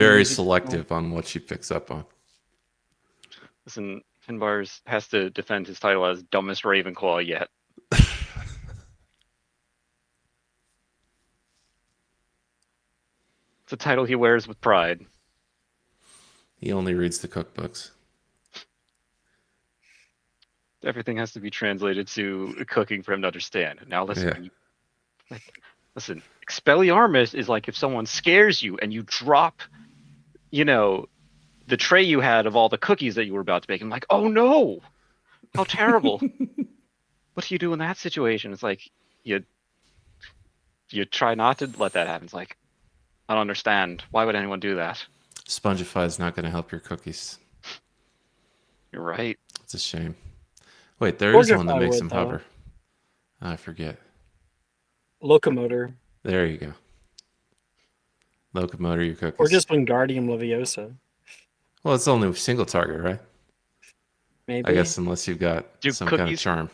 very music. selective on what she picks up on. Listen, Finbars has to defend his title as dumbest Ravenclaw yet. It's a title he wears with pride. He only reads the cookbooks. Everything has to be translated to cooking for him to understand. Now listen, Yeah. listen, Expelliarmus is like if someone scares you and you drop, the tray you had of all the cookies that you were about to bake. I'm like, oh no, how terrible. What do you do in that situation? It's like you try not to let that happen. It's like, I don't understand. Why would anyone do that? Spongify is not going to help your cookies. You're right. It's a shame. Wait, there is one that Fortify makes would, them though. hover. I forget. Locomotor. There you go. Locomotor your Or cookies. just Wingardium Leviosa. Well, it's only a single target, right? Maybe. I guess unless you've got Do some kind of cookies- charm.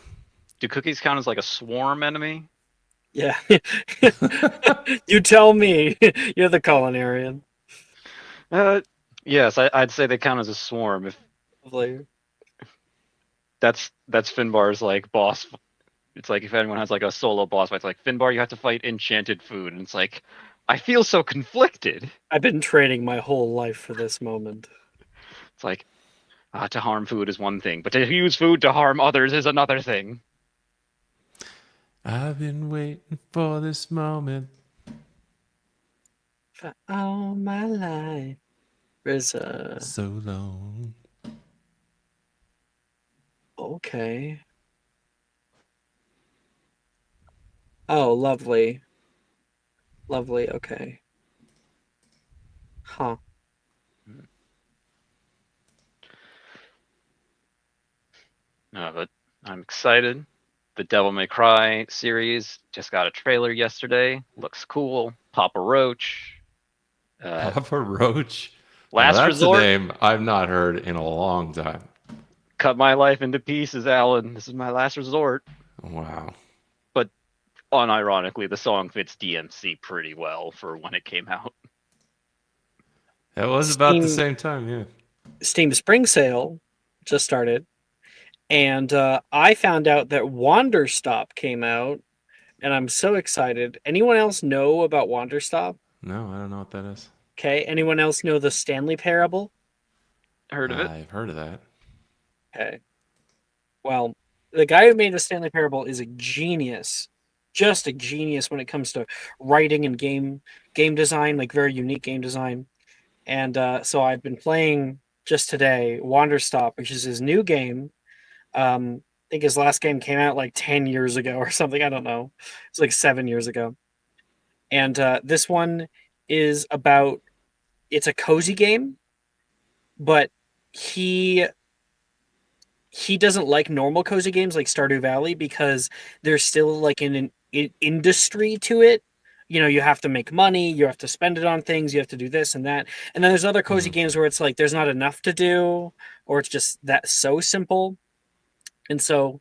Do cookies count as like a swarm enemy? Yeah. You tell me. You're the culinarian. Yes, I'd say they count as a swarm. If Lovely. that's Finbar's like boss. It's like if anyone has like a solo boss fight, it's like Finbar, you have to fight enchanted food, and it's like I feel so conflicted. I've been training my whole life for this moment. It's like to harm food is one thing, but to use food to harm others is another thing. I've been waiting for this moment. For all my life. There's a... So long. Okay. Oh, lovely. Lovely, okay. Huh. No, but I'm excited. The Devil May Cry series just got a trailer yesterday. Looks cool. Papa Roach. Papa Roach. Now, Last that's Resort. a name I've not heard in a long time. Cut my life into pieces, Alan. This is my last resort. Wow. But unironically, the song fits DMC pretty well for when it came out. That was about the Steam- same time, yeah. Steam Spring Sale just started, and I found out that Wanderstop came out, and I'm so excited. Anyone else know about Wanderstop? No, I don't know what that is. Okay. Anyone else know the Stanley Parable? Heard of it? I've heard of that. Okay. Well, the guy who made the Stanley Parable is a genius. Just a genius when it comes to writing and game design, like very unique game design. And so I've been playing just today Wanderstop, which is his new game. I think his last game came out like 10 years ago or something. I don't know. It's like 7 years ago. And this one is about, it's a cozy game, but he doesn't like normal cozy games like Stardew Valley because there's still like an industry to it. You know, you have to make money, you have to spend it on things, you have to do this and that. And then there's other cozy games where it's like there's not enough to do, or it's just that so simple. And so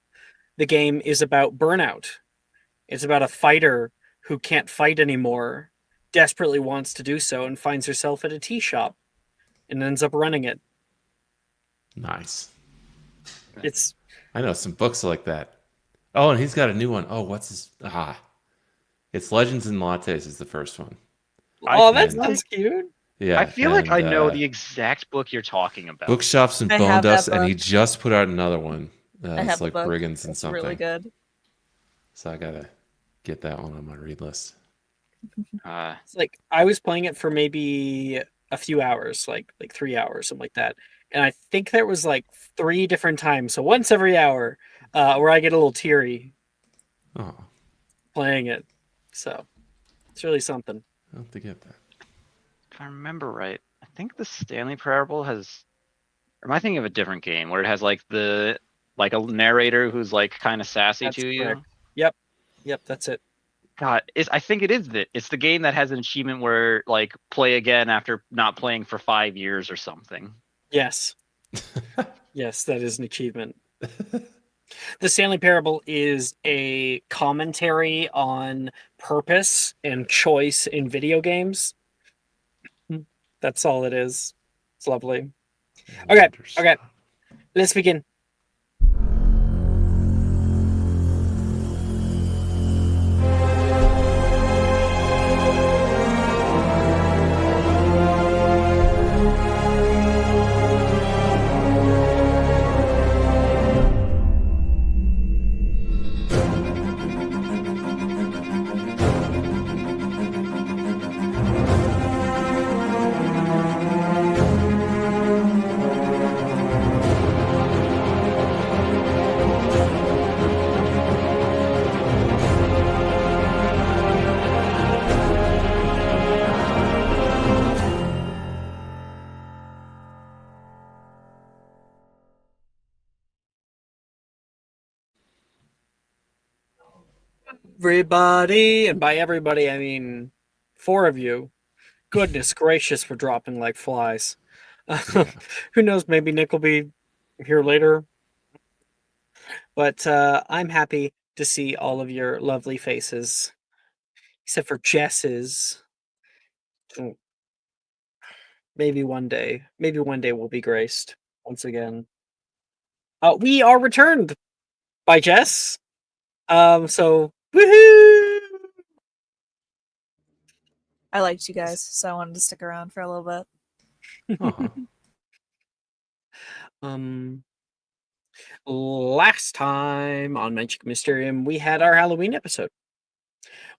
the game is about burnout. It's about a fighter who can't fight anymore, desperately wants to do so, and finds herself at a tea shop and ends up running it. Nice. It's I know some books like that. Oh, and he's got a new one. Oh, what's his... It's Legends and Lattes is the first one. oh, that And- sounds cute. Yeah. I feel like I and, know the exact book you're talking about. Bookshops and I Bone have that Dust, and he book. just put out another one. I It's have like a book. Brigands and It's something. really good. So I gotta get that one on my read list. It's like I was playing it for maybe a few hours, like 3 hours, something like that. And I think there was like 3 different times, so once every hour, where I get a little teary Oh, playing it. So it's really something. I'll have to get that. If I remember right, I think the Stanley Parable has. Or am I thinking of a different game where it has like a narrator who's like kind of sassy That's to you? correct. Yep, that's it. God, I think it is that. It's the game that has an achievement where like play again after not playing for 5 years or something. Yes. Yes, that is an achievement. The Stanley Parable is a commentary on purpose and choice in video games. That's all it is. It's lovely. And Okay, wonders. okay. Let's begin. Everybody, and by everybody, I mean 4 of you. Goodness gracious for dropping like flies. Yeah. Who knows? Maybe Nick will be here later. But I'm happy to see all of your lovely faces, except for Jess's. Mm, maybe one day we'll be graced once again. We are returned by Jess. So woohoo! I liked you guys, so I wanted to stick around for a little bit. Aw. Last time on Magic Mysterium, we had our Halloween episode.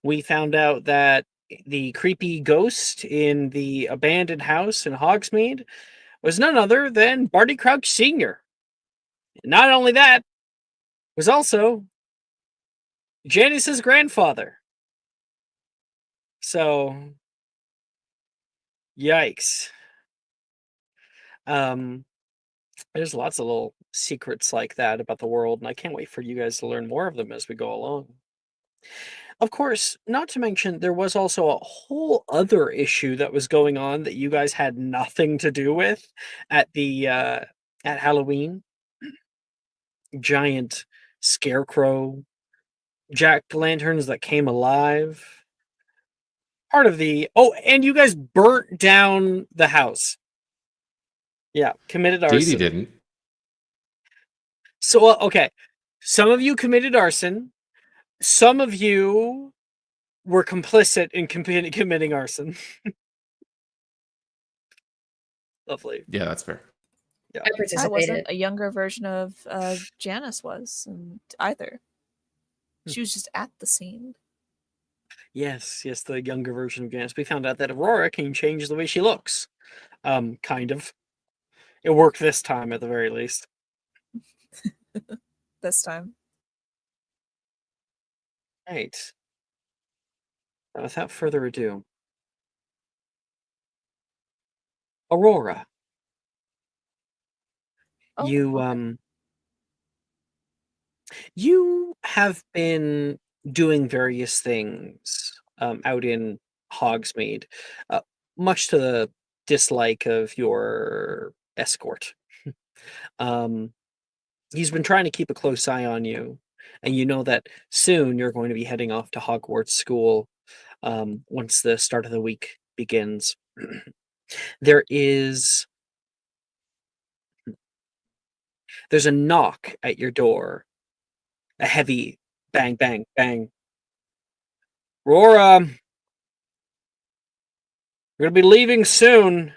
We found out that the creepy ghost in the abandoned house in Hogsmeade was none other than Barty Crouch Sr. Not only that, was also Janice's grandfather. So, yikes. There's lots of little secrets like that about the world, and I can't wait for you guys to learn more of them as we go along. Of course, not to mention, there was also a whole other issue that was going on that you guys had nothing to do with at the at Halloween. Giant scarecrow, jack-o'-lanterns that came alive. Part of the and you guys burnt down the house. Yeah, committed Dee arson. didn't. So okay, some of you committed arson. Some of you were complicit in committing arson. Lovely. Yeah, that's fair. Yeah. I I participated. wasn't. A younger version of Janice was, and either. She was just at the scene. Yes, the younger version of Janice. We found out that Aurora can change the way she looks. Kind of. It worked this time at the very least. This time. Right. Now, without further ado, Aurora, Oh, you okay. you have been doing various things out in Hogsmeade, much to the dislike of your escort. He's been trying to keep a close eye on you, and you know that soon you're going to be heading off to Hogwarts school once the start of the week begins. There's a knock at your door, a heavy bang, bang, bang. Aurora, we're going to be leaving soon.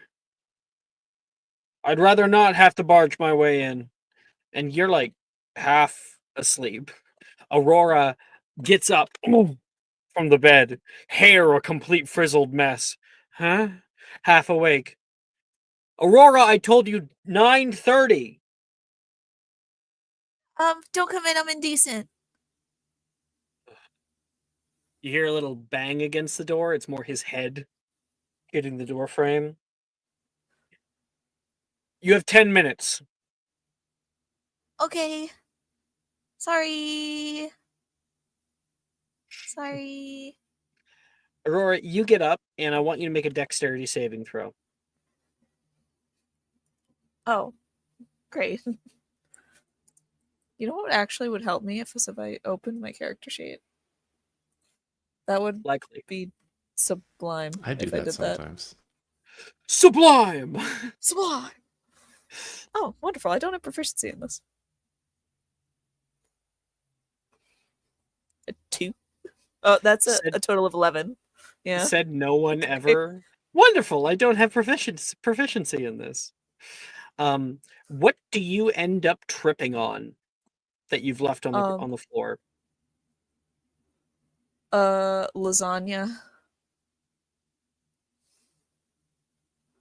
I'd rather not have to barge my way in. And you're like half asleep. Aurora gets up from the bed, hair a complete frizzled mess. Huh? Half awake. Aurora, I told you 9:30. Don't come in. I'm indecent. You hear a little bang against the door. It's more his head hitting the door frame. You have 10 minutes. Okay. Sorry. Sorry. Aurora, you get up, and I want you to make a dexterity saving throw. Oh, great. You know what actually would help me if I opened my character sheet? That would Likely. be sublime I do if I that did that. sometimes. Sublime! Sublime. Oh, wonderful. I don't have proficiency in this. A 2. Oh, that's Said- a total of 11. Yeah. Said no one ever. Wonderful. I don't have proficiency in this. What do you end up tripping on that you've left on the floor? Lasagna.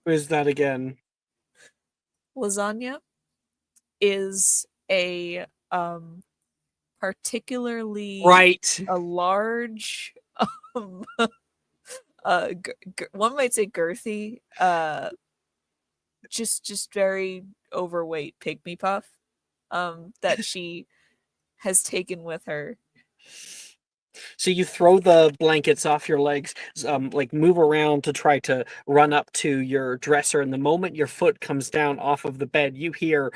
What is that again? Lasagna is a particularly Right. a large um one might say girthy, just very overweight pygmy puff that she has taken with her. So you throw the blankets off your legs, like move around to try to run up to your dresser, and the moment your foot comes down off of the bed, you hear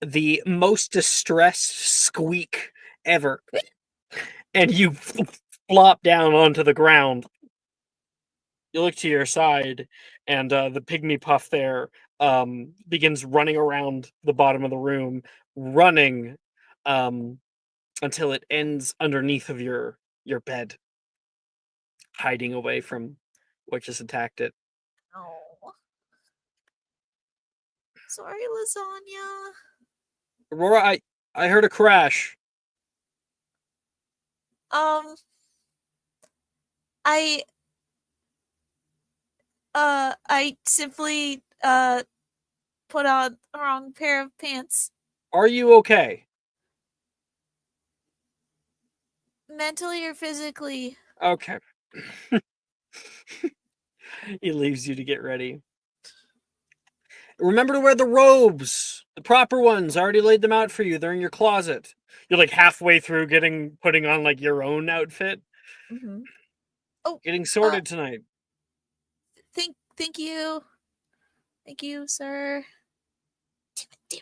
the most distressed squeak ever, and you flop down onto the ground. You look to your side, and the pygmy puff there begins running around the bottom of the room, running until it ends underneath of your bed, hiding away from what just attacked it. Oh. Sorry, lasagna. Aurora, I heard a crash. I I simply put on the wrong pair of pants. Are you okay? Mentally or physically? Okay. He leaves you to get ready. Remember to wear the robes, the proper ones. I already laid them out for you. They're in your closet. You're like halfway through putting on like your own outfit. Mm-hmm. Oh, Getting sorted tonight. Thank you. Thank you, sir. Damn.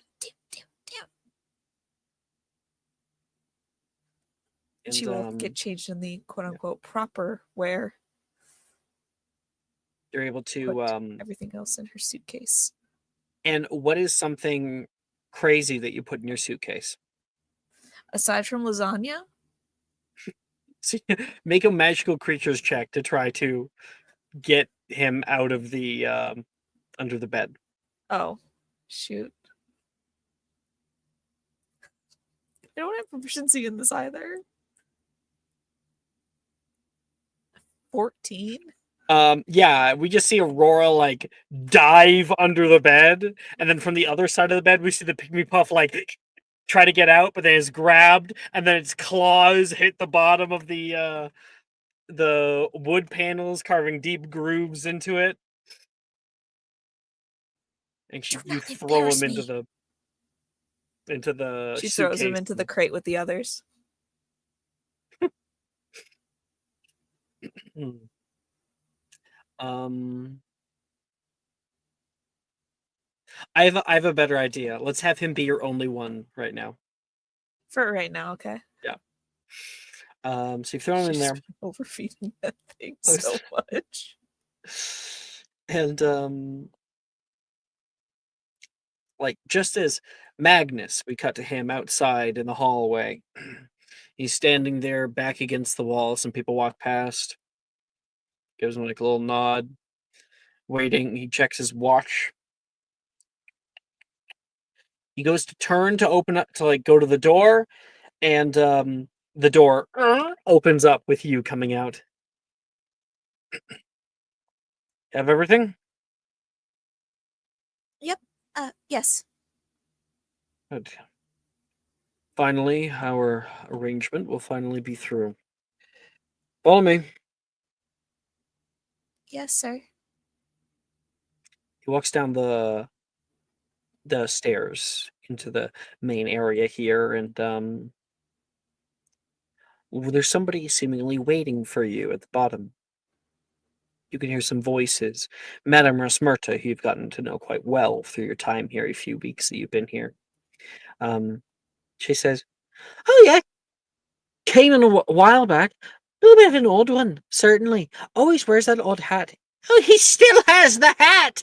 And, She will get changed in the quote-unquote proper wear. You're able to Put everything else in her suitcase. And what is something crazy that you put in your suitcase? Aside from lasagna? Make a magical creatures check to try to get him out of the under the bed. Oh, shoot. I don't have proficiency in this either. 14? Yeah, we just see Aurora like dive under the bed, and then from the other side of the bed we see the pygmy puff like try to get out, but then it's grabbed, and then its claws hit the bottom of the wood panels, carving deep grooves into it. And you throw him into the She suitcase. throws him into the crate with the others. I have a better idea. Let's have him be your only one right now. For right now, okay. Yeah. So you throw him in there. Overfeeding that thing so much. And like just as Magnus, we cut to him outside in the hallway. He's standing there back against the wall. Some people walk past. Gives him like a little nod. Waiting. He checks his watch. He goes to turn to open up to like go to the door, and the door opens up with you coming out. Have everything? Yep. Yes. Good. Finally, our arrangement will finally be through. Follow me. Yes, sir. He walks down the stairs into the main area here, and there's somebody seemingly waiting for you at the bottom. You can hear some voices. Madame Rasmerta, who you've gotten to know quite well through your time here, a few weeks that you've been here. She says, "Oh yeah, came in a while back. A little bit of an old one, certainly. Always wears that odd hat. Oh, he still has the hat!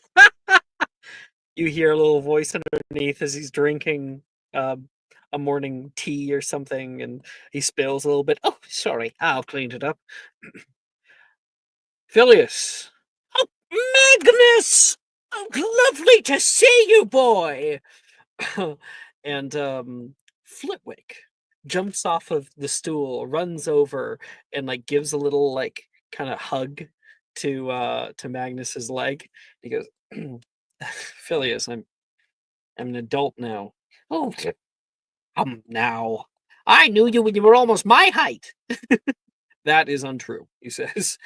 You hear a little voice underneath as he's drinking a morning tea or something, and he spills a little bit. Oh, sorry, I'll clean it up. Phileas! Oh, Magnus! Oh, lovely to see you, boy! And Flitwick jumps off of the stool, runs over, and like gives a little like kind of hug to Magnus's leg. He goes, Phileas, I'm an adult now. Oh, now. I knew you when you were almost my height. That is untrue, he says.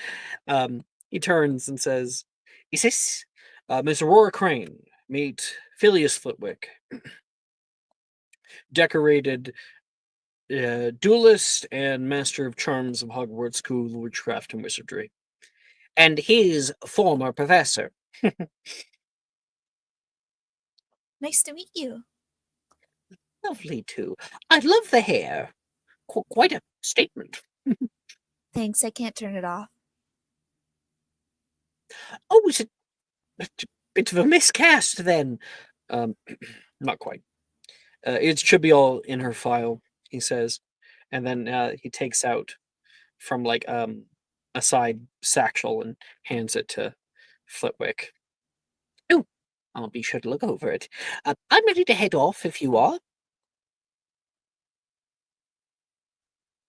He turns and says, Is this Miss Aurora Crane? Meet Phileas Flitwick, decorated duelist and master of charms of Hogwarts School of Witchcraft and Wizardry, and his former professor. Nice to meet you. Lovely too. I love the hair. Quite a statement. Thanks, I can't turn it off. Oh, is it a bit of a miscast then? Not quite. It should be all in her file, he says, and then he takes out from like a side satchel and hands it to Flitwick. Oh, I'll be sure to look over it. I'm ready to head off if you are.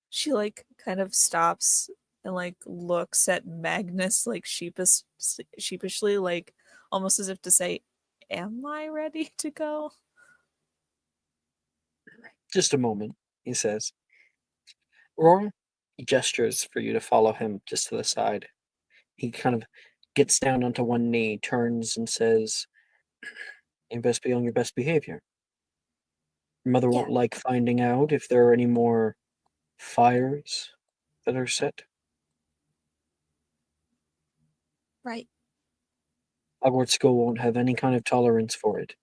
She like kind of stops and like looks at Magnus like sheepishly, like almost as if to say, "Am I ready to go?" Just a moment, he says. Aurora, he gestures for you to follow him just to the side. He kind of gets down onto one knee, turns, and says, You best be on your best behavior. Your mother Yeah. won't like finding out if there are any more fires that are set. Right. Hogwarts School won't have any kind of tolerance for it.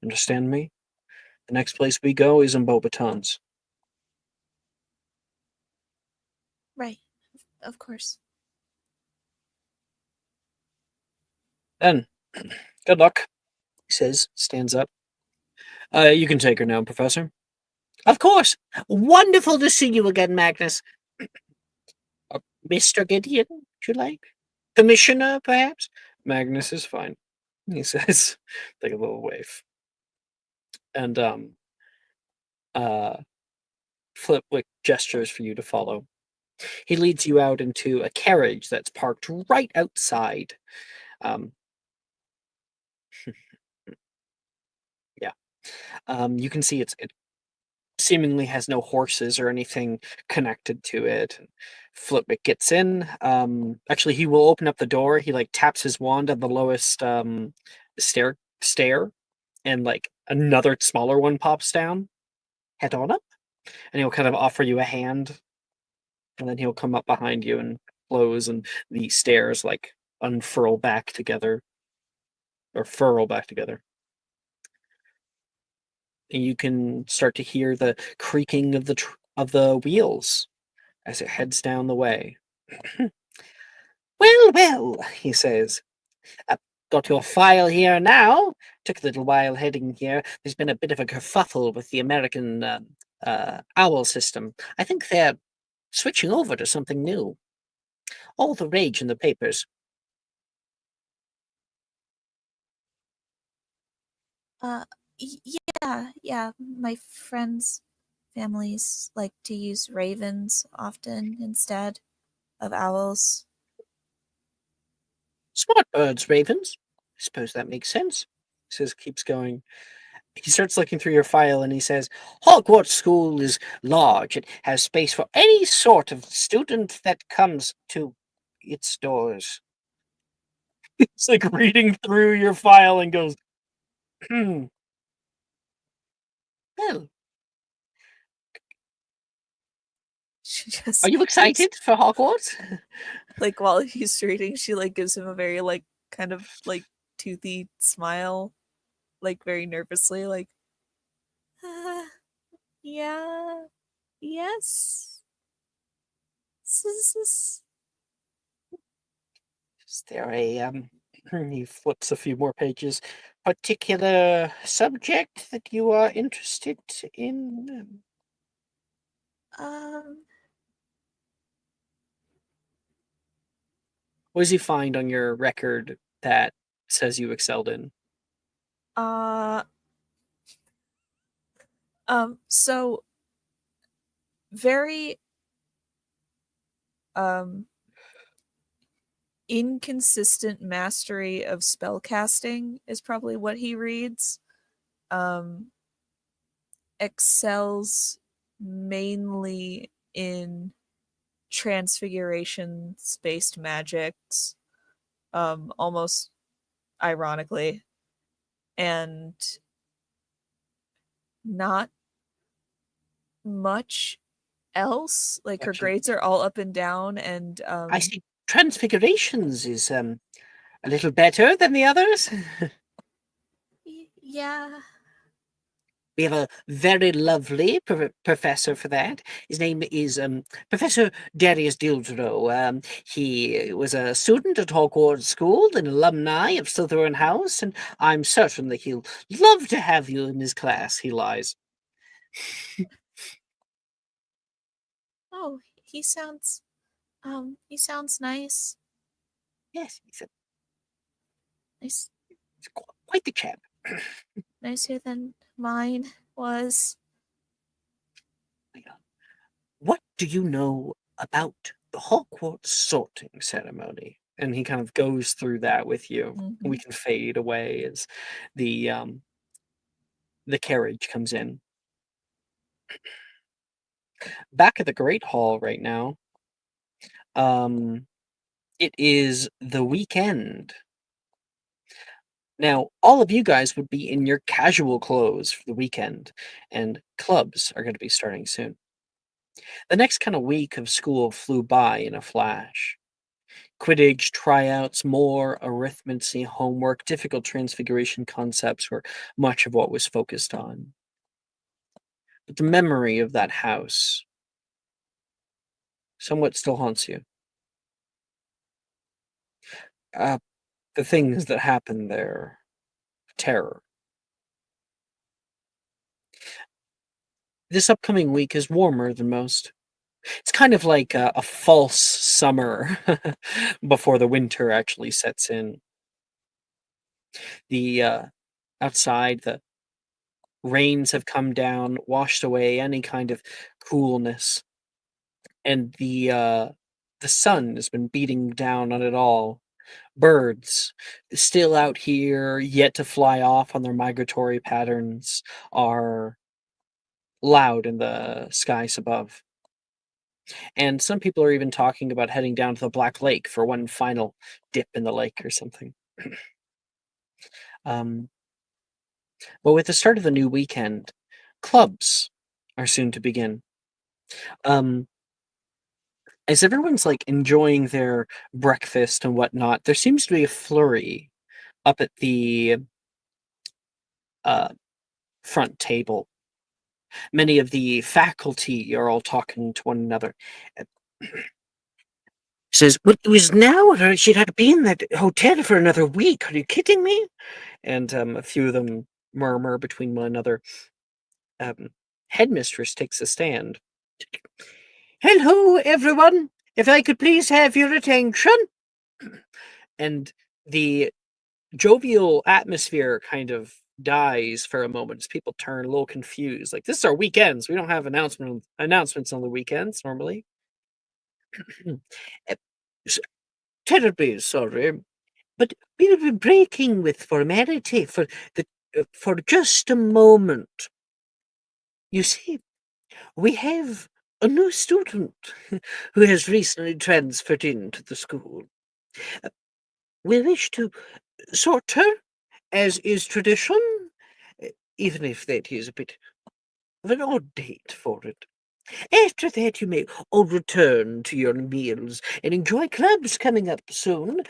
Understand me? The next place we go is in Beauxbatons. Right. Of course. Then, good luck, he says, stands up. You can take her now, Professor. Of course. Wonderful to see you again, Magnus. Mr. Gideon, would you like? Commissioner, perhaps? Magnus is fine, he says, like a little wave. And Flitwick gestures for you to follow. He leads you out into a carriage that's parked right outside. Um, yeah. You can see it seemingly has no horses or anything connected to it. Flitwick gets in. Actually, he will open up the door. He like taps his wand on the lowest stair, and like another smaller one pops down. Head on up, and he'll kind of offer you a hand, and then he'll come up behind you and close, and the stairs like unfurl back together or furl back together. And you can start to hear the creaking of the wheels as it heads down the way. Well, he says. I've got your file here now. Took a little while heading here. There's been a bit of a kerfuffle with the American owl system. I think they're switching over to something new. All the rage in the papers. Yeah. My friends' families like to use ravens often instead of owls. Smart birds, ravens. I suppose that makes sense. He says, keeps going. He starts looking through your file and he says, Hogwarts School is large. It has space for any sort of student that comes to its doors. It's like reading through your file and goes, well, She just are you excited for Hogwarts? like while he's reading, she like gives him a very like kind of like toothy smile, like very nervously, like, yeah, yes. Is there a he flips a few more pages. Particular subject that you are interested in? Um, What does he find on your record that says you excelled in? uh, so very um inconsistent mastery of spellcasting is probably what he reads. Excels mainly in transfigurations based magics, almost ironically, and not much else. Like her Gotcha. grades are all up and down, and I see transfigurations is a little better than the others. yeah. We have a very lovely professor for that. His name is Professor Darius Dildro. He was a student at Hogwarts School, an alumni of Slytherin House, and I'm certain that he'll love to have you in his class. He lies. Oh, he sounds nice. Yes, he's Nice, quite the chap. nicer than mine was. What do you know about the Hogwarts sorting ceremony? And he kind of goes through that with you. We can fade away as the carriage comes in. Back at the Great Hall right now, it is the weekend. Now, all of you guys would be in your casual clothes for the weekend, and clubs are going to be starting soon. The next kind of week of school flew by in a flash. Quidditch tryouts, more arithmancy, homework, difficult transfiguration concepts were much of what was focused on. But the memory of that house somewhat still haunts you. The things that happened there, terror. This upcoming week is warmer than most. It's kind of like a false summer before the winter actually sets in. The outside, the rains have come down, washed away any kind of coolness, and the sun has been beating down on it all. Birds, still out here, yet to fly off on their migratory patterns, are loud in the skies above. And some people are even talking about heading down to the Black Lake for one final dip in the lake or something. But with the start of the new weekend, clubs are soon to begin. As everyone's like enjoying their breakfast and whatnot, there seems to be a flurry up at the front table. Many of the faculty are all talking to one another. Says, "But it was now, or she'd had to be in that hotel for another week. Are you kidding me?" And a few of them murmur between one another. Headmistress takes a stand. "Hello, everyone. If I could please have your attention." And the jovial atmosphere kind of dies for a moment as people turn a little confused. Like, this is our weekends. We don't have announcements on the weekends normally. Terribly sorry, but we'll be breaking with formality for just a moment. You see, we have a new student who has recently transferred into the school. We wish to sort her, as is tradition, even if that is a bit of an odd date for it. After that, you may all return to your meals and enjoy clubs coming up soon.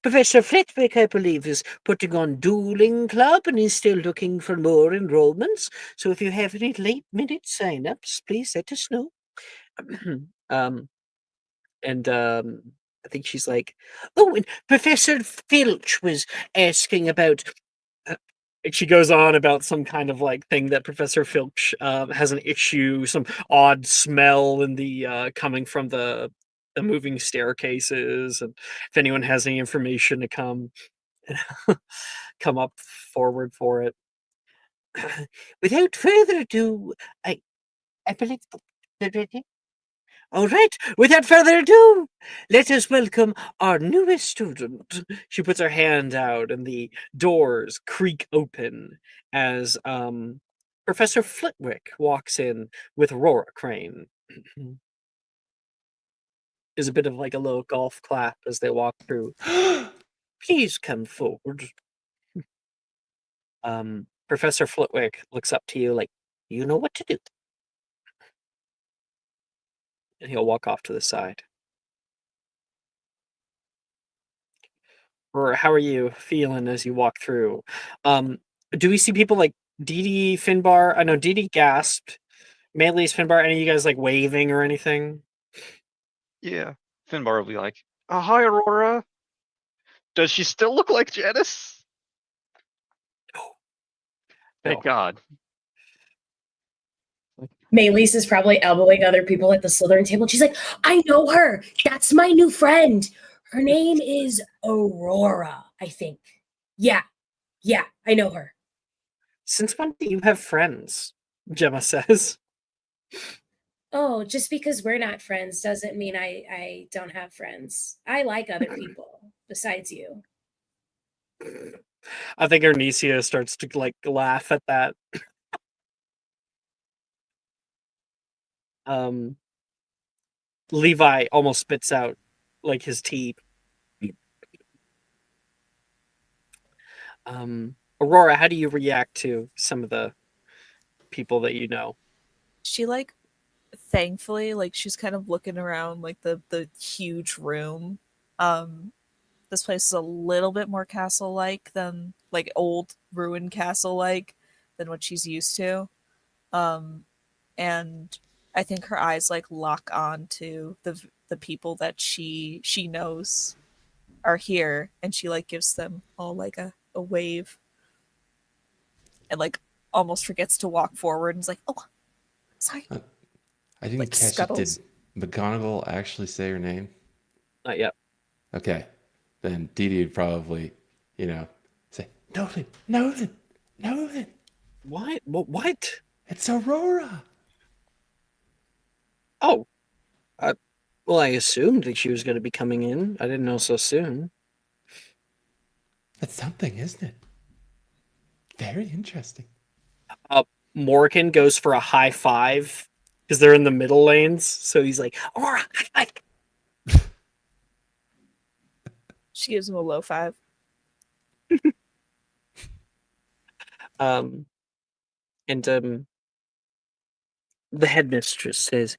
Professor Flitwick, I believe, is putting on Dueling Club and is still looking for more enrollments. So if you have any late-minute sign-ups, please let us know. The I think she's like, "Oh, and Professor Filch was asking about." And she goes on about some kind of like thing that Professor Filch has an issue, some odd smell in the coming from the moving staircases, and if anyone has any information to come come up forward for it. Without further ado, I believe they're ready. All right, without further ado, let us welcome our newest student. She puts her hand out, and the doors creak open as Professor Flitwick walks in with Aurora Crane. Is a bit of like a little golf clap as they walk through. Please come forward. Professor Flitwick looks up to you like, you know what to do. And he'll walk off to the side. Or how are you feeling as you walk through? Do we see people like Dee Dee, Finbar? I know Dee Dee gasped. Manly's Finbar, any of you guys like waving or anything? Yeah. Finbar will be like, "Oh, hi, Aurora. Does she still look like Janice?" Thank No. God. Maylise is probably elbowing other people at the Slytherin table. And she's like, I know her. That's my new friend. Her name is Aurora, I think. Yeah, I know her. Since when do you have friends? Gemma says. Oh, just because we're not friends doesn't mean I don't have friends. I like other people besides you. I think Arnesia starts to like laugh at that. Levi almost spits out like his tea. Aurora, how do you react to some of the people that you know? She like thankfully like she's kind of looking around like the huge room. This place is a little bit more castle like than like old ruined castle like than what she's used to. And I think her eyes like lock on to the people that she knows are here, and she like gives them all like a wave and like almost forgets to walk forward and is like, oh sorry. I didn't Like, catch scuttles. it. Did McGonagall actually say her name? Not yet. Okay. Then Dee Dee would probably, say, Nolan, Nolan, Nolan. What? What? It's Aurora. Oh. Well, I assumed that she was going to be coming in. I didn't know so soon. That's something, isn't it? Very interesting. Morgan goes for a high five because they're in the middle lanes. So he's like, Aurora, high five. She gives him a low five. The headmistress says,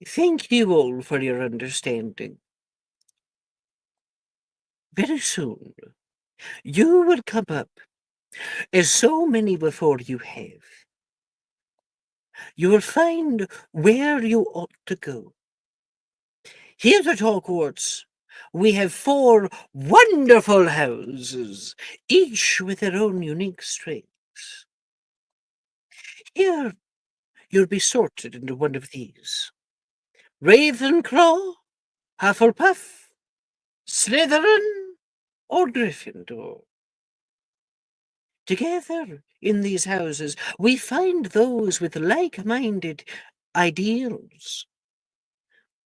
thank you all for your understanding. Very soon, you will come up, as so many before you have. You will find where you ought to go. Here at Hogwarts, we have 4 wonderful houses, each with their own unique strengths. Here, you'll be sorted into one of these. Ravenclaw, Hufflepuff, Slytherin, or Gryffindor. Together in these houses, we find those with like-minded ideals.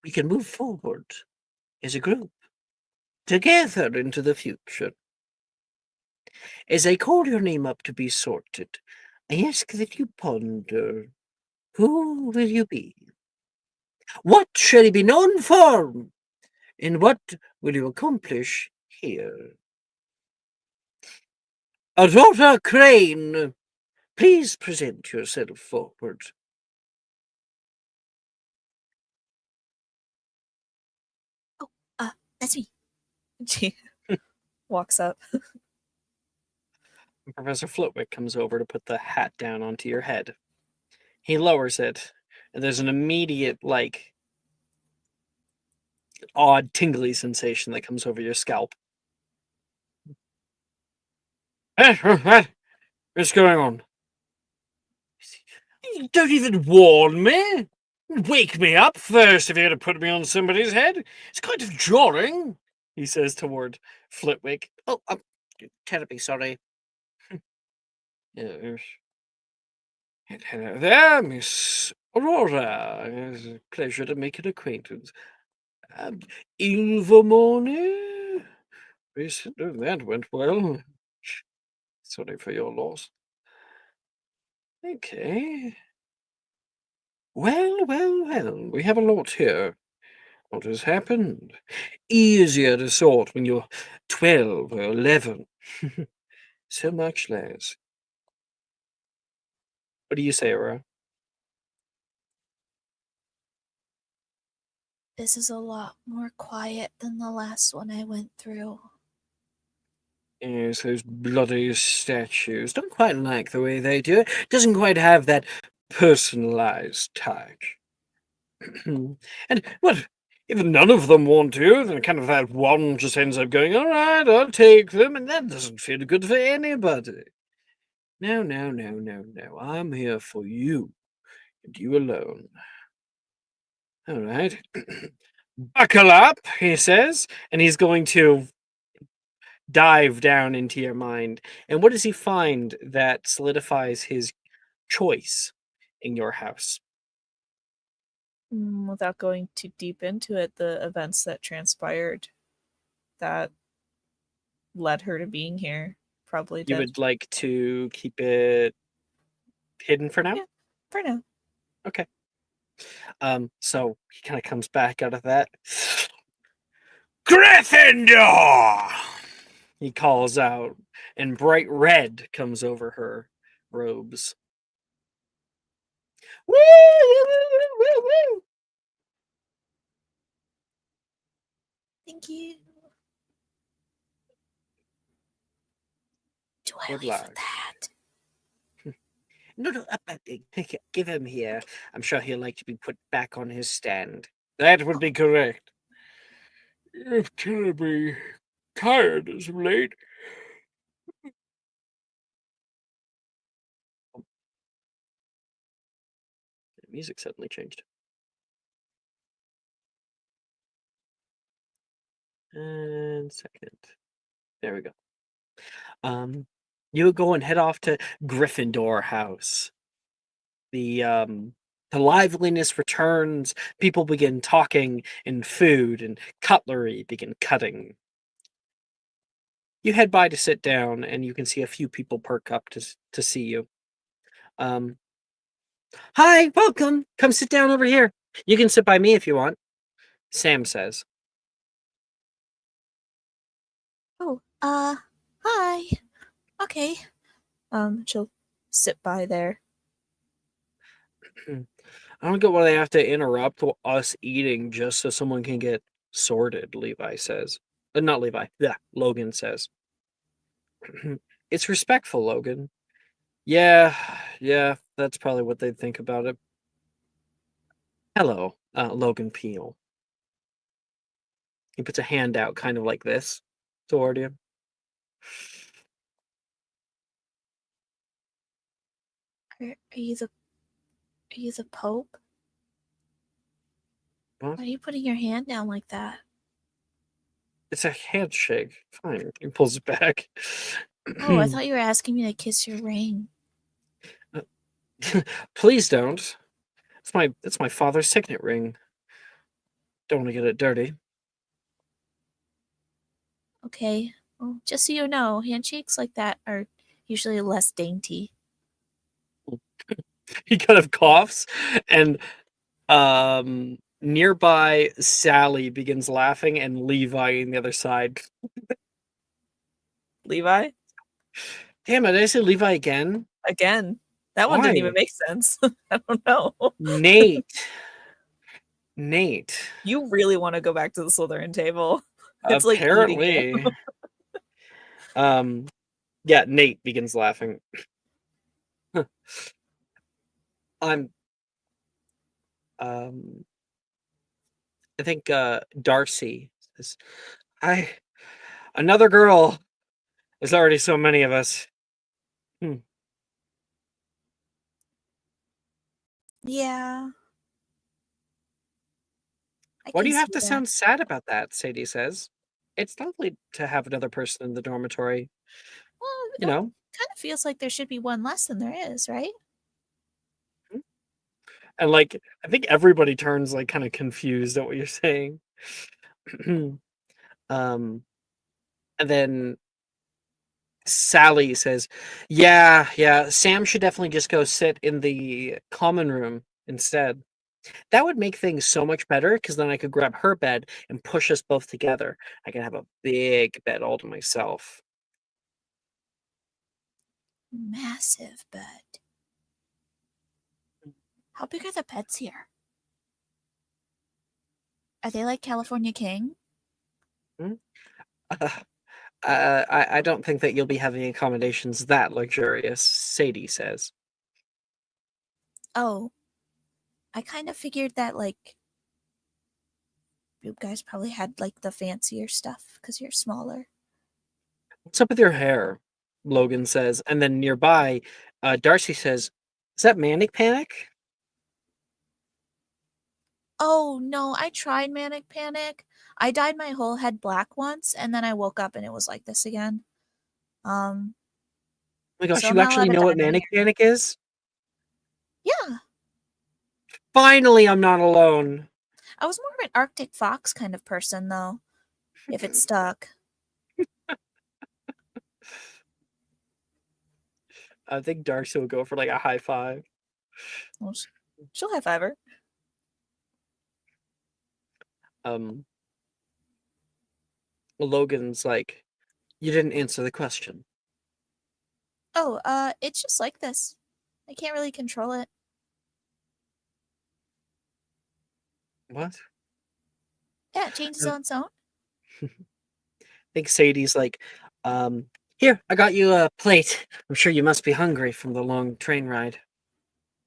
We can move forward as a group, together into the future. As I call your name up to be sorted, I ask that you ponder, who will you be? What shall you be known for? And what will you accomplish here? Aurora Crane, please present yourself forward. That's me. She walks up. Professor Flitwick comes over to put the hat down onto your head. He lowers it, and there's an immediate, like, odd tingly sensation that comes over your scalp. What's going on? You don't even warn me. Wake me up first if you're going to put me on somebody's head. It's kind of jarring, he says toward Flitwick. Oh, I'm terribly sorry. Yes. Hello there, Miss Aurora. It's a pleasure to make your acquaintance. Ilvermorny? That went well. Sorry for your loss. Okay. Well. We have a lot here. What has happened? Easier to sort when you're 12 or 11. So much less. What do you say, Aurora? This is a lot more quiet than the last one I went through. Yes, those bloody statues. Don't quite like the way they do it. Doesn't quite have that personalized touch. And what? If none of them want to, then kind of that one just ends up going, all right, I'll take them, and that doesn't feel good for anybody. No. I'm here for you, and you alone. All right. Buckle up, he says, and he's going to dive down into your mind. And what does he find that solidifies his choice in your house? Without going too deep into it, the events that transpired that led her to being here probably You did. would like to keep it hidden for now? Yeah, for now. Okay. So he kind of comes back out of that. Gryffindor! He calls out, and bright red comes over her robes. Woo! Thank you. Do I Good leave luck. with that? No, give him here. I'm sure he'll like to be put back on his stand. That would be correct. You're terribly tired as of late. The music suddenly changed. And second. There we go. You go and head off to Gryffindor House. The liveliness returns. People begin talking, and food and cutlery begin cutting. You head by to sit down, and you can see a few people perk up to see you. Hi, welcome. Come sit down over here. You can sit by me if you want. Sam says. Oh, hi. Okay. She'll sit by there. I don't get why they have to interrupt us eating just so someone can get sorted, Levi says. Not Levi. Yeah, Logan says. It's respectful, Logan. Yeah, that's probably what they'd think about it. Hello, Logan Peel. He puts a hand out kind of like this toward you. Are you the Pope? What? Why are you putting your hand down like that? It's a handshake. Fine. He pulls it back. Oh, I thought you were asking me to kiss your ring. Please don't. It's my father's signet ring. Don't want to get it dirty. Okay. Well, just so you know, handshakes like that are usually less dainty. He kind of coughs, and nearby Sally begins laughing, and Levi on the other side. Levi? Damn it, did I say Levi again? Again. That one didn't even Why? make sense. I don't know. Nate. You really want to go back to the Slytherin table. It's like eating you. Apparently. Yeah, Nate begins laughing. I'm I think Darcy says, another girl. There's already so many of us. Yeah. I Why do can you have see to that. sound sad about that? Sadie says. It's lovely to have another person in the dormitory. Well, You know, kind of feels like there should be one less than there is, right? and like I think everybody turns like kind of confused at what you're saying. And then Sally says, yeah, Sam should definitely just go sit in the common room instead. That would make things so much better because then I could grab her bed and push us both together. I can have a big bed all to myself. Massive bed. How big are the beds here? Are they like California King? I don't think that you'll be having accommodations that luxurious, Sadie says. Oh, I kind of figured that like you guys probably had like the fancier stuff because you're smaller. What's up with your hair? Logan says. And then nearby, Darcy says, is that Manic Panic? Oh no, I tried Manic Panic. I dyed my whole head black once and then I woke up and it was like this again. Oh my gosh, So I'm you not actually allowed to know what dye my Manic hair. Panic is? Yeah. Finally, I'm not alone. I was more of an Arctic Fox kind of person though. If it stuck. I think Darcy will go for like a high five. Well, she'll high five her. Logan's like, you didn't answer the question. Oh, it's just like this. I can't really control it. What? Yeah, it changes on its own. I think Sadie's like, here, I got you a plate. I'm sure you must be hungry from the long train ride.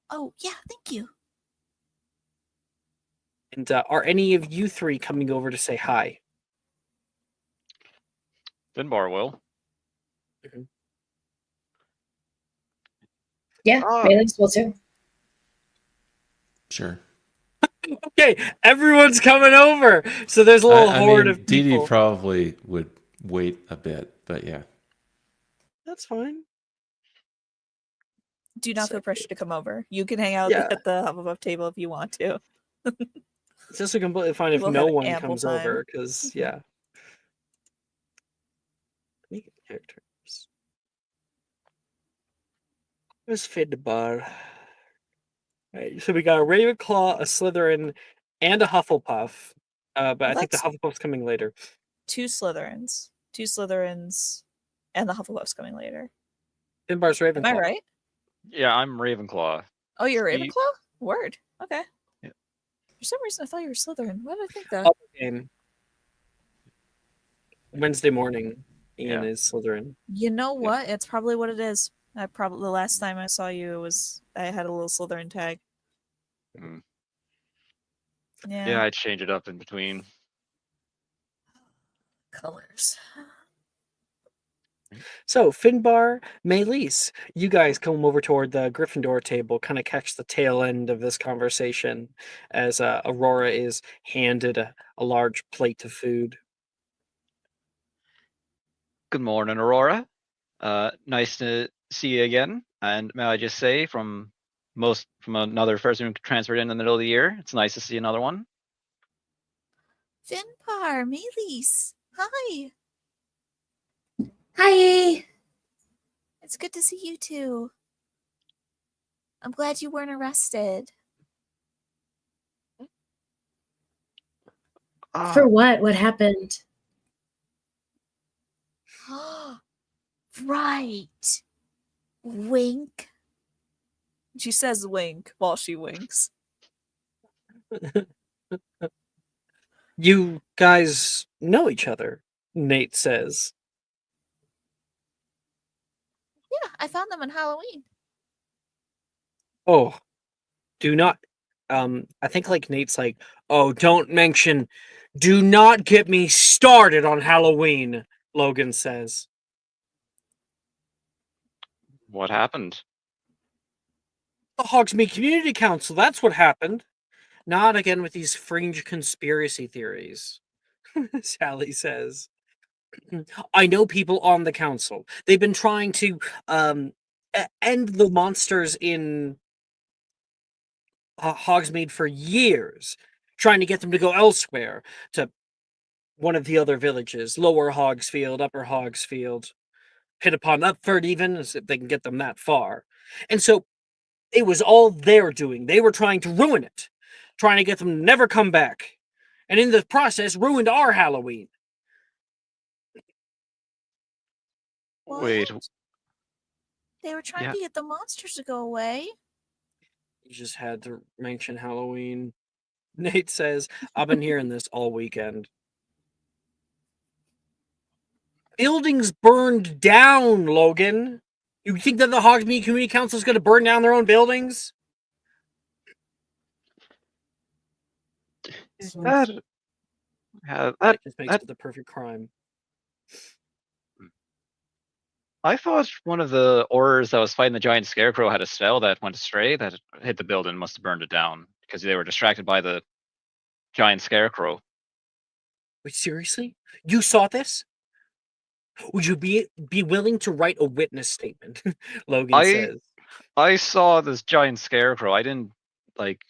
Oh, yeah, thank you. And are any of you three coming over to say hi? Finbar will. Yeah, Ah. Maylee's will too. Sure. Okay, everyone's coming over. So there's a little horde of Dee Dee people. probably would wait a bit, but yeah. That's fine. Do not feel Second. pressure to come over. You can hang out Yeah. at the Hufflepuff table if you want to. It's just completely fine if We'll no have one ample comes time. over, because yeah. Make characters. Where's Finbar? Right, so we got a Ravenclaw, a Slytherin, and a Hufflepuff. But I think the that's- Hufflepuff's coming later. Two Slytherins, and the Hufflepuff's coming later. Finbar's Ravenclaw. Am I right? Yeah, I'm Ravenclaw. Oh, you're Steve- Ravenclaw? Word. Okay. Yeah. For some reason, I thought you were Slytherin. Why did I think that? Other game. Wednesday morning, Ian Yeah. is Slytherin. You know what? It's probably what it is. The last time I saw you I had a little Slytherin tag. Mm. Yeah. Yeah, I change it up in between. Colors. So Finbar, Maelys, you guys come over toward the Gryffindor table, kind of catch the tail end of this conversation as Aurora is handed a large plate of food. Good morning, Aurora. Nice to see you again. And may I just say, from another person who transferred in the middle of the year, it's nice to see another one. Finbar, Maelys. Hi. Hi. It's good to see you too. I'm glad you weren't arrested. For what? What happened? Right. Wink. She says wink while she winks. You guys know each other, Nate says. Yeah, I found them on Halloween. Oh, do not I think like Nate's like, oh, do not get me started on Halloween, Logan says. What happened? The Hogsmeade Community Council, that's what happened. Not again with these fringe conspiracy theories, Sally says. I know people on the council. They've been trying to end the monsters in Hogsmeade for years, trying to get them to go elsewhere, to one of the other villages, Lower Hogsfield, Upper Hogsfield, hit upon Upford even, if they can get them that far. And so it was all their doing. They were trying to ruin it, trying to get them to never come back. And in the process, ruined our Halloween. Wait, What? They were trying yeah. to get the monsters to go away. You just had to mention Halloween. Nate says, I've been hearing this all weekend. Buildings burned down, Logan. You think that the Hogsmeade Community Council is going to burn down their own buildings? That, yeah, That just makes it the perfect crime. I thought one of the Aurors that was fighting the giant scarecrow had a spell that went astray that hit the building and must have burned it down because they were distracted by the giant scarecrow. Wait, seriously? You saw this? Would you be willing to write a witness statement? Logan says. I saw this giant scarecrow. I didn't like.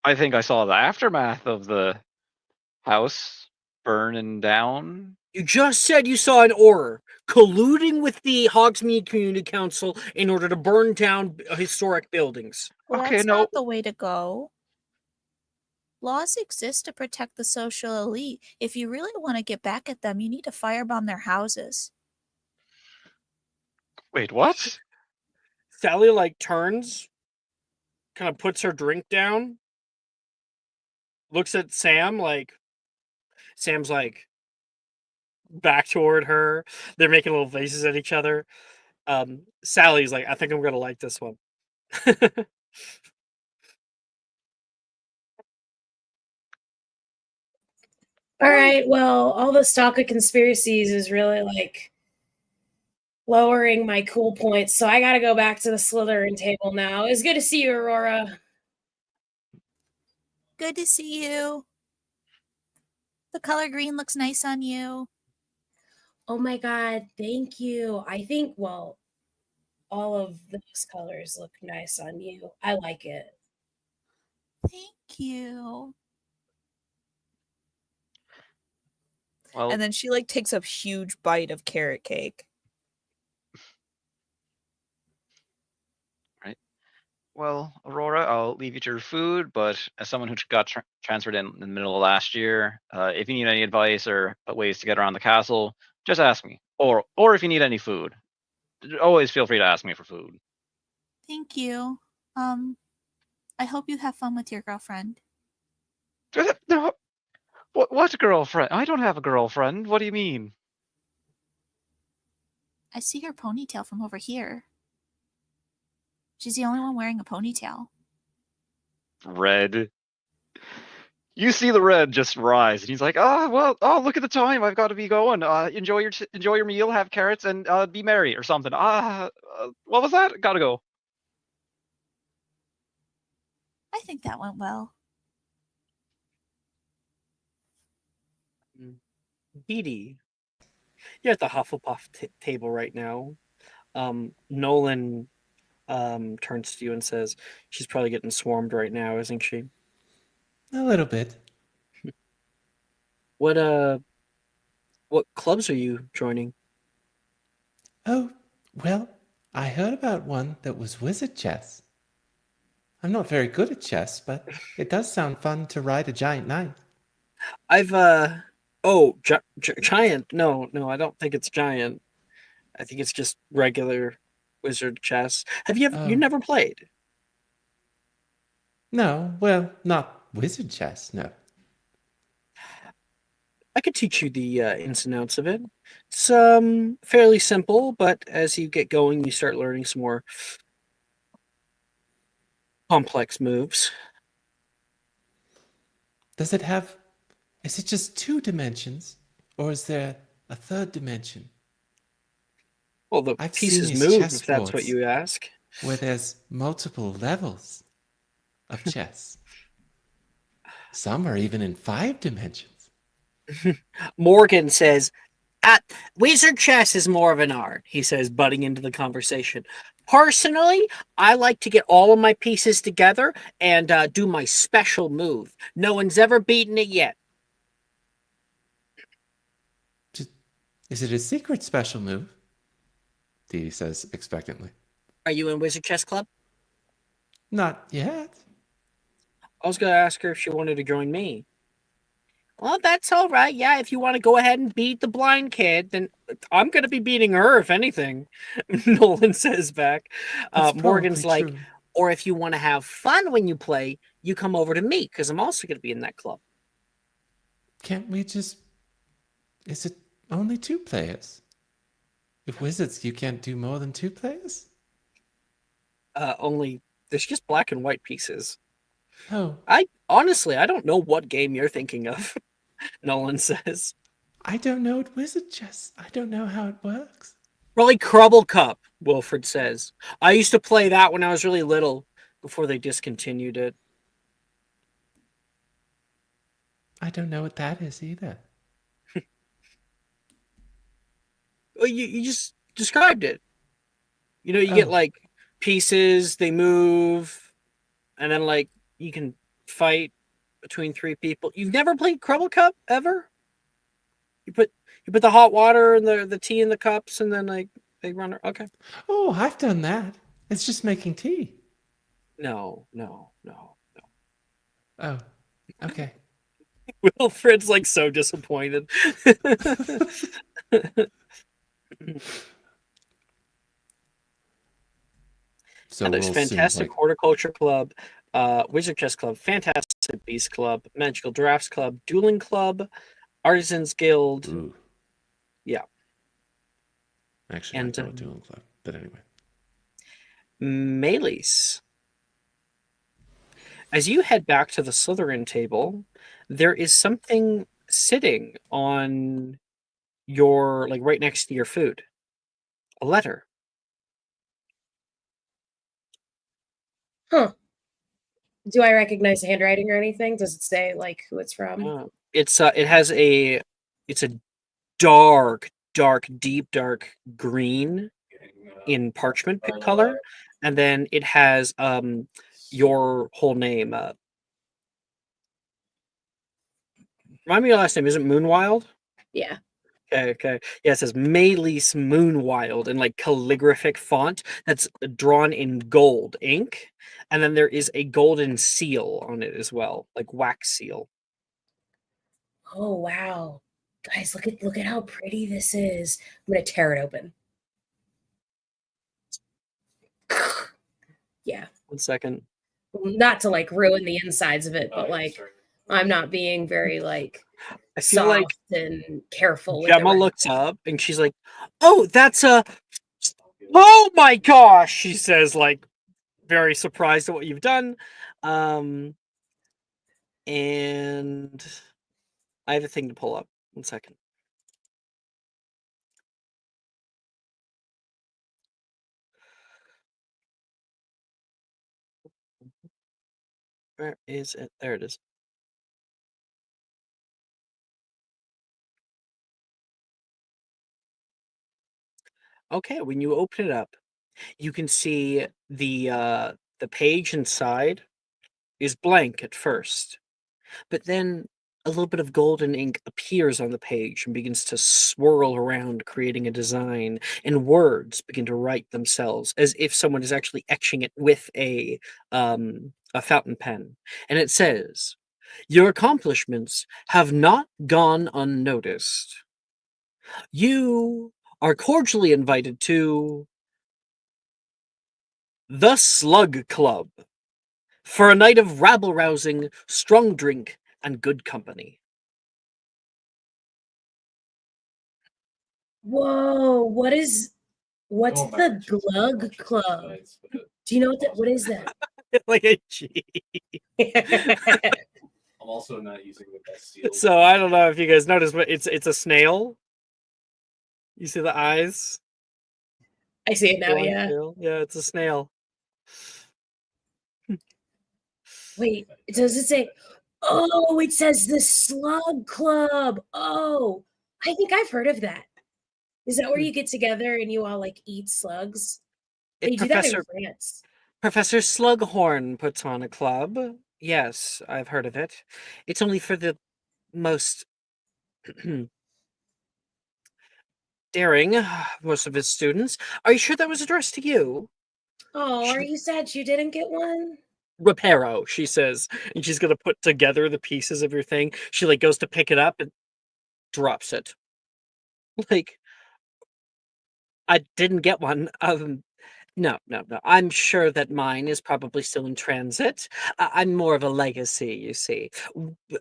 I think I saw the aftermath of the house burning down. You just said you saw an Auror colluding with the Hogsmeade Community Council in order to burn down historic buildings. Well, Okay, that's no. not the way to go. Laws exist to protect the social elite. If you really want to get back at them, you need to firebomb their houses. Wait, what? Sally like turns, kind of puts her drink down, looks at Sam like Sam's like back toward her. They're making little faces at each other. Sally's like, I think I'm gonna like this one. All right, well, all this talk of conspiracies is really like lowering my cool points, so I gotta go back to the Slytherin table now. It's good to see you, Aurora. Good to see you. The color green looks nice on you. Oh my god, thank you. I think, well, all of those colors look nice on you. I like it. Thank you. Well, And then she like takes a huge bite of carrot cake. Well, Aurora, I'll leave you to your food, but as someone who got transferred in the middle of last year, if you need any advice or ways to get around the castle, just ask me. Or if you need any food, always feel free to ask me for food. Thank you. I hope you have fun with your girlfriend. No, what girlfriend? I don't have a girlfriend. What do you mean? I see her ponytail from over here. She's the only one wearing a ponytail. Red. You see the red just rise, and he's like, look at the time. I've got to be going. Enjoy your meal, have carrots, and be merry or something. What was that? Gotta go. I think that went well. Edie, you're at the Hufflepuff table right now. Nolan turns to you and says, she's probably getting swarmed right now, isn't she? A little bit. What clubs are you joining? Oh, well, I heard about one that was wizard chess. I'm not very good at chess, but it does sound fun to ride a giant knight. I've giant. No, I don't think it's giant. I think it's just regular wizard chess. Have you Oh. you never played? No, well, not wizard chess, no. I could teach you the ins and outs of it. It's fairly simple, but as you get going, you start learning some more complex moves. Does it have... Is it just 2 dimensions? Or is there a 3rd dimension? Well, the I've seen pieces these move, if that's what chessboards you ask. where there's multiple levels of chess. Some are even in 5 dimensions. Morgan says, Wizard chess is more of an art, he says, butting into the conversation. Personally, I like to get all of my pieces together and do my special move. No one's ever beaten it yet. Is it a secret special move? Dee Dee says expectantly. Are you in Wizard Chess Club? Not yet. I was going to ask her if she wanted to join me. Well, that's all right. Yeah, if you want to go ahead and beat the blind kid, then I'm going to be beating her, if anything, Nolan says back. Morgan's probably like, true. or if you want to have fun when you play, you come over to me, because I'm also going to be in that club. Can't we just... Is it only 2 players? If wizards, you can't do more than 2 players? Only there's just black and white pieces. Oh, I don't know what game you're thinking of, Nolan says. I don't know what wizard chess. I don't know how it works. Probably Crubble Cup, Wilfred says. I used to play that when I was really little, before they discontinued it. I don't know what that is either. Well, you just described it. You know, you get Oh. like pieces, they move, and then like you can fight between 3 people. You've never played Crubble Cup ever? You put the hot water and the tea in the cups, and then like they run. Okay. Oh, I've done that. It's just making tea. No. Oh, okay. Wilfred's like so disappointed. So And there's we'll Fantastic Horticulture Club, Wizard Chess Club, Fantastic Beast Club, Magical Drafts Club, Dueling Club, Artisans Guild. Ooh. Yeah. Actually, And, I go with Dueling Club. But anyway. Melees. As you head back to the Slytherin table, there is something sitting on your, like, right next to your food. A letter. Huh. Do I recognize the handwriting or anything? Does it say like who it's from? It's a dark, deep dark green in parchment color, and then it has your whole name. Remind me of your last name. Is it Moonwild? Yeah. Okay. Yeah, it says Melees Moonwild in like calligraphic font that's drawn in gold ink, and then there is a golden seal on it as well, like wax seal. Oh wow. Guys, look at how pretty this is. I'm gonna tear it open. Yeah. 1 second. Not to like ruin the insides of it, but like I'm not being very like I feel like and careful with Gemma the looks up and she's like, "Oh, that's a oh my gosh," she says, like very surprised at what you've done. And I have a thing to pull up. 1 second. Where is it? There it is. Okay, when you open it up, you can see the page inside is blank at first, but then a little bit of golden ink appears on the page and begins to swirl around, creating a design, and words begin to write themselves as if someone is actually etching it with a fountain pen. And it says, "Your accomplishments have not gone unnoticed. You are cordially invited to the Slug Club for a night of rabble-rousing, strong drink, and good company." Whoa, what's the Glug Club? Do you know what is that? Like a G. I'm also not using the best steel. So I don't know if you guys noticed, but it's a snail. You see the eyes? I see it now. Long Yeah. tail? Yeah, it's a snail. Wait, does it say? Oh, it says the Slug Club. Oh, I think I've heard of that. Is that where you get together and you all like eat slugs? They do that in France. Professor Slughorn puts on a club. Yes, I've heard of it. It's only for the most daring, most of his students. Are you sure that was addressed to you? Oh, are you sad you didn't get one? Reparo, she says, and she's gonna put together the pieces of your thing. She like goes to pick it up and drops it. Like, I didn't get one. No. I'm sure that mine is probably still in transit. I'm more of a legacy, you see.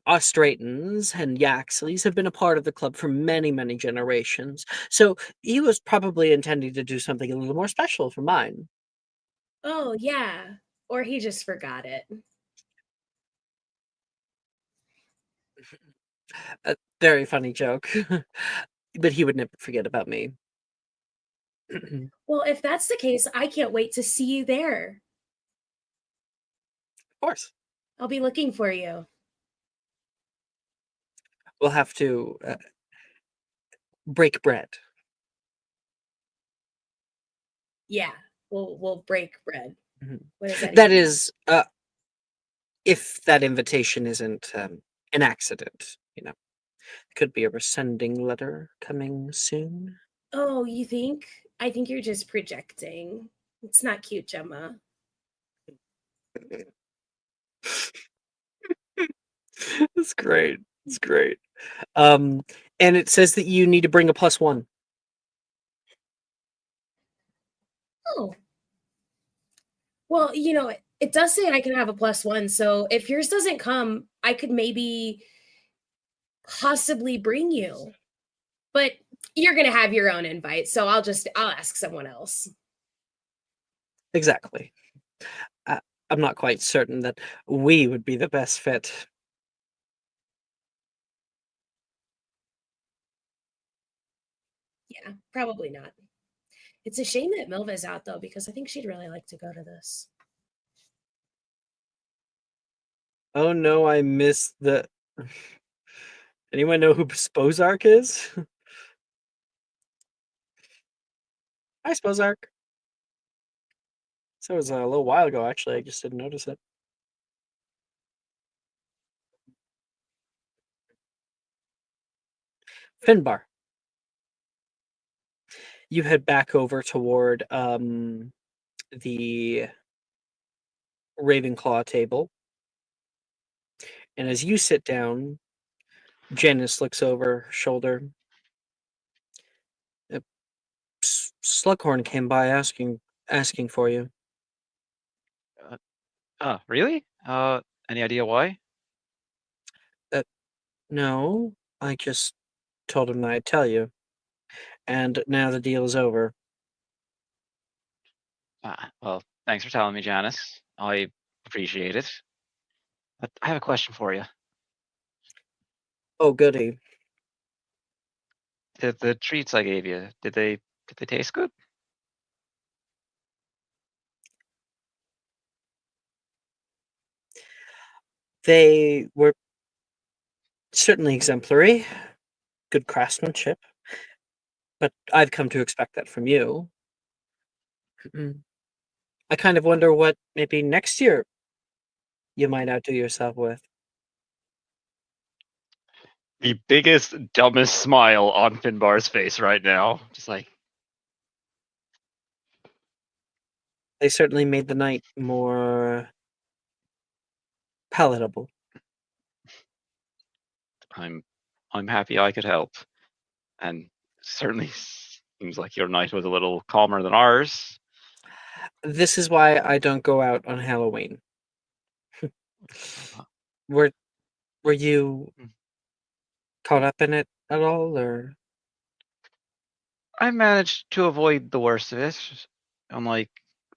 Us Draytons and Yaxleys have been a part of the club for many, many generations. So he was probably intending to do something a little more special for mine. Oh, yeah. Or he just forgot it. A very funny joke. But he would never forget about me. Well, if that's the case, I can't wait to see you there. Of course. I'll be looking for you. We'll have to break bread. Yeah, we'll break bread. Mhm. What does that That even mean? is, if that invitation isn't an accident, you know. Could be a rescinding letter coming soon. Oh, you think? I think you're just projecting. It's not cute, Gemma. That's great. It's great. And it says that you need to bring a +1. Oh. Well, it does say I can have a +1, so if yours doesn't come, I could maybe possibly bring you. But you're gonna have your own invite, so I'll ask someone else. Exactly. I'm not quite certain that we would be the best fit. Yeah, probably not. It's a shame that Milva's out though, because I think she'd really like to go to this. Oh no, I missed the. Anyone know who Spozark is? Hi, Spozark. So it was a little while ago, actually. I just didn't notice it. Finbar. You head back over toward the Ravenclaw table. And as you sit down, Janice looks over her shoulder. Slughorn came by asking for you. Really? Any idea why? No, I just told him that I'd tell you. And now the deal is over. Well, thanks for telling me, Janice. I appreciate it. But I have a question for you. Oh, goody. The treats I gave you, did they taste good? They were certainly exemplary, good craftsmanship, but I've come to expect that from you. I kind of wonder what maybe next year you might outdo yourself with. The biggest, dumbest smile on Finbar's face right now. Just like, They certainly made the night more palatable. I'm happy I could help. And certainly seems like your night was a little calmer than ours. This is why I don't go out on Halloween. Were you caught up in it at all, or? I managed to avoid the worst of it, unlike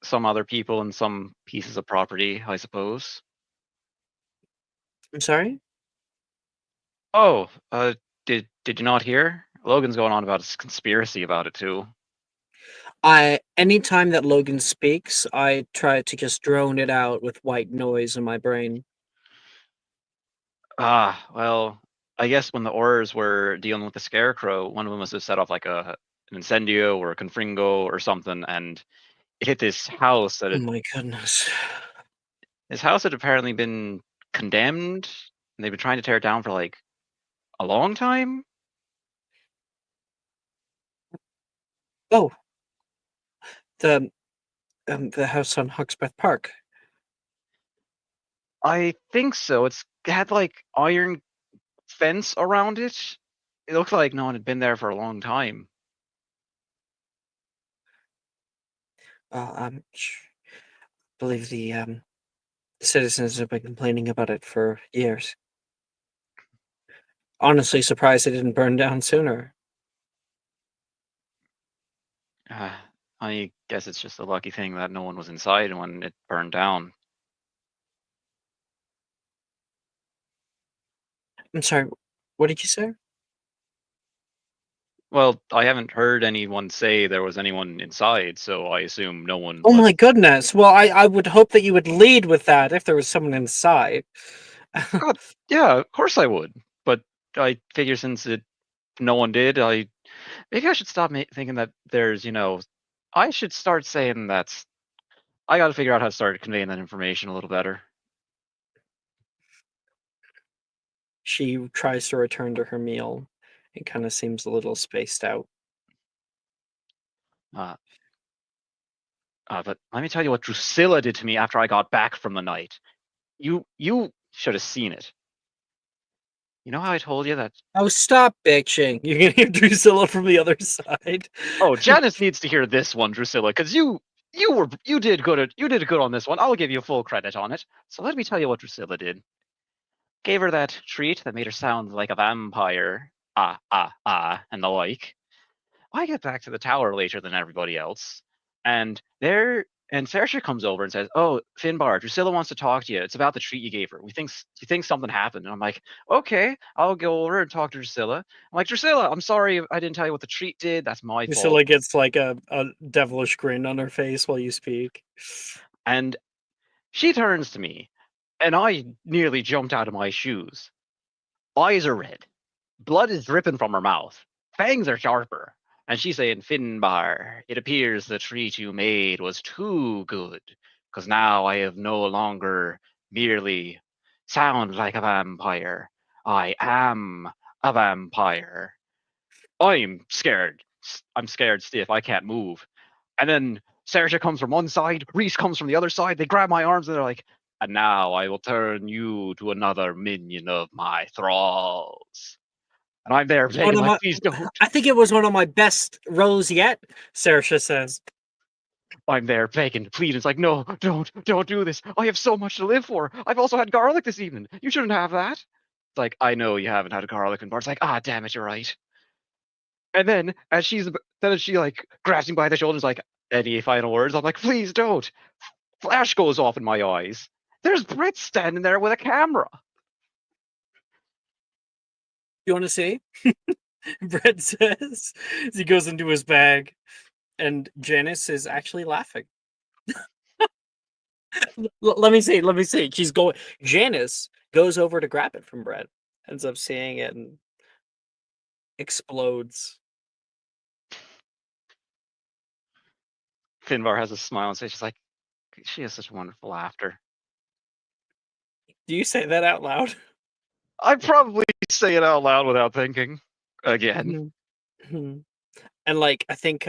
some other people and some pieces of property, I suppose. I'm sorry? Oh, did you not hear? Logan's going on about a conspiracy about it too. Anytime that Logan speaks, I try to just drone it out with white noise in my brain. Well, I guess when the Aurors were dealing with the Scarecrow, one of them must have set off like an incendio or a confringo or something, and it hit this house that Oh my goodness. his house had apparently been condemned, and they've been trying to tear it down for like a long time. Oh, the house on Huxbeth Park. I think so. It had like iron fence around it. It looked like no one had been there for a long time. I believe the citizens have been complaining about it for years. Honestly, surprised it didn't burn down sooner. I guess it's just a lucky thing that no one was inside when it burned down. I'm sorry, what did you say? Well, I haven't heard anyone say there was anyone inside, so I assume no one Oh was. my goodness. Well, I would hope that you would lead with that if there was someone inside. God, yeah, of course I would. But I figure since no one did, maybe I should stop thinking that there's, I should start saying that I got to figure out how to start conveying that information a little better. She tries to return to her meal. It kind of seems a little spaced out. But let me tell you what Drusilla did to me after I got back from the night. You should have seen it. You know how I told you that? Oh, stop bitching. You're going to hear Drusilla from the other side. Oh, Janice needs to hear this one, Drusilla, because you did good. You did good on this one. I'll give you full credit on it. So let me tell you what Drusilla did. Gave her that treat that made her sound like a vampire. And the like. I get back to the tower later than everybody else, and Saoirse comes over and says, "Oh, Finbar, Drusilla wants to talk to you. It's about the treat you gave her. She thinks something happened." And I'm like, "Okay, I'll go over and talk to Drusilla." I'm like, "Drusilla, I'm sorry I didn't tell you what the treat did. That's my fault." Drusilla gets like a devilish grin on her face while you speak. And she turns to me, and I nearly jumped out of my shoes. Eyes are red. Blood is dripping from her mouth. Fangs are sharper. And she's saying, "Finbar, it appears the treat you made was too good, because now I have no longer merely sound like a vampire. I am a vampire." I'm scared. I'm scared stiff. I can't move. And then Serja comes from one side, Reese comes from the other side. They grab my arms and they're like, "And now I will turn you to another minion of my thralls." And I'm there begging, like, "Please don't." I think it was one of my best roles yet, Saoirse says. I'm there begging, pleading. It's like, "No, don't do this. I have so much to live for. I've also had garlic this evening. You shouldn't have that." It's like, "I know you haven't had a garlic in bar." It's like, damn it, you're right. And then as she like grabs me by the shoulders, like, "Any final words?" I'm like, "Please don't." Flash goes off in my eyes. There's Britt standing there with a camera. You want to see? Brett says as he goes into his bag, and Janice is actually laughing. Let me see. Janice goes over to grab it from Brett, ends up seeing it and explodes. Finbar has a smile and says, "She's like, she has such wonderful laughter." Do you say that out loud? I probably say it out loud without thinking. Again. And like, I think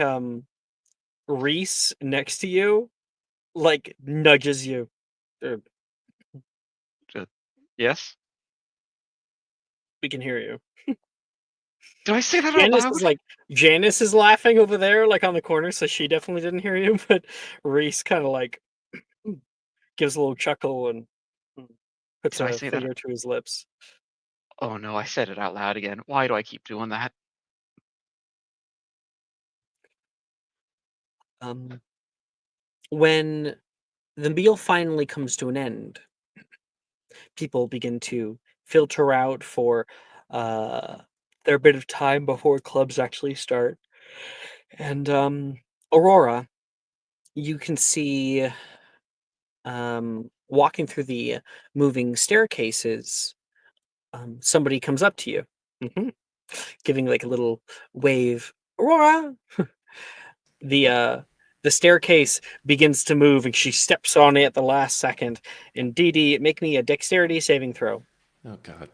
Reese next to you like nudges you. Yes? We can hear you. Did I say that out loud? Janice is laughing over there, like on the corner, so she definitely didn't hear you. But Reese kind of like gives a little chuckle and puts Did I a say that? finger to his lips. Oh no, I said it out loud again. Why do I keep doing that? When the meal finally comes to an end, people begin to filter out for There a bit of time before clubs actually start. And Aurora, you can see walking through the moving staircases, somebody comes up to you, Mhm. giving like a little wave. Aurora, the staircase begins to move, and she steps on it at the last second. And Dee Dee, make me a dexterity saving throw. Oh God.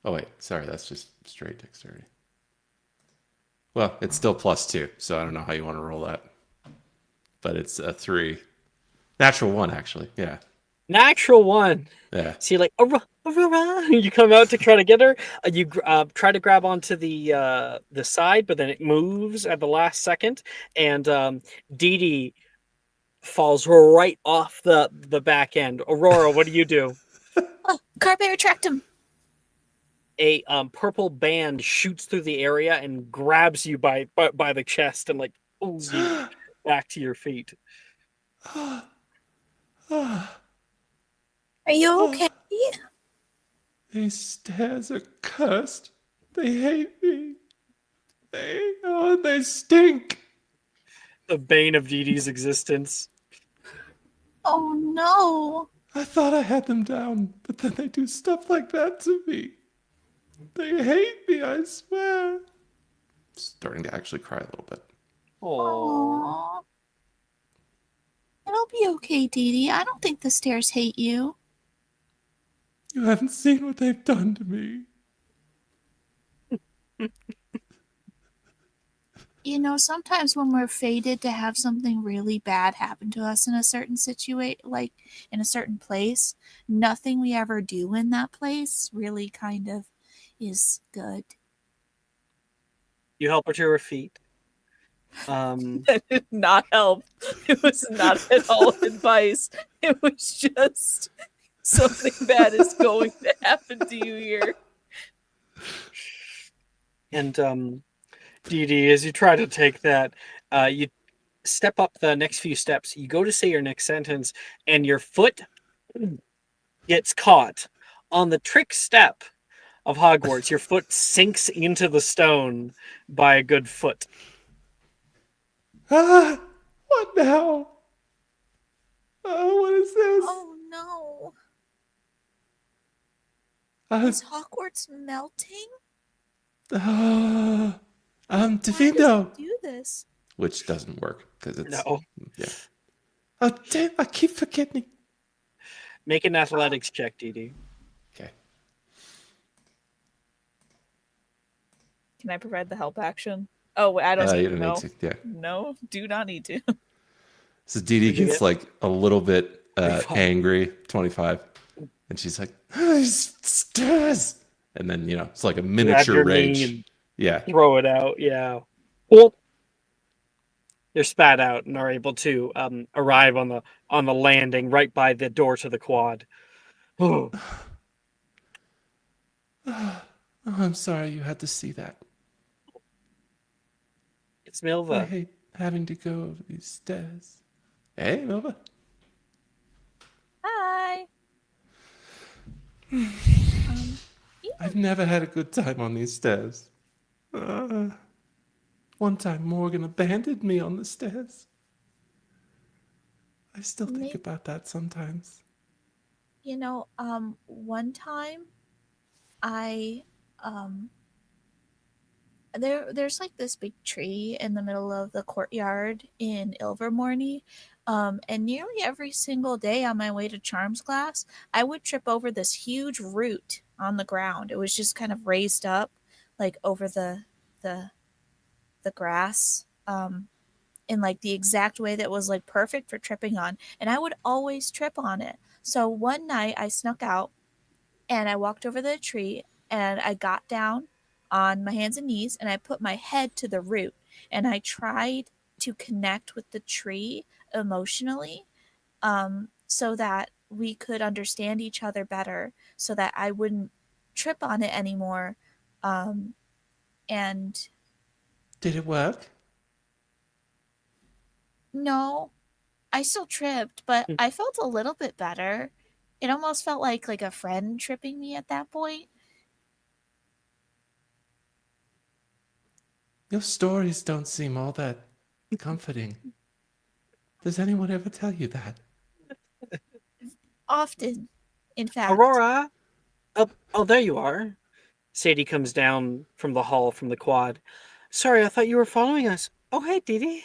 Oh wait, sorry, that's just straight dexterity. Well, it's still +2, so I don't know how you want to roll that. But it's a 3. Natural 1, actually. Yeah. Natural one. Yeah. So you're like, Aurora. You come out to try to get her. You try to grab onto the side, but then it moves at the last second, and Dee Dee falls right off the back end. Aurora, what do you do? Oh, Carpe retract him. A purple band shoots through the area and grabs you by the chest and like pulls you back to your feet. Are you okay? These stairs are cursed. They hate me. They stink. The bane of Dee Dee's existence. Oh no. I thought I had them down, but then they do stuff like that to me. They hate me, I swear. Starting to actually cry a little bit. Oh, Aww. It'll be okay, Dee Dee. I don't think the stairs hate you. You haven't seen what they've done to me. You know, sometimes when we're fated to have something really bad happen to us in a certain situation, like in a certain place, nothing we ever do in that place really kind of is good. you help her to her feet. That did not help. It was not at all advice. It was just something bad is going to happen to you here. And Dee Dee, as you try to take that, you step up the next few steps. You go to say your next sentence, and your foot gets caught on the trick step of Hogwarts. Your foot sinks into the stone by a good foot. Ah, what now? Oh, what is this? Oh no. Uh, Is Hogwarts melting? uh, Why does Defino. it do this? Which doesn't work because it's No. yeah. Oh damn! I keep forgetting. Make an athletics check, Dee Dee. Okay. Can I provide the help action? Oh, wait, I don't You don't know. need to. Yeah. No, do not need to. So Dee Dee What'd you gets get? like a little bit 25. angry, 25, and she's like, "These stairs," and then it's like a Grab miniature your knee rage. and Yeah. throw it out. Yeah. Well, you're spat out and are able to arrive on the landing right by the door to the quad. Oh, Oh, I'm sorry you had to see that. it's I Milva. hate having to go over these stairs. Hey, Nova. Hi. I've never had a good time on these stairs. One time Morgan abandoned me on the stairs. I still think Maybe- about that sometimes. You know, one time I there's like this big tree in the middle of the courtyard in Ilvermorny. And nearly every single day on my way to Charms class, I would trip over this huge root on the ground. It was just kind of raised up, like over the grass, in like the exact way that was like perfect for tripping on. And I would always trip on it. So one night I snuck out and I walked over the tree and I got down on my hands and knees and I put my head to the root and I tried to connect with the tree emotionally, so that we could understand each other better, so that I wouldn't trip on it anymore. And Did it work? no, I still tripped, but I felt a little bit better. It almost felt like a friend tripping me at that point. Your stories don't seem all that comforting. Does anyone ever tell you that? Often, in fact. Aurora! Oh, there you are. Sadie comes down from the hall from the quad. Sorry, I thought you were following us. Oh, hey, Dee Dee.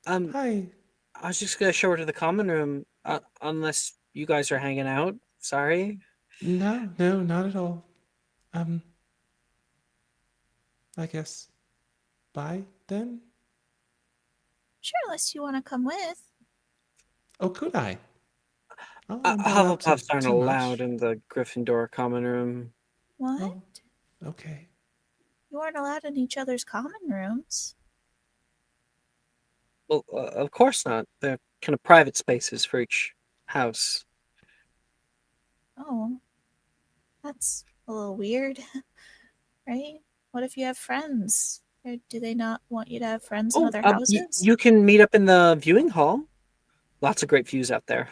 Hi. I was just gonna show her to the common room, unless you guys are hanging out. Sorry. No, not at all. Um, I guess. Bye then? Sure, unless you want to come with. Oh, could I? I'm not up to Hufflepuffs aren't too allowed much. in the Gryffindor common room. What? Oh, okay. You aren't allowed in each other's common rooms. Well, of course not. They're kind of private spaces for each house. Oh, that's a little weird, right? What if you have friends? Or do they not want you to have friends in Oh, other houses? you can meet up in the viewing hall. Lots of great views out there,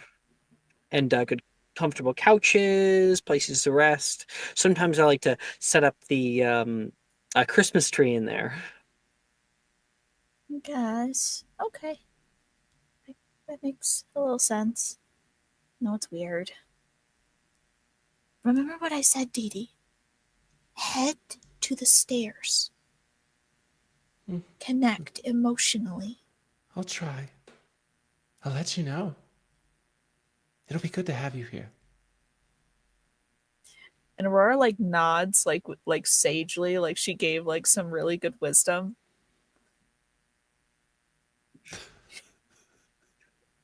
and good, comfortable couches, places to rest. Sometimes I like to set up the Christmas tree in there. Guess. Okay. That makes a little sense. No, it's weird. Remember what I said, Dee Dee? Head to the stairs. Mm. Connect emotionally. I'll try. I'll let you know. It'll be good to have you here. And Aurora nods sagely, like she gave some really good wisdom.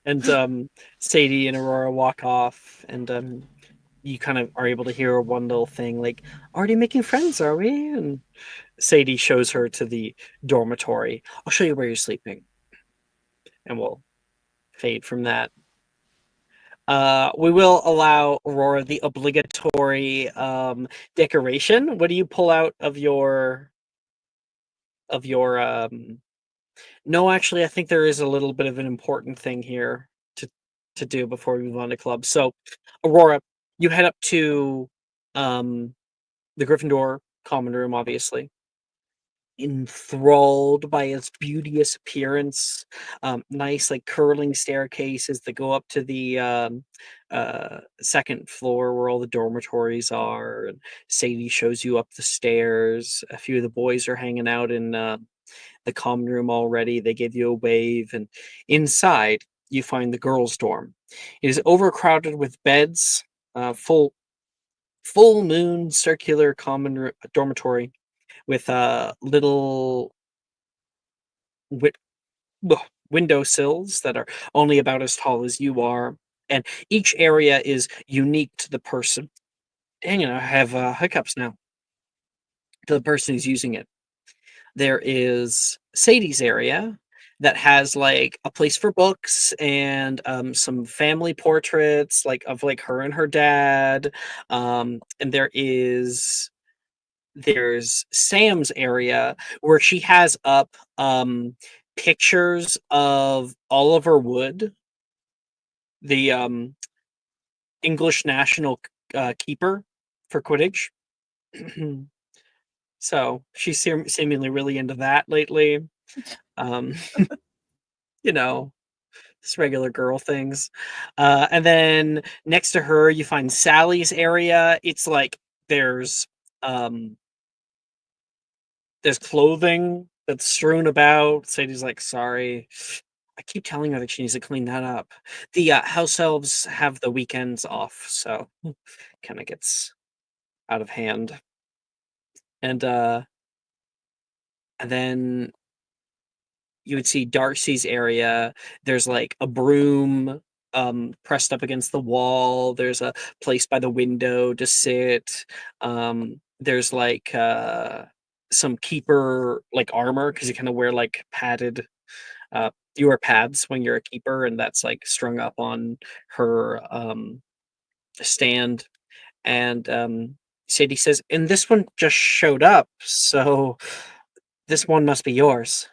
And Sadie and Aurora walk off, and you kind of are able to hear one little thing like, "Already making friends, are we?" And Sadie shows her to the dormitory. I'll show you where you're sleeping, and we'll fade from that. We will allow Aurora the obligatory decoration. What do you pull out of your? No, actually, I think there is a little bit of an important thing here to do before we move on to club. So, Aurora, you head up to um the Gryffindor common room, obviously. Enthralled by its beauteous appearance, nice curling staircases that go up to the second floor where all the dormitories are. And Sadie shows you up the stairs. A few of the boys are hanging out in the common room already. They give you a wave, and inside you find the girls' dorm. It is overcrowded with beds, full moon circular dormitory with little wi- window sills that are only about as tall as you are, and each area is unique to the person. Dang it, I have hiccups now. To the person who's using it. There is Sadie's area that has a place for books and some family portraits of her and her dad. And there's Sam's area where she has up pictures of Oliver Wood, the English national keeper for Quidditch. So she's seemingly really into that lately. Um, you know, just regular girl things. And then next to her, you find Sally's area. It's there's um, there's clothing that's strewn about. Sadie's sorry. I keep telling her that she needs to clean that up. The house elves have the weekends off, so kind of gets out of hand. And and then you would see Darcy's area. There's a broom pressed up against the wall. There's a place by the window to sit. There's some keeper armor because you kind of wear padded you wear pads when you're a keeper, and that's strung up on her stand. And Sadie says, and this one just showed up, so this one must be yours.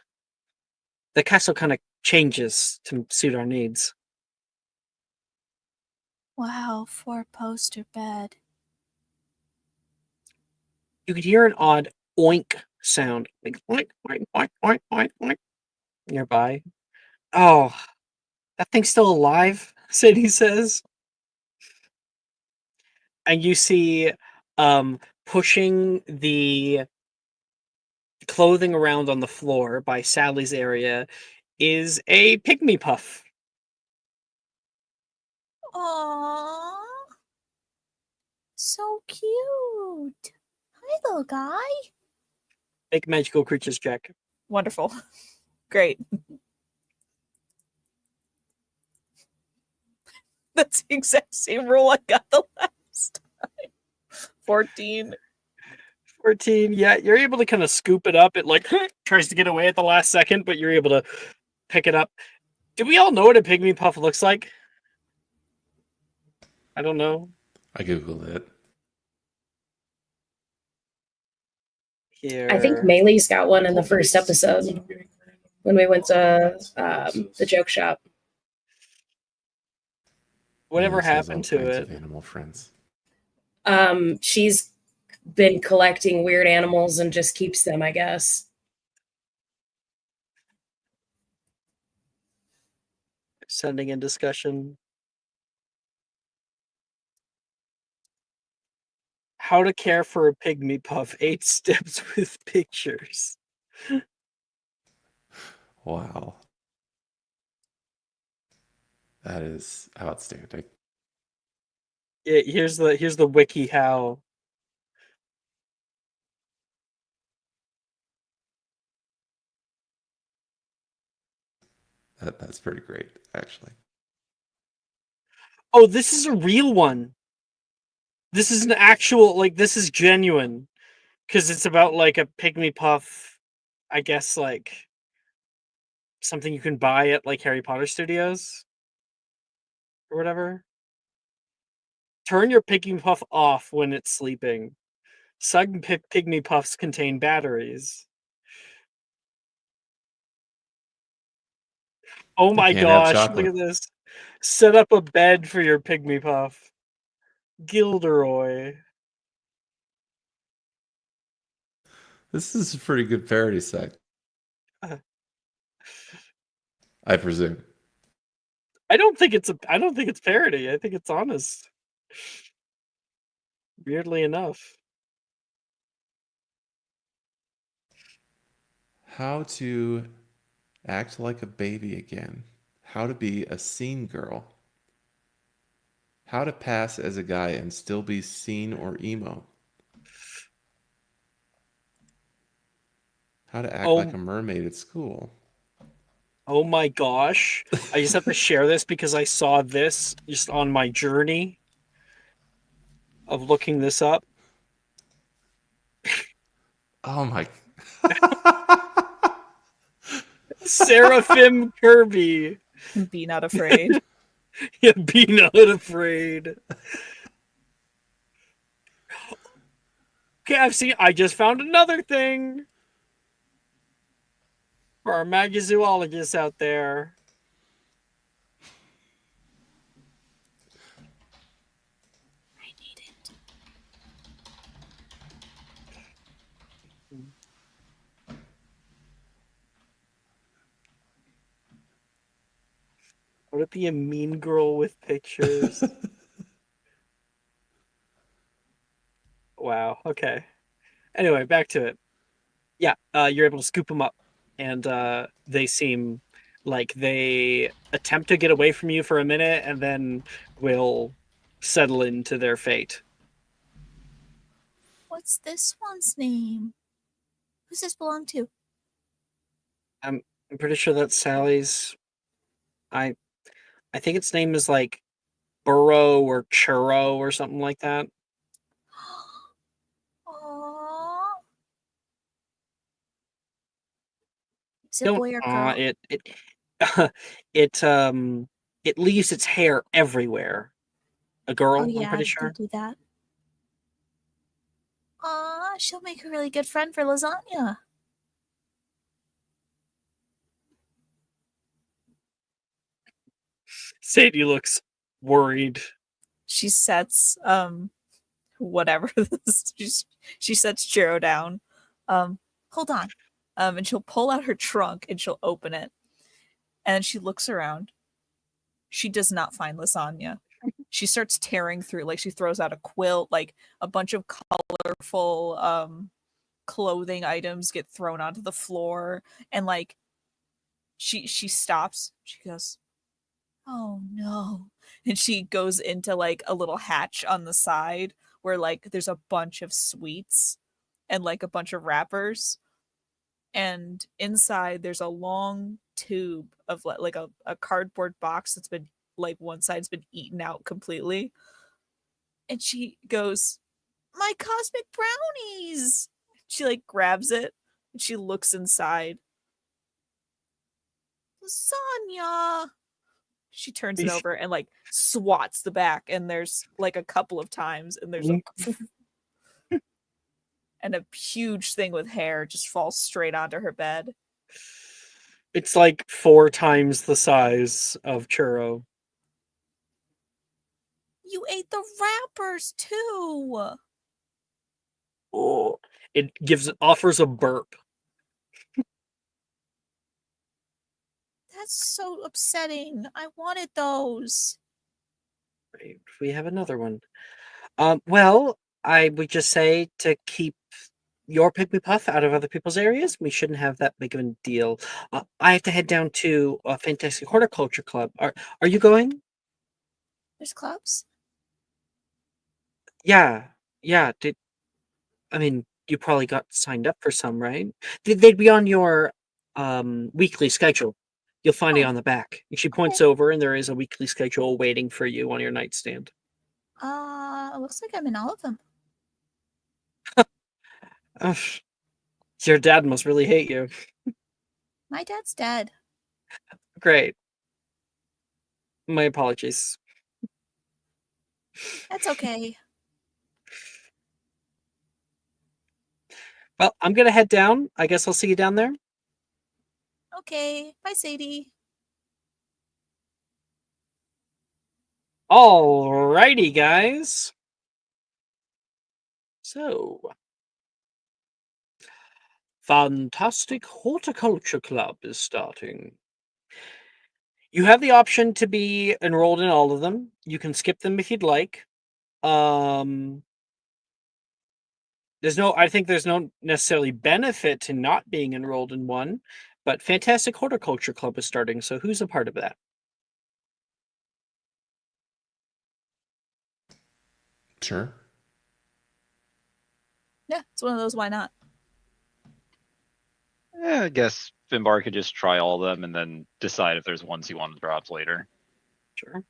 The castle kind of changes to suit our needs. Wow, 4-poster bed. You could hear an odd oink sound, like oink, oink, oink, oink, oink, oink, nearby. Oh, that thing's still alive, Sadie says. And you see pushing the clothing around on the floor by Sally's area is a pygmy puff. Aww. So cute. Hi, little guy. Make magical creatures check. Wonderful. Great. That's the exact same roll I got the last time. 14. 14. Yeah, you're able to kind of scoop it up. It like tries to get away at the last second, but you're able to pick it up. Do we all know what a pygmy puff looks like? I don't know. I googled it. Here. I think Maylee's got one in the first episode when we went to the joke shop. Whatever Liz has happened all to kinds it? of animal friends. She's been collecting weird animals and just keeps them, I guess. Sending in discussion. How to care for a pygmy puff. 8 steps with pictures. Wow. That is outstanding. Yeah, here's the wiki how. That's pretty great, actually. Oh, this is a real one. This is an actual, like, this is genuine. Because it's about, like, a pygmy puff, I guess, like, something you can buy at, like, Harry Potter Studios. Or whatever. Turn your pygmy puff off when it's sleeping. Some pygmy puffs contain batteries. Oh my can't have gosh, look chocolate. at this. Set up a bed for your pygmy puff. Gilderoy. This is a pretty good parody site, Uh, I presume. I don't think it's parody. I think it's honest. Weirdly enough. How to act like a baby again. How to be a scene girl. How to pass as a guy and still be seen or emo. How to act like a mermaid at school. Oh my gosh. I just have to share this because I saw this just on my journey of looking this up. Oh my. Seraphim Kirby. Be not afraid. Yeah, be not afraid. Okay, I just found another thing for our magazoologists out there. I need it. Would it be a mean girl with pictures? Wow, okay. Anyway, back to it. Yeah, you're able to scoop them up, and they seem like they attempt to get away from you for a minute and then will settle into their fate. What's this one's name? Who's this belong to? I'm pretty sure that's Sally's. I think its name is like Burrow or Churro or something like that. Aww. Is it Don't boy or girl? it leaves its hair everywhere. A girl, Oh yeah, I'm pretty they sure. do that. Aw, she'll make a really good friend for lasagna. Sadie looks worried. she sets whatever this she sets Jiro down. Hold on. And she'll pull out her trunk and she'll open it. And she looks around. She does not find lasagna. She starts tearing through, like she throws out a quilt, like a bunch of colorful clothing items get thrown onto the floor, and like she stops. She goes, "Oh no." And she goes into like a little hatch on the side where like there's a bunch of sweets and like a bunch of wrappers, and inside there's a long tube of like a cardboard box that's been like one side's been eaten out completely. And she goes, "My cosmic brownies." She like grabs it and she looks inside. "Lasagna." She turns it over and like swats the back, and there's like a couple of times, and there's a and a huge thing with hair just falls straight onto her bed. It's like 4 times the size of churro. "You ate the wrappers too." Oh, it offers a burp. "That's so upsetting. I wanted those." Right, we have another one. Well, I would just say to keep your Pick Me Puff out of other people's areas. We shouldn't have that big of a deal. I have to head down to a Fantastic Horticulture Club. Are you going? There's clubs? Yeah. I mean, you probably got signed up for some, right? They'd be on your weekly schedule. You'll find it Oh. on the back. And she points Okay. over, and there is a weekly schedule waiting for you on your nightstand. It looks like I'm in all of them. Ugh, your dad must really hate you. My dad's dead. Great. My apologies. That's okay. Well, I'm gonna head down. I guess I'll see you down there. Okay. Bye, Sadie. Alrighty, guys. So, Fantastic Horticulture Club is starting. You have the option to be enrolled in all of them. You can skip them if you'd like. I think there's no necessarily benefit to not being enrolled in one, but Fantastic Horticulture Club is starting, so who's a part of that? Sure. Yeah, it's one of those. Why not? Yeah, I guess Finbar could just try all of them and then decide if there's ones he wants to drop later. Sure.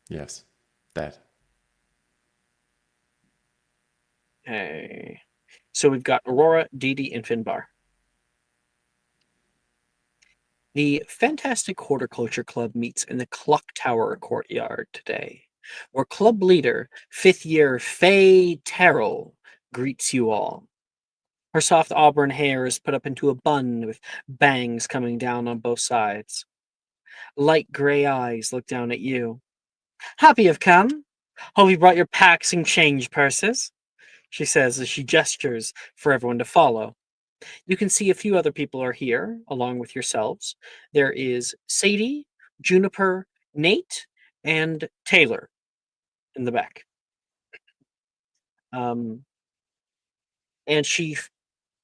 Yes. That. Okay. So we've got Aurora, Dee Dee, and Finbar. The Fantastic Horticulture Club meets in the Clock Tower courtyard today, where club leader, 5th year Faye Terrell, greets you all. Her soft auburn hair is put up into a bun with bangs coming down on both sides. Light gray eyes look down at you. "Happy you've come. Hope you brought your packs and change purses," she says as she gestures for everyone to follow. You can see a few other people are here, along with yourselves. There is Sadie, Juniper, Nate, and Taylor in the back. And she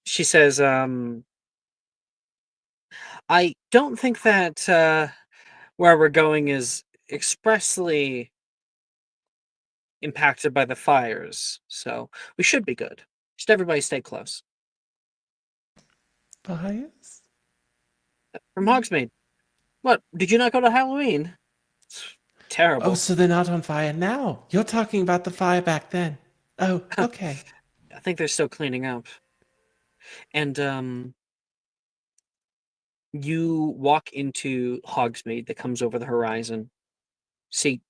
says, "I don't think that where we're going is expressly impacted by the fires, so we should be good. Just everybody stay close." Fires? From Hogsmeade. What, did you not go to Halloween? It's terrible. Oh, so they're not on fire now. You're talking about the fire back then. Oh, okay. I think they're still cleaning up. And you walk into Hogsmeade that comes over the horizon. You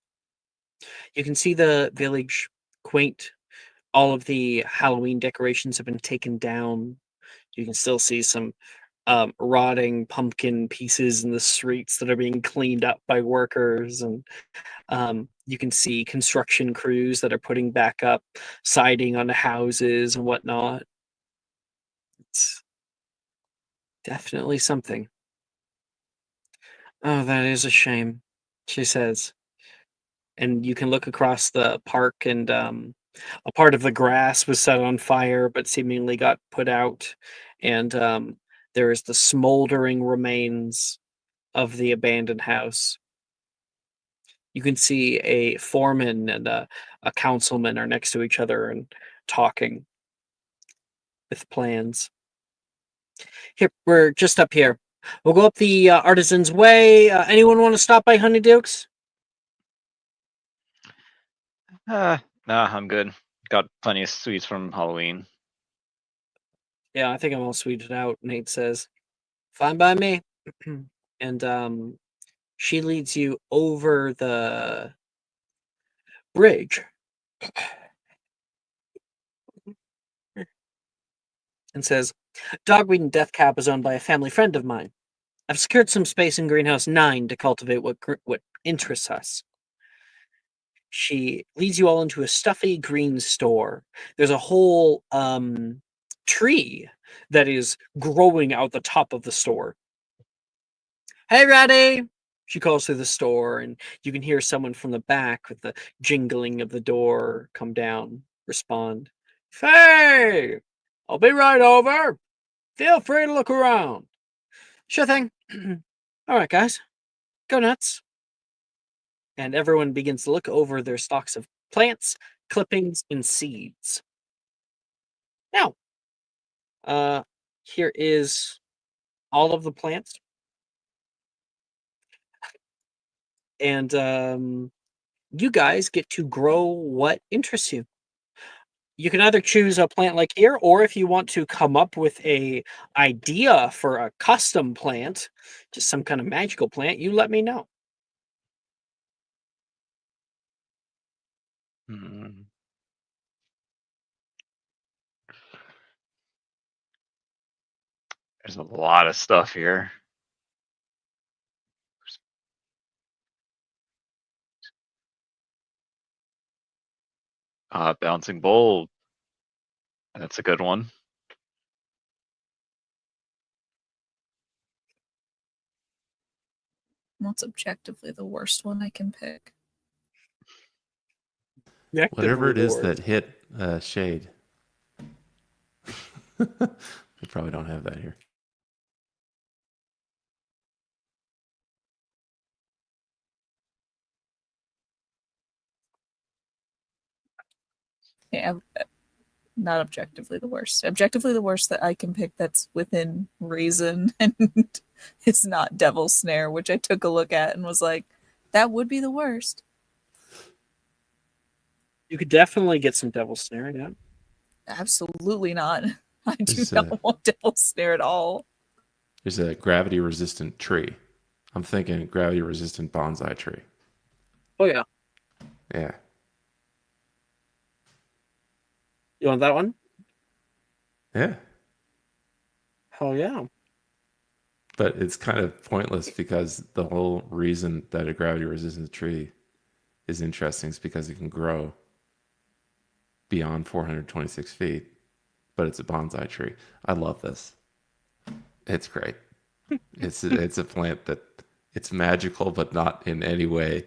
can see the village, quaint. All of the Halloween decorations have been taken down. You can still see some rotting pumpkin pieces in the streets that are being cleaned up by workers. And You can see construction crews that are putting back up siding on the houses and whatnot. It's definitely something. Oh, that is a shame, she says. And you can look across the park, and a part of the grass was set on fire but seemingly got put out. And there is the smoldering remains of the abandoned house. You can see a foreman and a councilman are next to each other and talking with plans. Here, we're just up here. We'll go up the Artisan's Way. Anyone want to stop by Honeydukes? Nah, I'm good. Got plenty of sweets from Halloween. Yeah, I think I'm all sweeted out, Nate says. Fine by me. And she leads you over the bridge and says, Dogweed and Death Cap is owned by a family friend of mine. I've secured some space in Greenhouse 9 to cultivate what interests us. She leads you all into a stuffy green store. There's a whole tree that is growing out the top of the store. Hey, Ratty! She calls through the store, and you can hear someone from the back with the jingling of the door come down, respond. Hey! I'll be right over. Feel free to look around. Sure thing. All right, guys. Go nuts. And everyone begins to look over their stocks of plants, clippings, and seeds. Now, here is all of the plants. And you guys get to grow what interests you. You can either choose a plant like here, or if you want to come up with a idea for a custom plant, just some kind of magical plant, you let me know. Hmm. There's a lot of stuff here. Bouncing bulb. That's a good one. What's objectively the worst one I can pick? Whatever it is that hit shade. We probably don't have that here. Yeah, not objectively the worst. Objectively the worst that I can pick that's within reason and is not Devil Snare, which I took a look at and was like, that would be the worst. You could definitely get some Devil Snare, yeah. Absolutely not. I do There's not want Devil Snare at all. There's a gravity-resistant tree. I'm thinking gravity-resistant bonsai tree. Oh, yeah. Yeah. You want that one? Yeah. Hell yeah. But it's kind of pointless because the whole reason that a gravity-resistant tree is interesting is because it can grow beyond 426 feet, but it's a bonsai tree. I love this. It's great. It's a plant that it's magical, but not in any way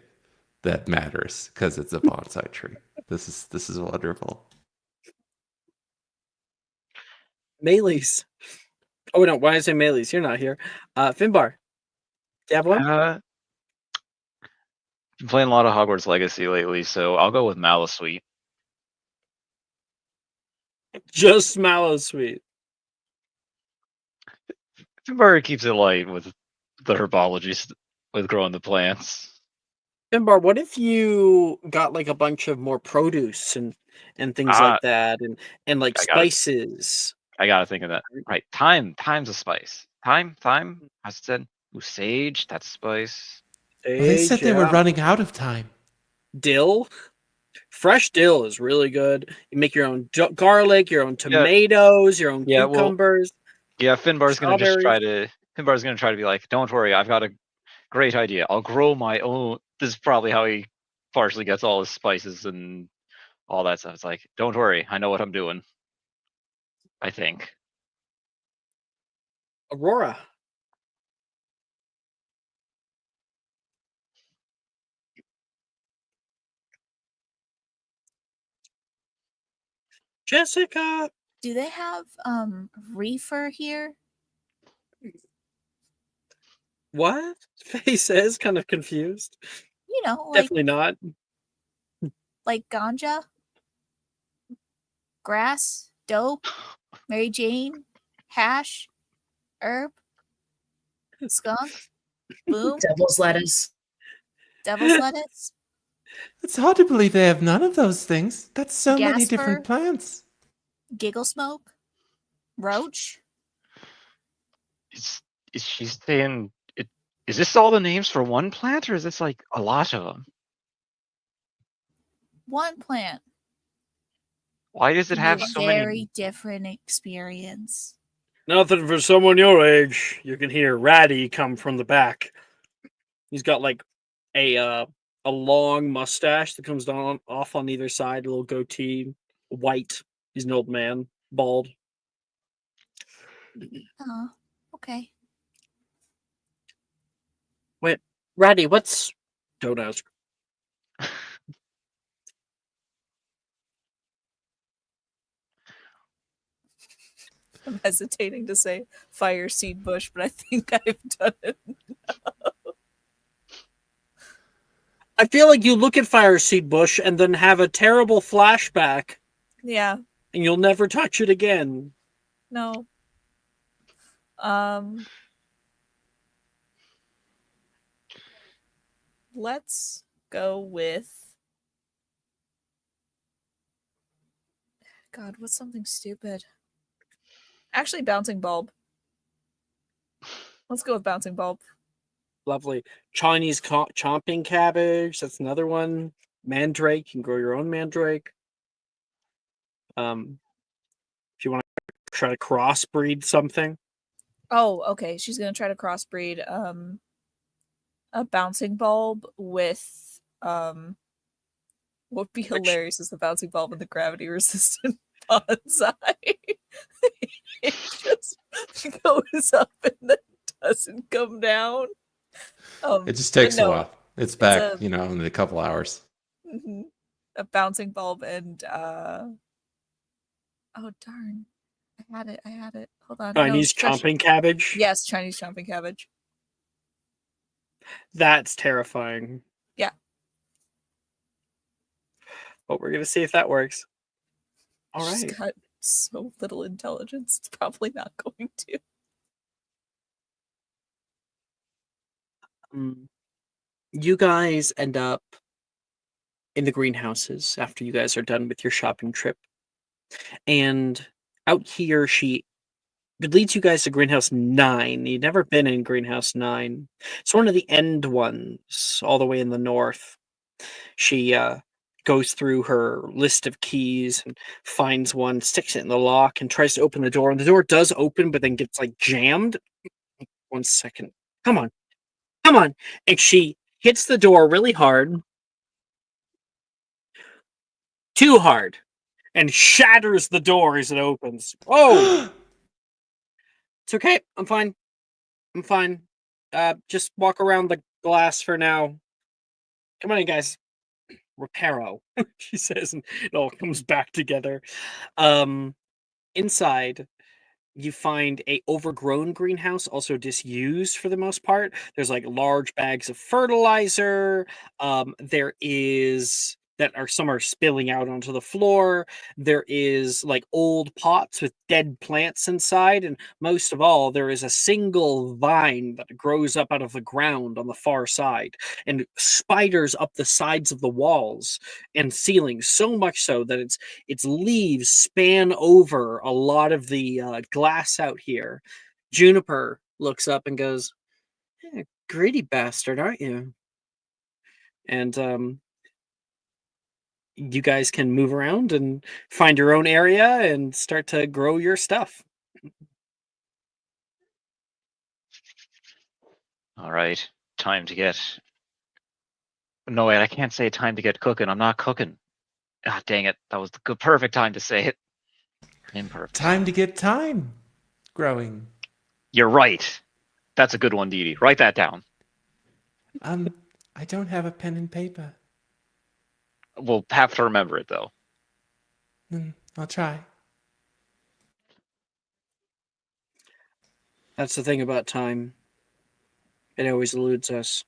that matters because it's a bonsai tree. This is wonderful. Melees. Oh, no, why did I say Melees? You're not here. Finbar, do you have one? Been playing a lot of Hogwarts Legacy lately, so I'll go with Mallow Sweet. Just Mallow Sweet. Finbar keeps it light with the herbology, with growing the plants. Finbar, what if you got like a bunch of more produce and things like that, and like spices? I gotta think of that. Right, time's a spice. Thyme, as it said. Ooh, sage, that's spice. Well, they said they were running out of time. Dill, fresh dill is really good. You make your own garlic, your own tomatoes, your own cucumbers. Finbar's gonna try to be like, don't worry, I've got a great idea. I'll grow my own. This is probably how he partially gets all his spices and all that stuff. It's like, don't worry, I know what I'm doing. I think. Aurora. Jessica. Do they have reefer here? What? Faye says, kind of confused. You know, like Definitely not. ganja, grass, dope, Mary Jane, hash, herb, skunk, boom, Devil's lettuce. devil's lettuce, It's hard to believe they have none of those things. That's so many Gasper. different plants. giggle smoke, roach. Is she saying it? Is this all the names for one plant, or is this like a lot of them? One plant. Why does it have A so very many? different experience. Nothing for someone your age. You can hear Ratty come from the back. He's got like a long mustache that comes down off on either side, a little goatee, white. He's an old man, bald. Oh, okay. Wait, Ratty, what's? Don't ask. I'm hesitating to say fire seed bush, but I think I've done it. I feel like you look at Fireseed Bush and then have a terrible flashback, Yeah, and you'll never touch it again. no. Let's go with God, what's something stupid? Actually, bouncing bulb. Let's go with bouncing bulb. Lovely. Chinese chomping cabbage. That's another one. Mandrake. You can grow your own mandrake. If you want to try to crossbreed something. Oh, okay. She's gonna try to crossbreed a bouncing bulb with what would be hilarious is the bouncing bulb and the gravity resistant bonsai. It just goes up and then doesn't come down. It just takes but a no, while. It's back, a- in a couple hours. a bouncing bulb and oh darn. I had it. Hold on. Chinese chomping cabbage. Yes, Chinese chomping cabbage. That's terrifying. Yeah. But we're going to see if that works. All She's right. got so little intelligence. It's probably not going to. You guys end up in the greenhouses after you guys are done with your shopping trip. And out here, it leads you guys to Greenhouse 9. You've never been in Greenhouse 9. It's one of the end ones, all the way in the north. She goes through her list of keys and finds one, sticks it in the lock, and tries to open the door. And the door does open, but then gets jammed. 1 second. Come on. And she hits the door really hard. Too hard. And shatters the door as it opens. Oh! It's okay. I'm fine. Just walk around the glass for now. Come on in, guys. Reparo, she says, and it all comes back together. Inside, you find a overgrown greenhouse, also disused for the most part. There's large bags of fertilizer. There is some are spilling out onto the floor. There is old pots with dead plants inside, and most of all, there is a single vine that grows up out of the ground on the far side and spiders up the sides of the walls and ceiling, so much so that its leaves span over a lot of the glass out here. Juniper looks up and goes, greedy bastard, aren't you? And you guys can move around and find your own area and start to grow your stuff. All right, time to get No, wait, I can't say time to get cooking. I'm not cooking. Ah, dang it. That was the good, perfect time to say it. Imperfect. Time to get time growing. You're right. That's a good one, Dee Dee. Write that down. I don't have a pen and paper. We'll have to remember it, though. I'll try. That's the thing about time. It always eludes us.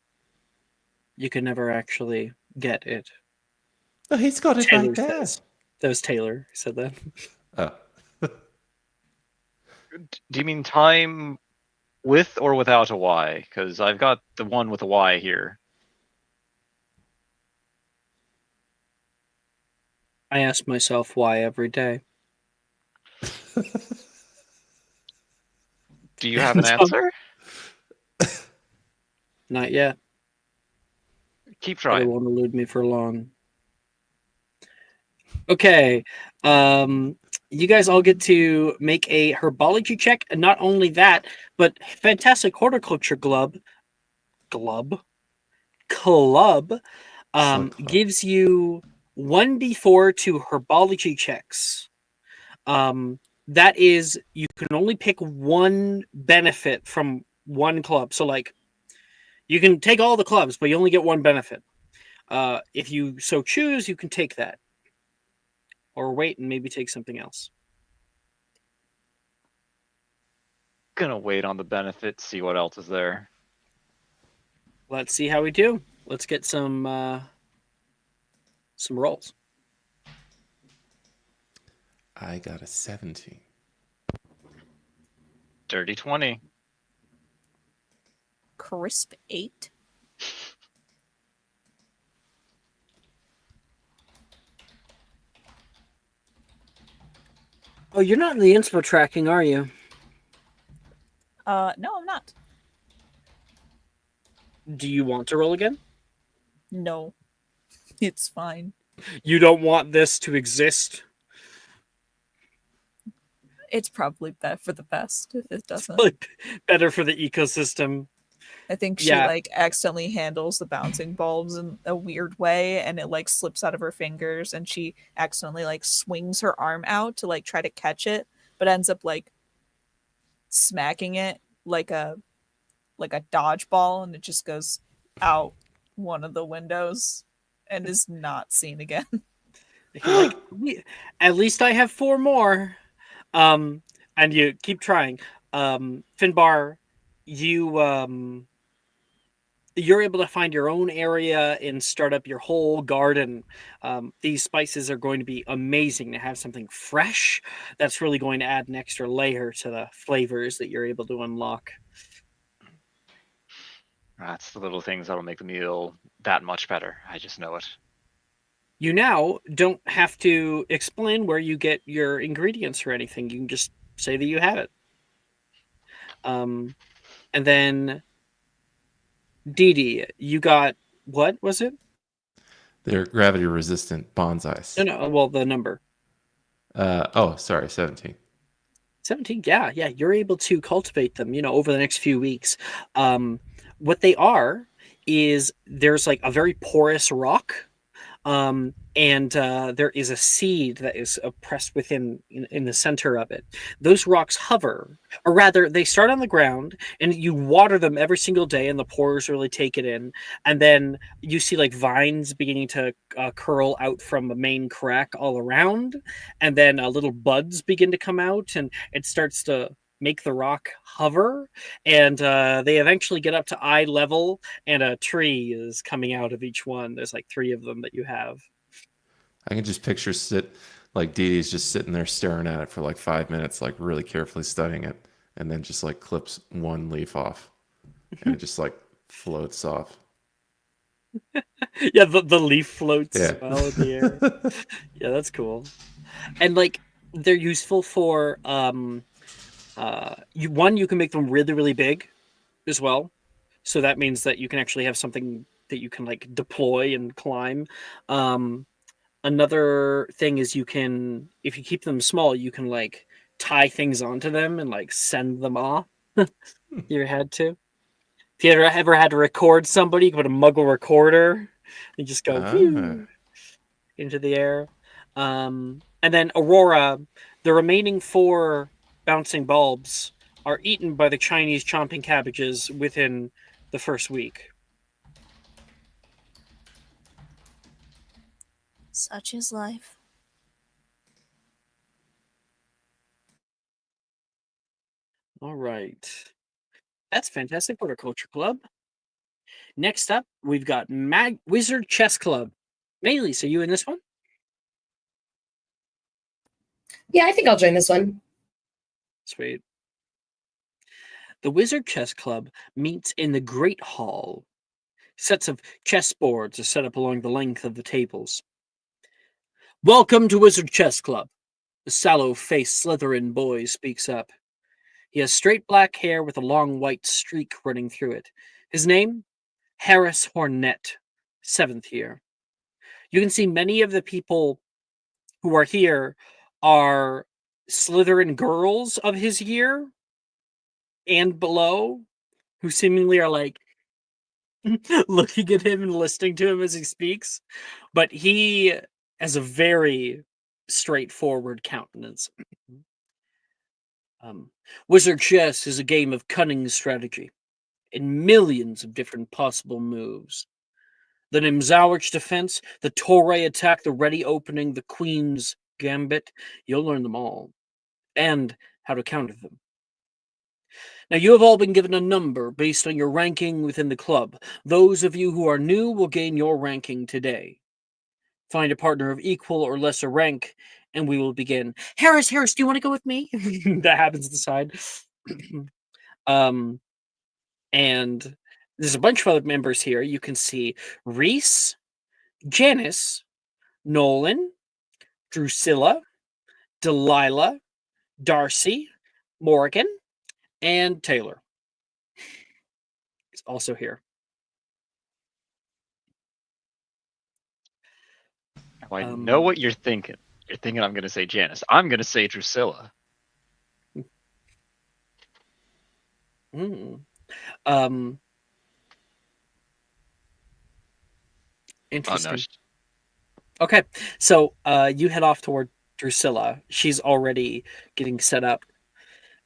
You can never actually get it. Oh, he's got it Taylor right there. says. That was Taylor who said that. Oh. Do you mean time with or without a Y? Because I've got the one with a Y here. I ask myself why every day. Do you have an answer? Not yet. Keep But it trying. won't elude me for long. Okay. You guys all get to make a herbology check, and not only that, but Fantastic Horticulture Club Club. gives you 1d4 to herbology checks. That is, you can only pick one benefit from one club. So, like, you can take all the clubs, but you only get one benefit. If you so choose, you can take that. Or wait and maybe take something else. Gonna wait on the benefit, see what else is there. Let's see how we do. Let's get some rolls. I got a 17. Dirty 20. Crisp 8. Oh, you're not in the inspo tracking, are you? No, I'm not. Do you want to roll again? No. It's fine. You don't want this to exist? It's probably for the best if it doesn't. Like, better for the ecosystem. I think she like accidentally handles the bouncing bulbs in a weird way, and it like slips out of her fingers, and she accidentally like swings her arm out to like try to catch it, but ends up like smacking it like a dodgeball, and it just goes out one of the windows and is not seen again. Like, at least I have 4 more. And you keep trying. Finbar, you're able to find your own area and start up your whole garden. These spices are going to be amazing to have something fresh that's really going to add an extra layer to the flavors that you're able to unlock. That's the little things that'll make the meal that much better. I just know it. You now don't have to explain where you get your ingredients or anything. You can just say that you have it. And then Dee Dee, you got, what was it? They're gravity resistant bonsais. No, well, the number. 17. 17, yeah, you're able to cultivate them, over the next few weeks. What they are is there's like a very porous rock, and there is a seed that is pressed within in the center of it. Those rocks hover, or rather, they start on the ground, and you water them every single day, and the pores really take it in. And then you see like vines beginning to curl out from a main crack all around, and then little buds begin to come out, and it starts to make the rock hover, and they eventually get up to eye level, and a tree is coming out of each one. There's like 3 of them that you have. I can just picture Dee Dee's just sitting there staring at it for like 5 minutes, like really carefully studying it, and then just like clips one leaf off, and it just like floats off. Yeah, the leaf floats as well in the air. Yeah, that's cool. And like they're useful for you can make them really, really big as well. So that means that you can actually have something that you can like deploy and climb. Another thing is you can, if you keep them small, you can like tie things onto them and like send them off. You ever had to? If you ever had to record somebody, you can put a muggle recorder They just go Ah. phew, into the air. And then Aurora, the remaining 4 bouncing bulbs are eaten by the Chinese chomping cabbages within the first week. Such is life. All right. That's Fantastic Horticulture Club. Next up, we've got Wizard Chess Club. Maylis, are you in this one? Yeah, I think I'll join this one. Sweet. The Wizard Chess Club meets in the Great Hall. Sets of chess boards are set up along the length of the tables. Welcome to Wizard Chess Club. The sallow-faced Slytherin boy speaks up. He has straight black hair with a long white streak running through it. His name? Harris Hornet, 7th year. You can see many of the people who are here are Slytherin girls of his year and below, who seemingly are like looking at him and listening to him as he speaks. But he has a very straightforward countenance. Wizard chess is a game of cunning strategy and millions of different possible moves. The Nimzowich defense, the Toray attack, the ready opening, the Queen's gambit, you'll learn them all, and how to counter them. Now, you have all been given a number based on your ranking within the club. Those of you who are new will gain your ranking today. Find a partner of equal or lesser rank, and we will begin. Harris, do you want to go with me? That happens to the side. And there's a bunch of other members here. You can see Reese, Janice, Nolan, Drusilla, Delilah, Darcy, Morgan, and Taylor is also here. Now, I know what you're thinking. You're thinking I'm going to say Janice. I'm going to say Drusilla. Interesting. Oh, no. Okay, so you head off toward Drusilla. She's already getting set up.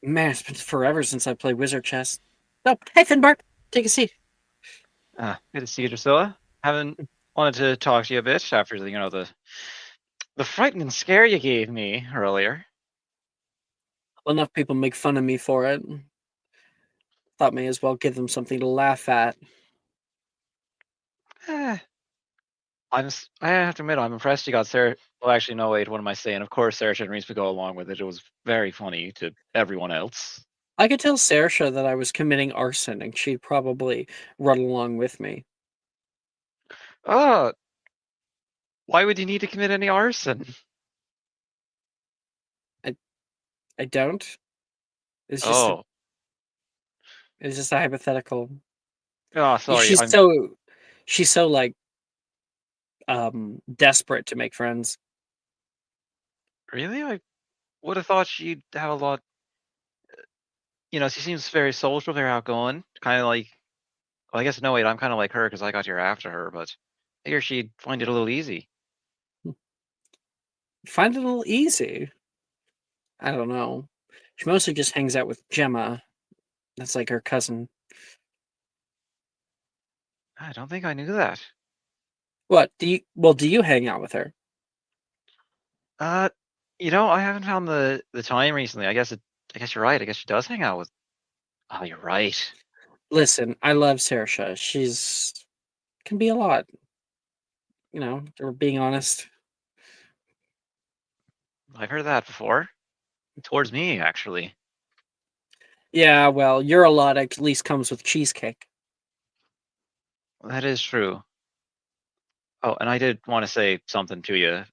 Man, it's been forever since I played wizard chess. Oh, hey Finbar, take a seat. Good to see you, Drusilla. Haven't wanted to talk to you a bit after the frightening scare you gave me earlier. Well, enough people make fun of me for it. Thought may as well give them something to laugh at. I have to admit, I'm impressed you got Sarah. Well, actually, no, wait, what am I saying? Of course, Sarah and Reese would go along with it. It was very funny to everyone else. I could tell Saoirse that I was committing arson, and she'd probably run along with me. Oh, why would you need to commit any arson? I don't. It's just Oh, it's just a hypothetical. sorry. She's so like desperate to make friends. Really? I would have thought she'd have a lot. She seems very social, very outgoing. Kind of like. Well, I guess no, wait. I'm kind of like her because I got here after her, but I hear she'd find it a little easy. Find it a little easy. I don't know. She mostly just hangs out with Gemma. That's like her cousin. I don't think I knew that. What do you hang out with her? I haven't found the time recently. I guess you're right. I guess she does hang out with. Oh, you're right. Listen, I love Saoirse. She's can be a lot. We're being honest. I've heard that before. Towards me, actually. Yeah, well, you're a lot at least comes with cheesecake. That is true. Oh, and I did want to say something to you,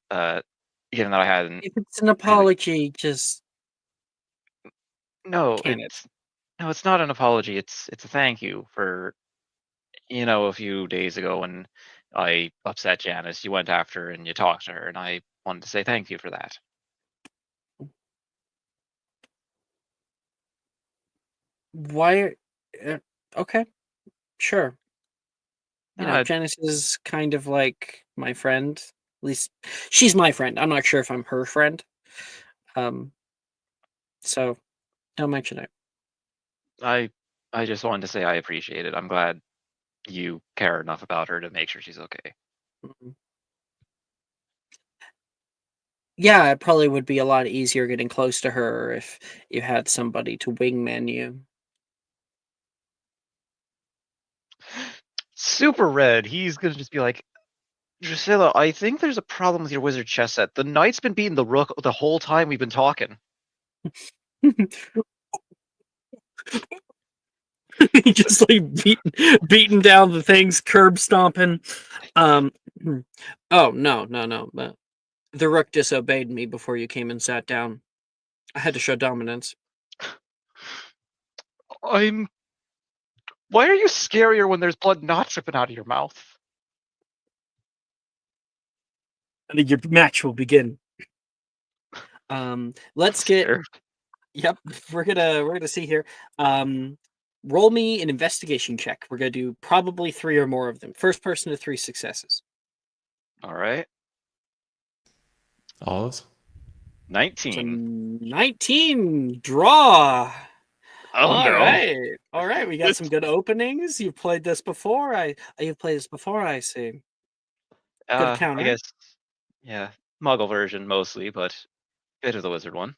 given that I hadn't. If it's an apology, just No, can it? it's not an apology. It's a thank you for, a few days ago when I upset Janice. You went after her and you talked to her, and I wanted to say thank you for that. Why? Okay, sure. Yeah. Janice is kind of like my friend. At least she's my friend. I'm not sure if I'm her friend. So don't mention it. I just wanted to say I appreciate it. I'm glad you care enough about her to make sure she's okay. Mhm. Yeah, it probably would be a lot easier getting close to her if you had somebody to wingman you. Super Red, he's gonna just be like, Drusilla, I think there's a problem with your wizard chess set. The knight's been beating the rook the whole time we've been talking. Just like beating down the things, curb stomping. Oh no. But the rook disobeyed me before you came and sat down. I had to show dominance. Why are you scarier when there's blood not dripping out of your mouth? I think your match will begin. Let's get. Scared. Yep, we're gonna see here. Roll me an investigation check. We're gonna do probably 3 or more of them. First person to 3 successes. All right. Olives? 19. 19 draw. Oh All no. right. We got some good openings. You've played this before. You've played this before. I see. Good counter. I guess, yeah, Muggle version mostly, but bit of the wizard one.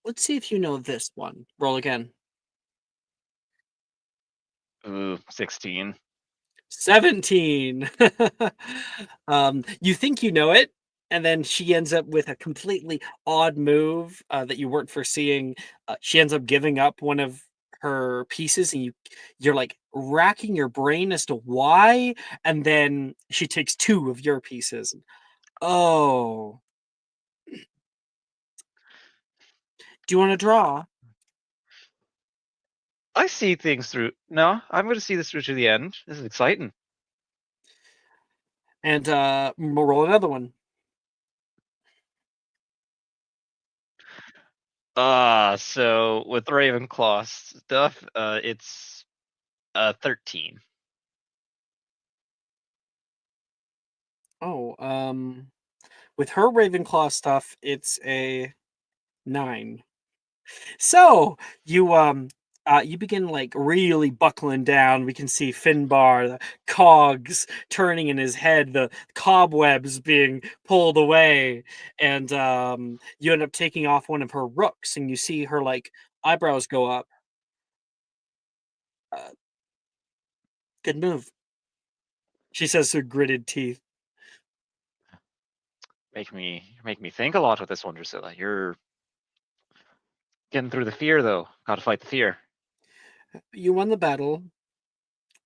Let's see if you know this one. Roll again. Ooh, 16. 17. You think you know it, and then she ends up with a completely odd move that you weren't foreseeing. She ends up giving up one of her pieces, and you're like racking your brain as to why, and then she takes 2 of your pieces. Oh, do you want to draw? I see things through. No, I'm going to see this through to the end. This is exciting. And we'll roll another one. So with Ravenclaw stuff, it's 13. Oh, with her Ravenclaw stuff, it's a 9. So you begin like really buckling down. We can see Finbar, the cogs turning in his head, the cobwebs being pulled away, and you end up taking off one of her rooks, and you see her like eyebrows go up. Good move, she says through gritted teeth. Make me think a lot with this one, Drusilla. You're getting through the fear, though. Got to fight the fear. You won the battle.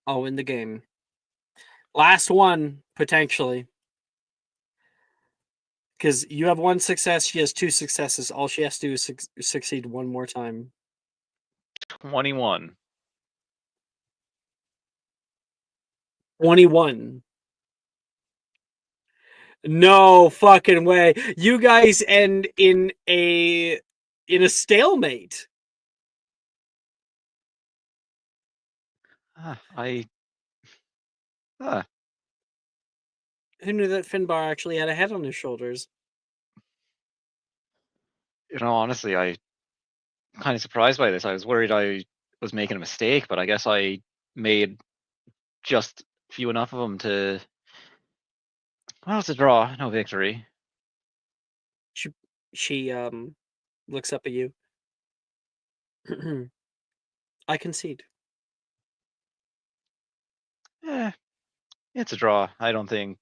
I'll win the game. Last one, potentially. Because you have 1 success, she has 2 successes. All she has to do is succeed 1 more time. 21. 21. No fucking way. You guys end in a stalemate. I. Who knew that Finbar actually had a head on his shoulders? Honestly, I'm kind of surprised by this. I was worried I was making a mistake, but I guess I made just few enough of them to. Well, it's a draw, no victory. She looks up at you. I concede. It's a draw. I don't think,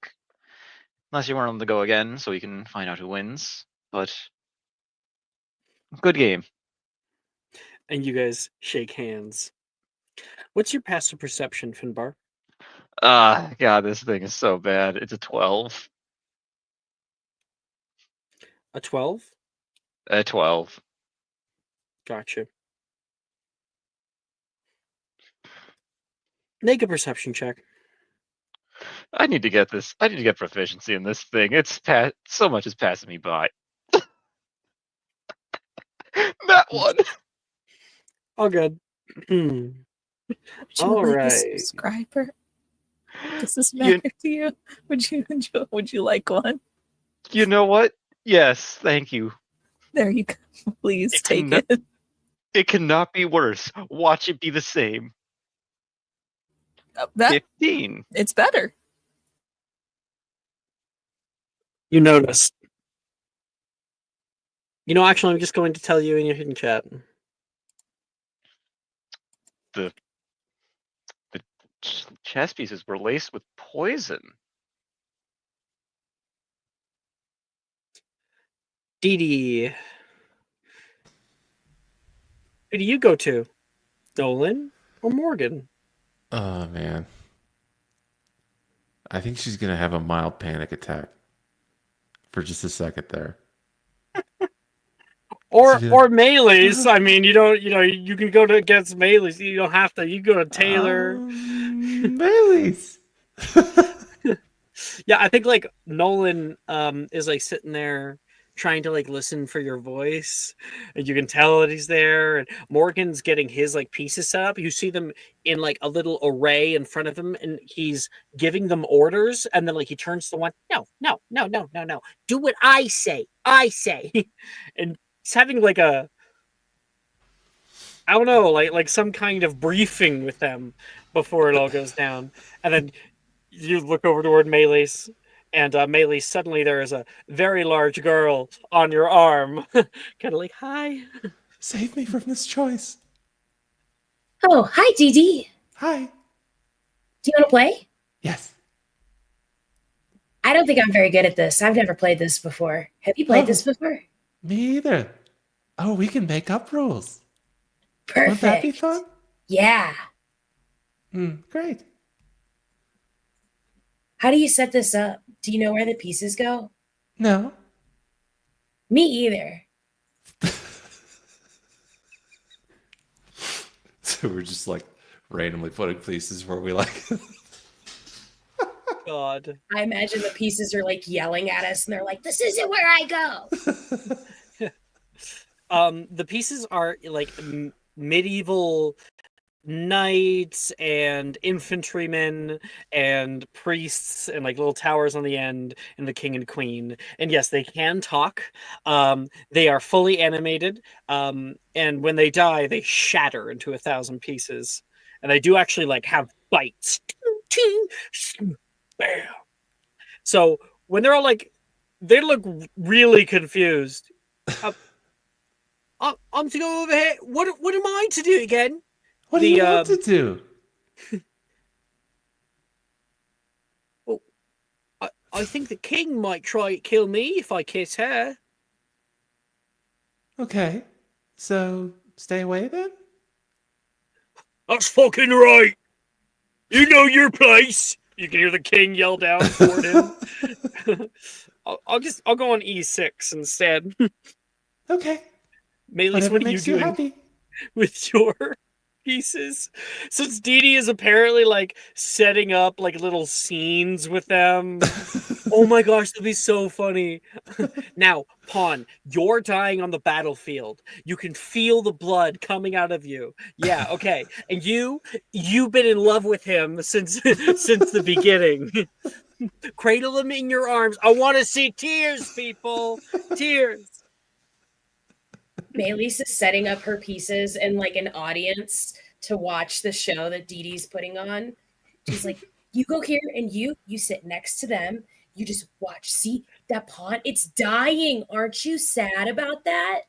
unless you want them to go again, so we can find out who wins. But good game. And you guys shake hands. What's your passive perception, Finbar? God, this thing is so bad. It's a 12. A 12? A 12. Gotcha. Make a perception check. I need to get this. I need to get proficiency in this thing. It's so much is passing me by. That one. All good. Would you All like a right. subscriber? Does this You- matter to you? Would you like one? You know what? Yes, thank you. There you go. Please It take cannot- it. It cannot be worse. Watch it be the same. That 15. it's better. You noticed. You know, actually, I'm just going to tell you in your hidden chat. The chess pieces were laced with poison. Dee Dee. Who do you go to? Nolan or Morgan? Oh man. I think she's gonna have a mild panic attack for just a second there. Or Yeah. or Melee's. I mean, you can go to against Melee's. You don't have to. You go to Taylor. Bailey's. Yeah, I think like Nolan is like sitting there trying to like listen for your voice, and you can tell that he's there. And Morgan's getting his like pieces set up. You see them in like a little array in front of him, and he's giving them orders. And then like he turns to one, no, no, no, no, no, no. Do what I say. I say. And he's having like a I don't know, like some kind of briefing with them before it all goes down. And then you look over toward Melee's, and Melee's, suddenly there is a very large girl on your arm. Kind of like, hi. Save me from this choice. Oh, hi, Dee Dee. Hi. Do you want to play? Yes. I don't think I'm very good at this. I've never played this before. Have you played Oh. this before? Me either. Oh, we can make up rules. Perfect. Won't that be fun? Yeah. Great. How do you set this up? Do you know where the pieces go? No. Me either. So we're just like randomly putting pieces where we like. God. I imagine the pieces are like yelling at us and they're like, this isn't where I go. The pieces are like medieval knights and infantrymen and priests and like little towers on the end and the king and queen. And yes, they can talk. They are fully animated. And when they die, they shatter into 1,000 pieces. And they do actually like have bites. Bam. So when they're all like, they look really confused. I'm to go over here. What am I to do again? What do you want to do? I think the king might try to kill me if I kiss her. Okay. So stay away then? That's fucking right. You know your place. You can hear the king yell down toward him. I'll go on E6 instead. Okay. Melee's, Whatever what are you makes you doing happy. with your pieces? Since Dee Dee is apparently like setting up like little scenes with them. Oh my gosh, that'd be so funny. Now, Pawn, you're dying on the battlefield. You can feel the blood coming out of you. Yeah, okay. And you've been in love with him since the beginning. Cradle him in your arms. I want to see tears, people. Tears. Maylise is setting up her pieces in like an audience to watch the show that Dee Dee's putting on. She's like, you go here and you sit next to them. You just watch. See that pawn? It's dying. Aren't you sad about that?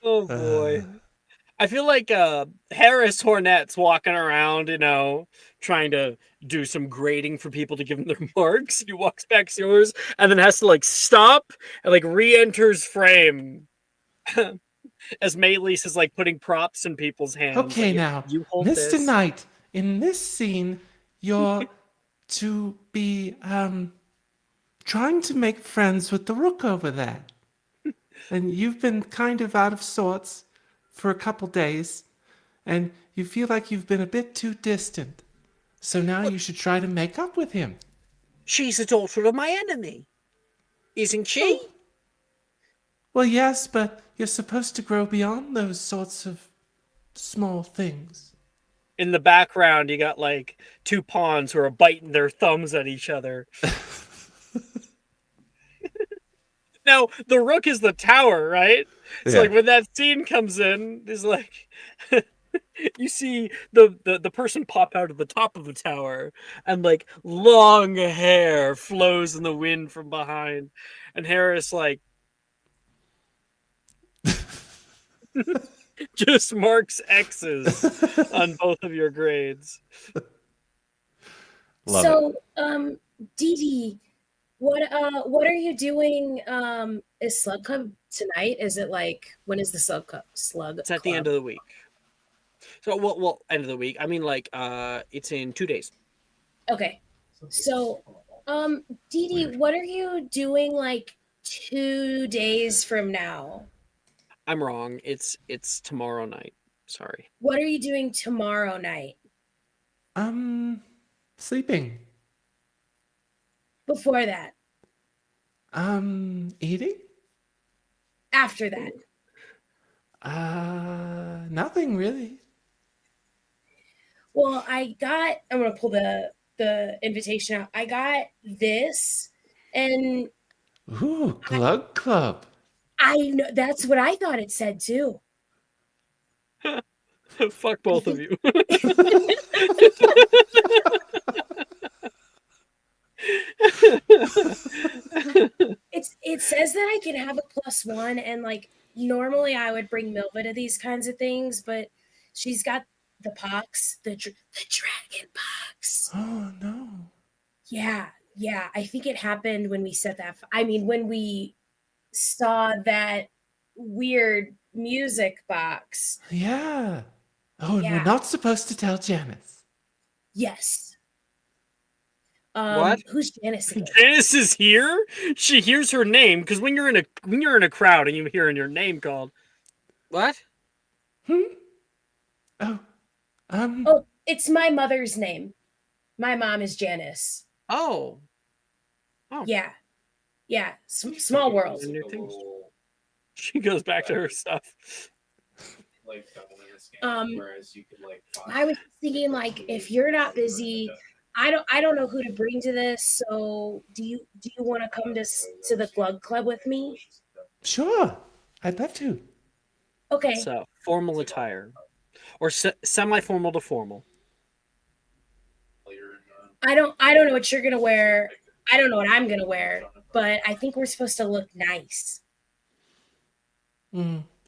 Oh boy. I feel like Harris Hornet's walking around, trying to do some grading for people to give him their marks. He walks back to yours and then has to like stop and like re-enters frame. As Maylise is like putting props in people's hands. Okay, like, now, you hold Mr. this. Knight, in this scene, you're to be trying to make friends with the rook over there. And you've been kind of out of sorts for a couple days, and you feel like you've been a bit too distant. So now you should try to make up with him. She's the daughter of my enemy, isn't she? Well, yes, but you're supposed to grow beyond those sorts of small things. In the background, you got like two pawns who are biting their thumbs at each other. Now, the rook is the tower, right? So, Yeah. like, when that scene comes in, is like, you see the person pop out of the top of the tower, and like long hair flows in the wind from behind, and Harris like just marks X's on both of your grades. Love So, Dee Dee, what are you doing? Is Slug Club tonight? Is it like when is the Slug It's at the end of the week. So, well, end of the week. I mean, like, it's in 2 days. Okay. So, Dee Dee, Weird. what are you doing like 2 days from now? I'm wrong. It's tomorrow night. Sorry. What are you doing tomorrow night? Sleeping. Before that? Eating? After that? Nothing really. Well, I'm gonna pull the invitation out. I got this, and Ooh, Glug Club. I know that's what I thought it said too. Fuck both of you. It says that I can have a +1, and like normally I would bring Milva to these kinds of things, but she's got the pox, the dragon pox. Oh no. Yeah. I think it happened when we set that. I mean, when we saw that weird music box. Yeah. Oh, and Yeah. we're not supposed to tell Janice. Yes. What? Who's Janice again? Janice is here. She hears her name because when you're in a crowd and you hear your name called, what? Oh. Oh, it's my mother's name. My mom is Janice. Oh. Yeah. Small world. New things. She goes back to her stuff. Like whereas you could like I was thinking like if you're not busy, I don't know who to bring to this. So do you want to come to the Glug Club with me? Sure. I'd love to. Okay. So formal attire, or semi-formal to formal. I don't know what you're gonna wear. I don't know what I'm gonna wear, but I think we're supposed to look nice.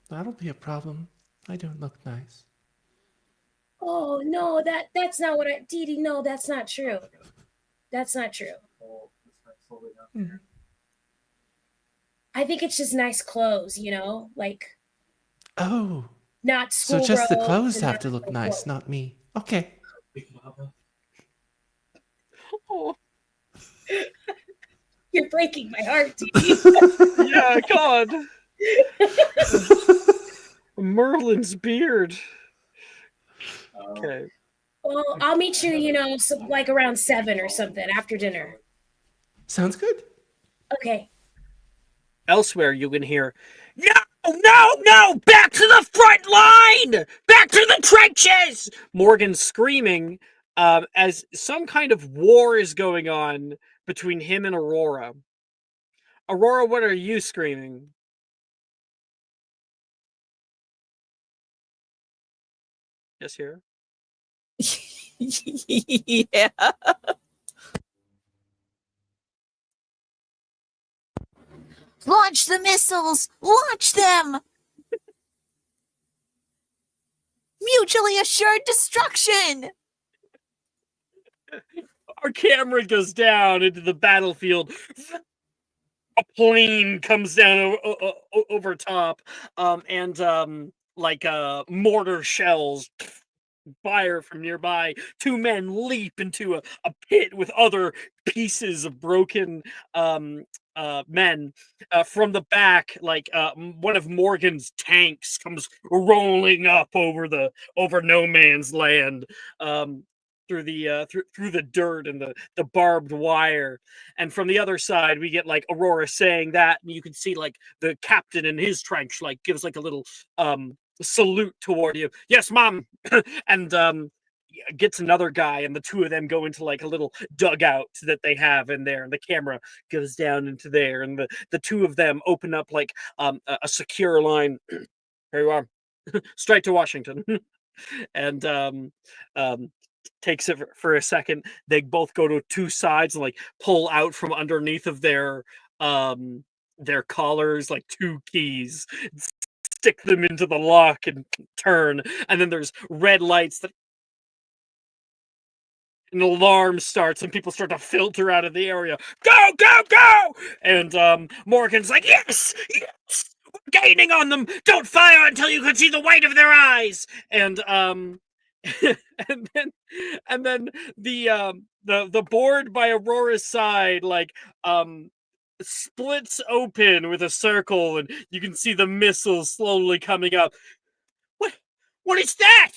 That'll be a problem. I don't look nice. Oh no, that's not what Dee Dee, no, that's not true. That's not true. I think it's just nice clothes, like Oh. not So school just the robes clothes and have not to look school nice, clothes. not me. Okay. Oh. You're breaking my heart, Dee Dee. Yeah, God. Merlin's beard. Okay. Well, I'll meet you, like around 7 or something after dinner. Sounds good. Okay. Elsewhere, you can hear, no! Back to the front line! Back to the trenches! Morgan screaming as some kind of war is going on between him and Aurora. Aurora, what are you screaming? Yes, here. Yeah. Launch the missiles! Launch them! Mutually assured destruction! Our camera goes down into the battlefield. A plane comes down over top, and mortar shells fire from nearby. Two men leap into a pit with other pieces of broken men. From the back, one of Morgan's tanks comes rolling up over no man's land. Through the dirt and the barbed wire, and from the other side we get like Aurora saying that, and you can see like the captain in his trench like gives like a little salute toward you. Yes, mom. And gets another guy, and the two of them go into like a little dugout that they have in there, and the camera goes down into there, and the two of them open up like a secure line. Here you are, straight to Washington. And um takes it for a second. They both go to two sides and like pull out from underneath of their collars like two keys, stick them into the lock and turn, and then there's red lights that an alarm starts and people start to filter out of the area. Go, go, go! And Morgan's like, yes, yes, we're gaining on them. Don't fire until you can see the white of their eyes. And and then the board by Aurora's side like splits open with a circle, and you can see the missiles slowly coming up. What is that?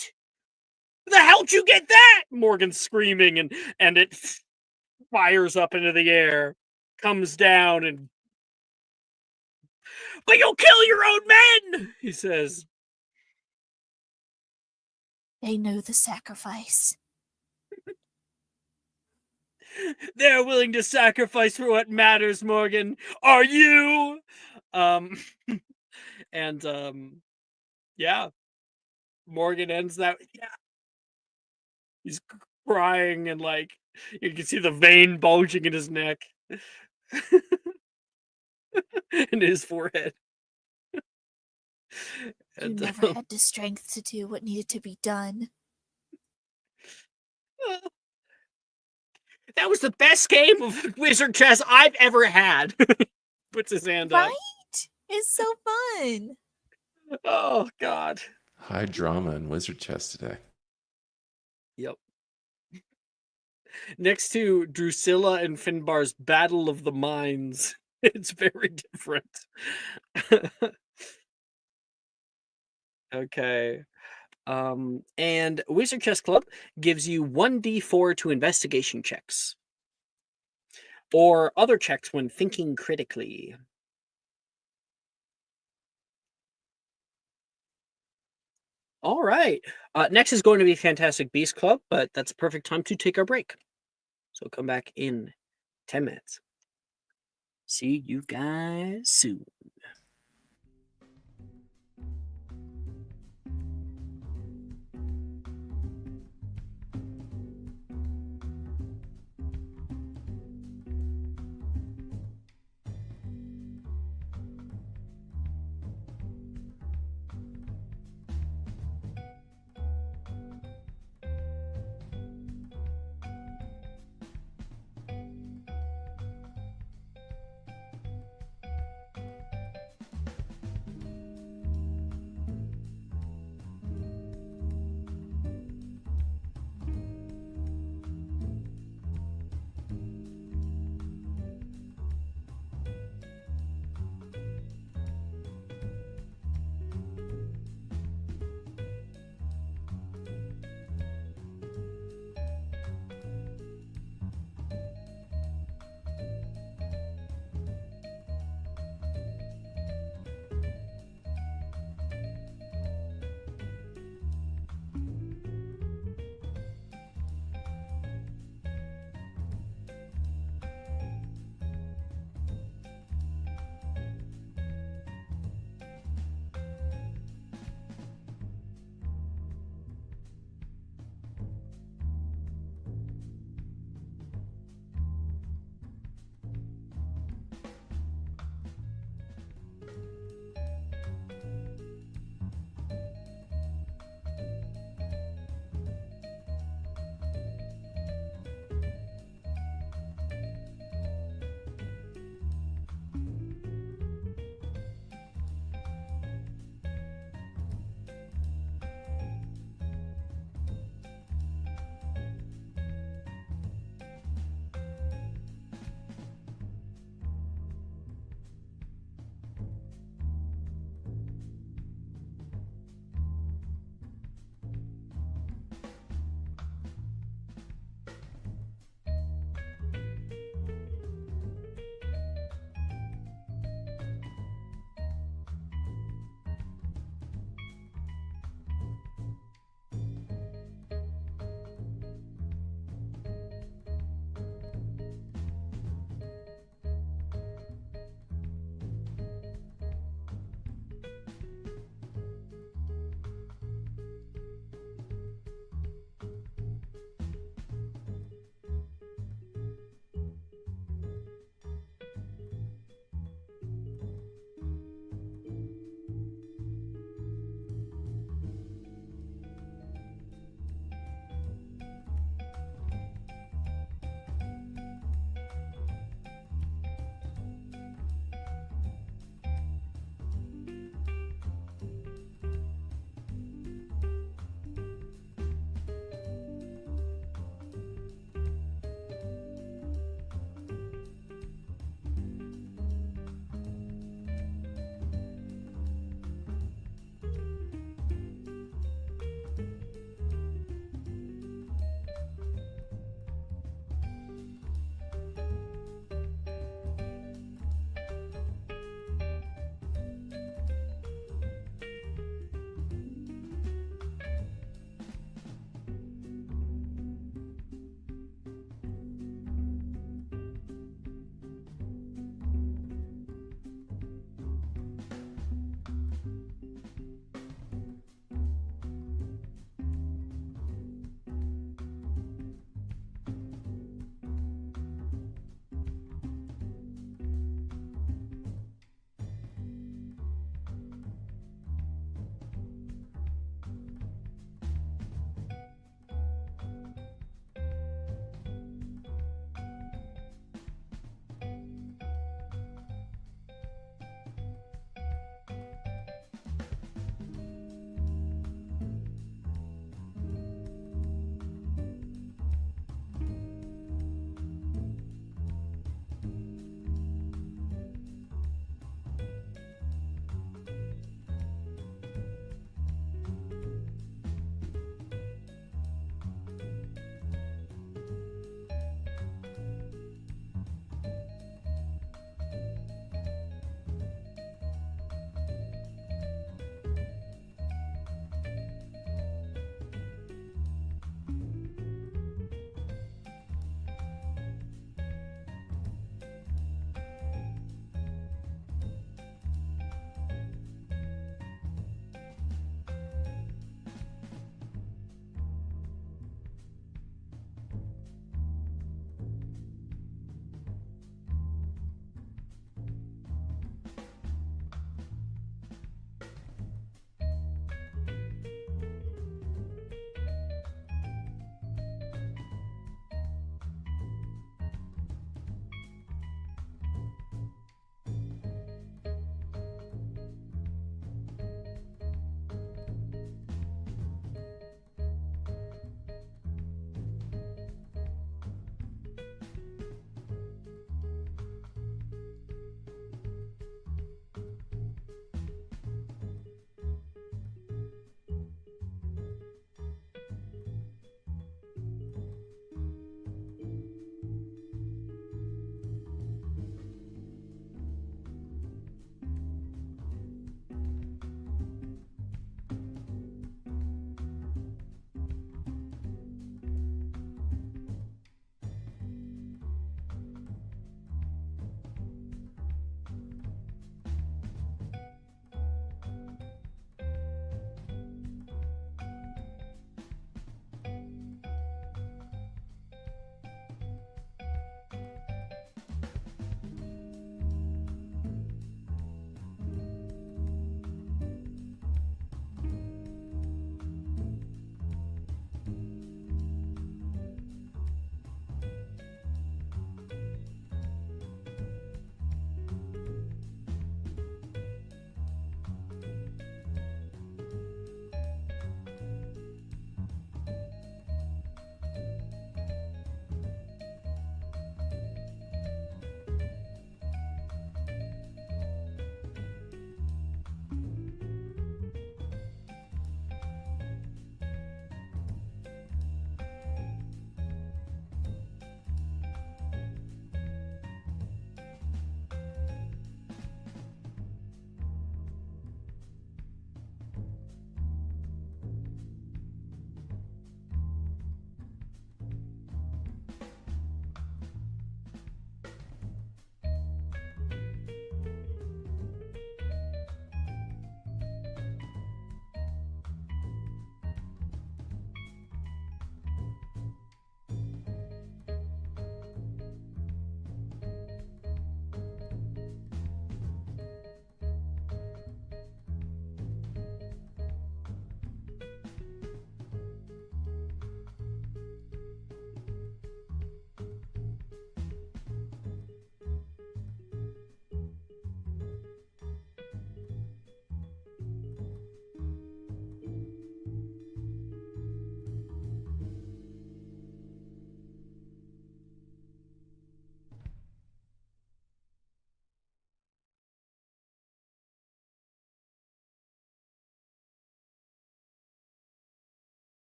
The hell'd you get that? Morgan's screaming, and it fires up into the air, comes down, and but you'll kill your own men, he says. They know the sacrifice. They're willing to sacrifice for what matters, Morgan. Are you? And yeah, Morgan ends that. Yeah, he's crying, and like you can see the vein bulging in his neck and his forehead. You And, never had the strength to do what needed to be done. that was the best game of wizard chess I've ever had. Puts his hand up. Right? It's so fun. Oh God. High drama in wizard chess today. Yep. Next to Drusilla and Finbar's Battle of the Minds. It's very different. Okay. And Wizard Chess Club gives you 1d4 to investigation checks. Or other checks when thinking critically. All right. Next is going to be Fantastic Beast Club, but that's a perfect time to take our break. So come back in 10 minutes. See you guys soon.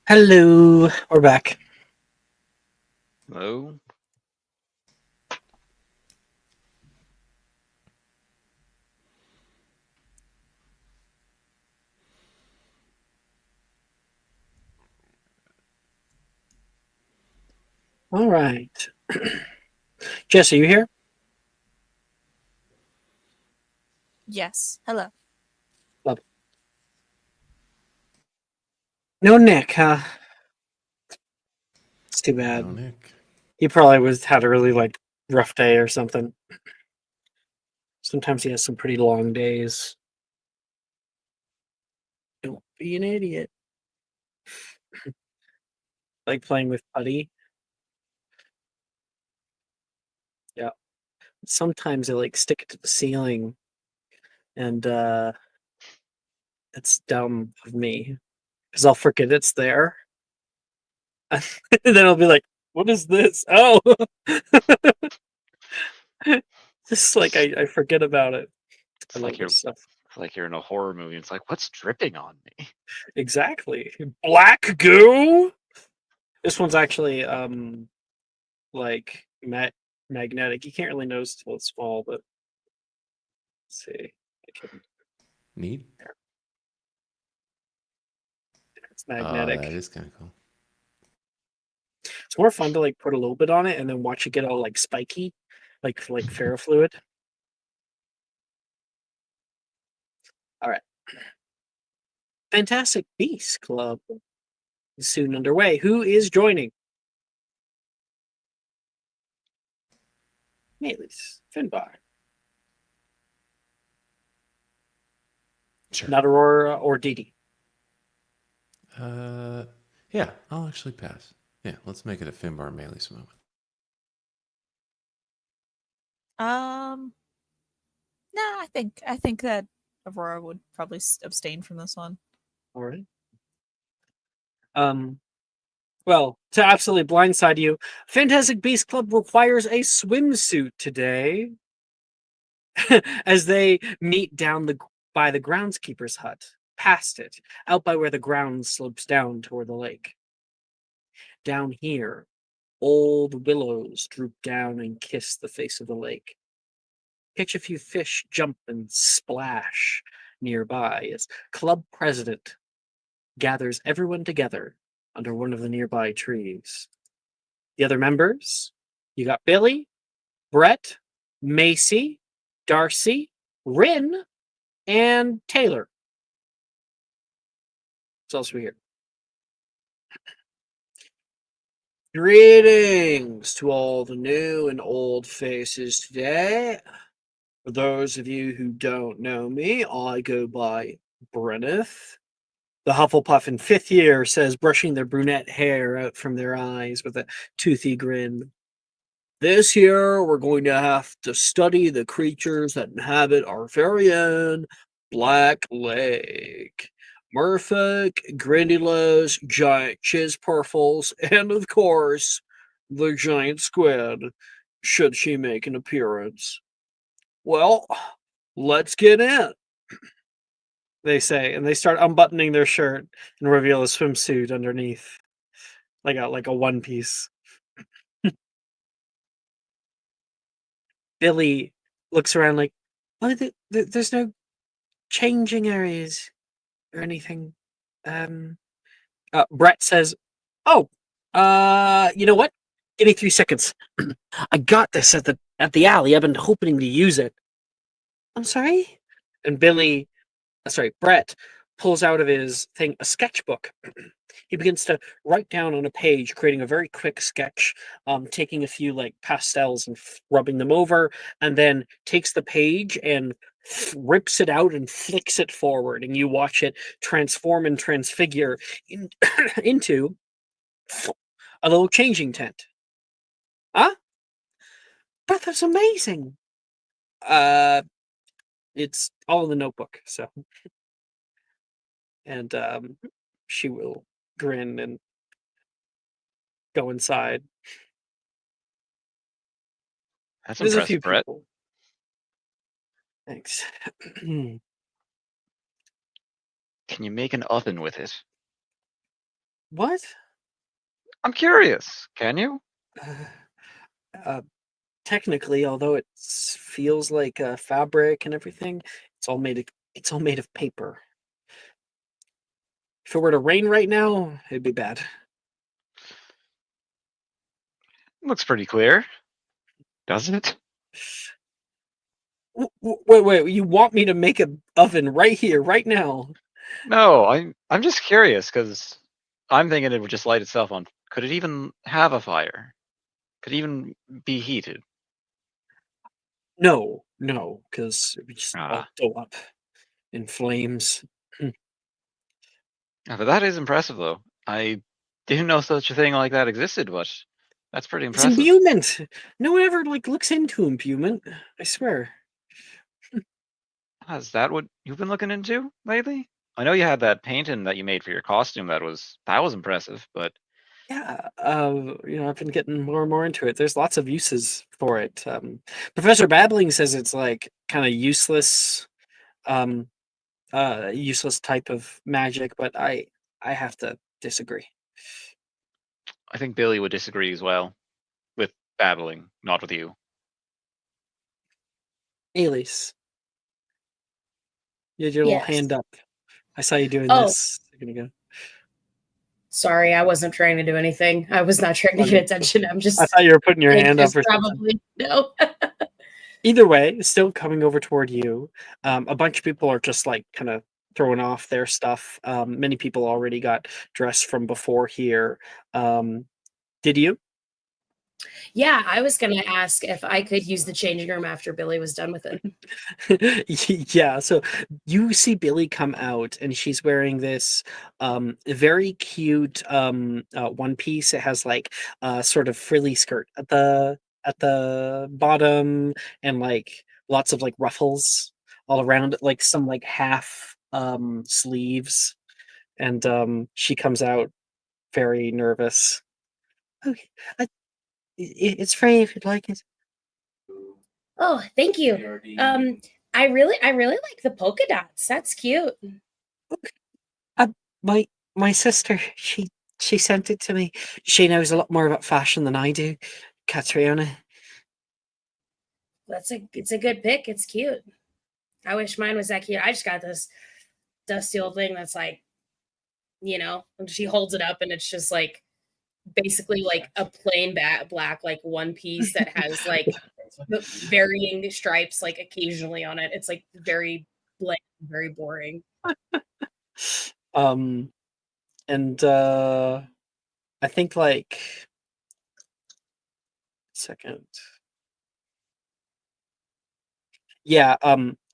Hello, we're back. Hello. All right. Jess, are you here? Yes. Hello. No Nick, huh? It's too bad. No, Nick. He probably had a really like rough day or something. Sometimes he has some pretty long days. Don't be an idiot. Like playing with putty. Yeah. Sometimes I like stick it to the ceiling, and it's dumb of me because I'll forget it's there. And then I'll be like, "What is this?" Oh, just like I forget about it. It's I like love you're this stuff. it's like you're in a horror movie. It's like, what's dripping on me? Exactly. Black goo. This one's actually like magnetic. You can't really notice till it's small, but let's see. I can, Neat. it's Oh, magnetic. that is kind of cool. It's more fun to like put a little bit on it and then watch it get all like spiky, like ferrofluid. All right. Fantastic Beast Club is soon underway. Who is joining? Maylis, Finbar, Sure. not Aurora or Didi. Yeah, I'll actually pass. Yeah, let's make it a Finbar Melis moment. No, I think that Aurora would probably abstain from this one. All right. Well, to absolutely blindside you, Fantastic Beast Club requires a swimsuit today. As they meet down by the groundskeeper's hut, past it, out by where the ground slopes down toward the lake. Down here, old willows droop down and kiss the face of the lake. Catch a few fish jump and splash nearby as club president gathers everyone together under one of the nearby trees. The other members, you got Billy, Brett, Macy, Darcy, Rin, and Taylor. What else we here? Greetings to all the new and old faces today. For those of you who don't know me, I go by Brenneth. The Hufflepuff in 5th year says, brushing their brunette hair out from their eyes with a toothy grin. This year, we're going to have to study the creatures that inhabit our very own Black Lake. Murphic, Grandilos, giant Chisperfles, and of course, the giant squid, should she make an appearance. Well, let's get in, they say, and they start unbuttoning their shirt and reveal a swimsuit underneath, like a one piece. Billy looks around like, oh, there's no changing areas or anything. Brett says, "Oh, you know what? Give me 3 seconds. I got this at the alley. I've been hoping to use it." I'm sorry. And Brett pulls out of his thing a sketchbook. He begins to write down on a page, creating a very quick sketch, taking a few like pastels and rubbing them over, and then takes the page and rips it out and flicks it forward, and you watch it transform and transfigure into a little changing tent. Huh? But that's amazing. It's all in the notebook, so. And she will grin and go inside. That's There's a impressive, few Brett. people. Thanks. Can you make an oven with it? What? I'm curious. Can you? Uh, technically, although it feels like fabric and everything, it's all made of paper. If it were to rain right now, it'd be bad. Looks pretty clear, doesn't it? Wait! You want me to make an oven right here, right now? No, I'm just curious because I'm thinking it would just light itself on. Could it even have a fire? Could it even be heated? No, because it would just all Ah, go up in flames. but that is impressive, though. I didn't know such a thing like that existed, but that's pretty It's impressive. imbuement. No one ever looks into imbuement. I swear. Is that what you've been looking into lately? I know you had that painting that you made for your costume that was impressive, but Yeah, I've been getting more and more into it. There's lots of uses for it. Professor Babbling says it's like kind of useless, um, useless type of magic, but I have to disagree. I think Billy would disagree as well with babbling, not with you. Elise, you had your little Yes. hand up. I saw you doing Oh. this a second ago. Sorry, I wasn't trying to do anything. I was not trying to Okay. get attention. I'm just I thought you were putting your hand up anxious, or something. probably. No. Either way, still coming over toward you. A bunch of people are just like kind of throwing off their stuff. Many people already got dressed from before here. Did you? Yeah, I was gonna ask if I could use the changing room after Billy was done with it. Yeah, so you see Billy come out and she's wearing this very cute one piece. It has like a sort of frilly skirt at the bottom and like lots of like ruffles all around it, like some like half sleeves. And she comes out very nervous. Okay, it's free if you'd like it. Oh, thank you. I really like the polka dots. That's cute. My sister, she sent it to me. She knows a lot more about fashion than I do, Catriona. It's a good pick. It's cute. I wish mine was that cute. I just got this dusty old thing that's like, and she holds it up and it's just like basically like a plain black like one piece that has like varying stripes like occasionally on it. It's like very bland, very boring. And I think like second. Yeah,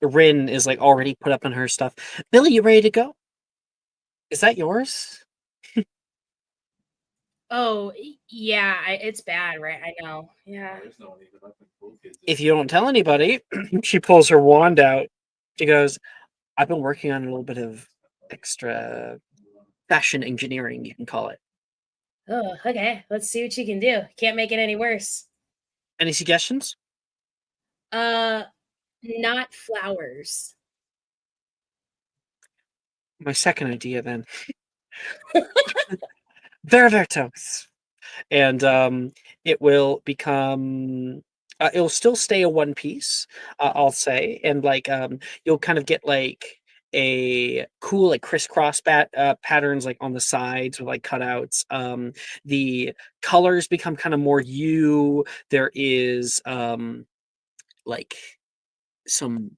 Rin is like already put up in her stuff. Billy, you ready to go? Is that yours? Oh, yeah, it's bad, right? I know. Yeah. If you don't tell anybody, she pulls her wand out. She goes, I've been working on a little bit of extra fashion engineering, you can call it. Oh, okay. Let's see what you can do. Can't make it any worse. Any suggestions? Not flowers. My second idea then. Ververtos. And it will become it'll still stay a one piece, I'll say, and like you'll kind of get like a cool like crisscross patterns like on the sides with like cutouts. The colors become kind of more there is like some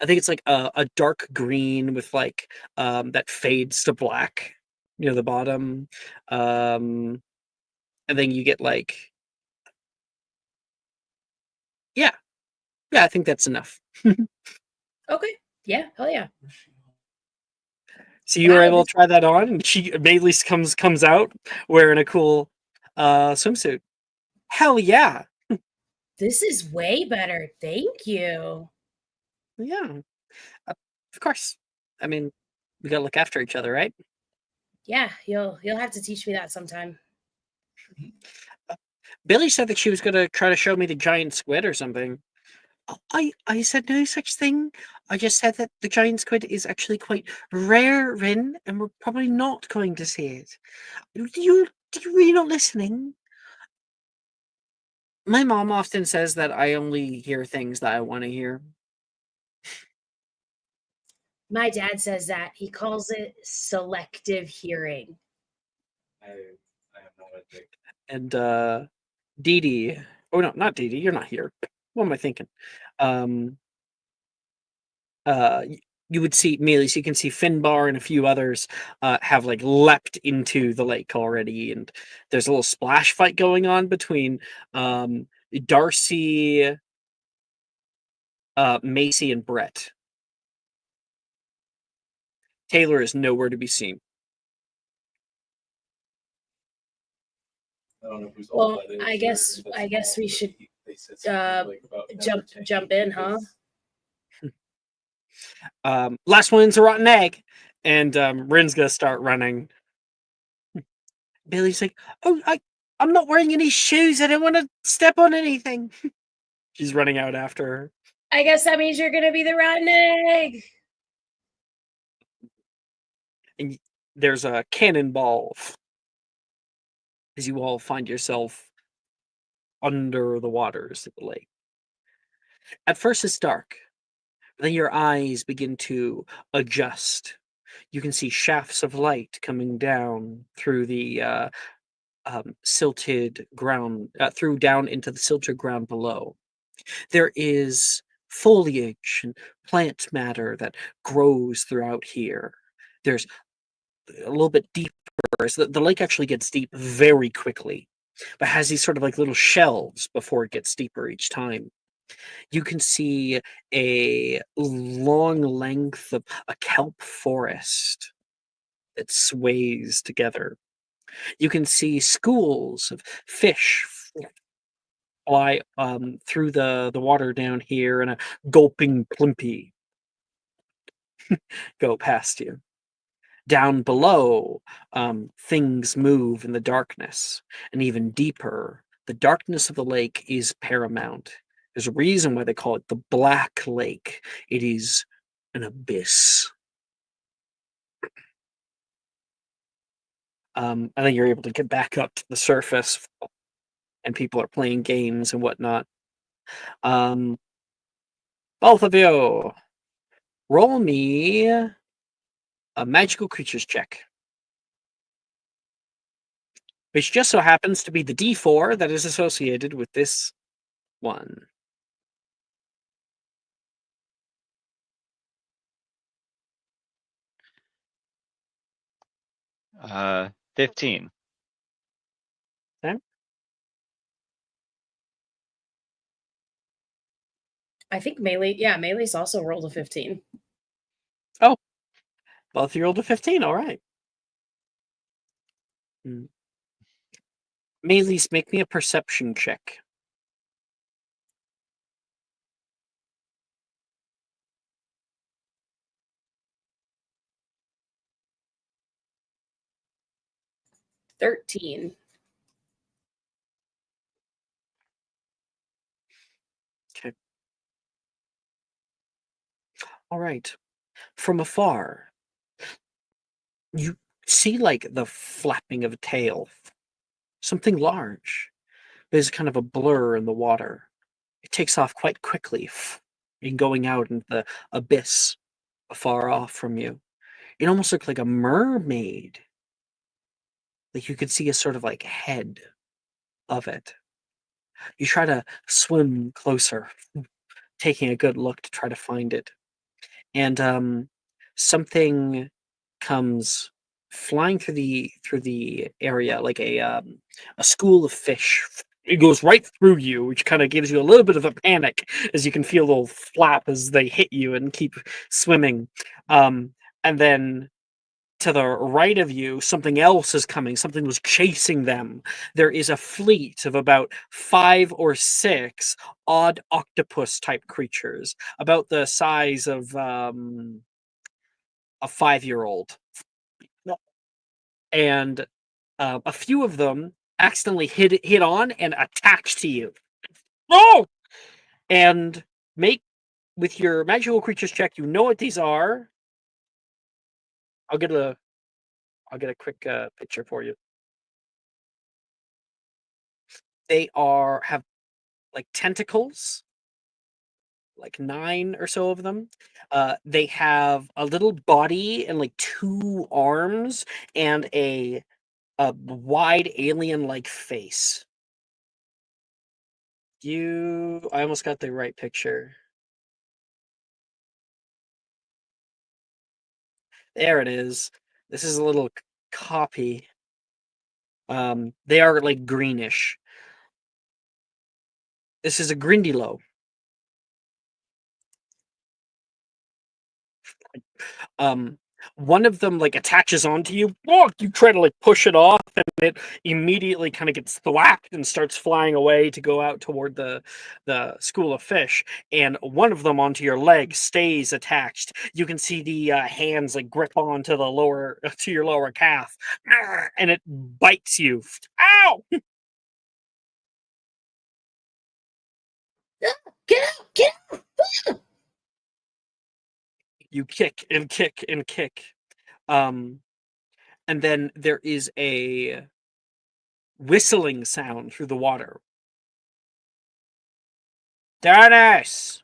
I think it's like a dark green with like that fades to black near the bottom. And then you get like yeah. Yeah, I think that's enough. Okay. Yeah, hell yeah. So you were Wow, able to try that on and she immediately comes out wearing a cool swimsuit. Hell yeah. this is way better. Thank you. Yeah. Of course. I mean, we gotta look after each other, right? Yeah, you'll have to teach me that sometime. Billy said that she was gonna try to show me the giant squid or something. I said no such thing. I just said that the giant squid is actually quite rare, Rin, and we're probably not going to see it. You really not listening? My mom often says that I only hear things that I want to hear. My dad says that. He calls it selective hearing. I have no idea. And Dee Dee. Oh no, not Dee Dee. You're not here. What am I thinking? Um, you would see Mealy, so you can see Finbar and a few others have like leapt into the lake already, and there's a little splash fight going on between Darcy, Macy, and Brett. Taylor is nowhere to be seen. I don't know whose Well, fault that is, I or guess- if that's I guess fault, we but should, they said something, like, about never changing jump in, huh? because- Last one's a rotten egg, and Rin's gonna start running. Billy's like, "Oh, I'm not wearing any shoes. I don't want to step on anything." She's running out after her. I guess that means you're gonna be the rotten egg. And there's a cannonball as you all find yourself under the waters of the lake. At first, it's dark. Then your eyes begin to adjust. You can see shafts of light coming down through the silted ground, through down into the silted ground below. There is foliage and plant matter that grows throughout here. There's a little bit deeper. As the lake actually gets deep very quickly, but has these sort of like little shelves before it gets deeper each time. You can see a long length of a kelp forest that sways together. You can see schools of fish fly through the water down here, and a gulping plimpy go past you. Down below, things move in the darkness, and even deeper, the darkness of the lake is paramount. There's a reason why they call it the Black Lake. It is an abyss. And then you're able to get back up to the surface, and people are playing games and whatnot. Both of you, roll me a magical creatures check, which just so happens to be the D4 that is associated with this one. Uh, 15. I think Melee's also rolled a 15. Both of you rolled a 15, all right. Maylees, make me a perception check. $13. Okay. All right. From afar, you see like the flapping of a tail. Something large. There's kind of a blur in the water. It takes off quite quickly and going out into the abyss afar off from you. It almost looked like a mermaid. Like you could see a sort of like head of it. You try to swim closer, taking a good look to try to find it. And something comes flying through the area like a school of fish. It goes right through you, which kind of gives you a little bit of a panic as you can feel they'll flap as they hit you and keep swimming. And then to the right of you, something else is coming. Something was chasing them. There is a fleet of about 5 or 6 odd octopus type creatures, about the size of a 5-year-old. And a few of them accidentally hit on and attached to you. Oh! And Make with your magical creatures check. You know what these are. I'll get a quick picture for you. They have like tentacles, like 9 or so of them. They have a little body and like 2 arms and a wide alien-like face. I almost got the right picture. There it is. This is a little copy. They are like greenish. This is a Grindylow. One of them like attaches onto you. Oh, you try to like push it off, and it immediately kind of gets thwacked and starts flying away to go out toward the school of fish. And one of them onto your leg stays attached. You can see the hands like grip onto the lower to your lower calf, and it bites you. Ow! Get out! Get out! You kick and kick and kick. And then there is a whistling sound through the water. Dennis!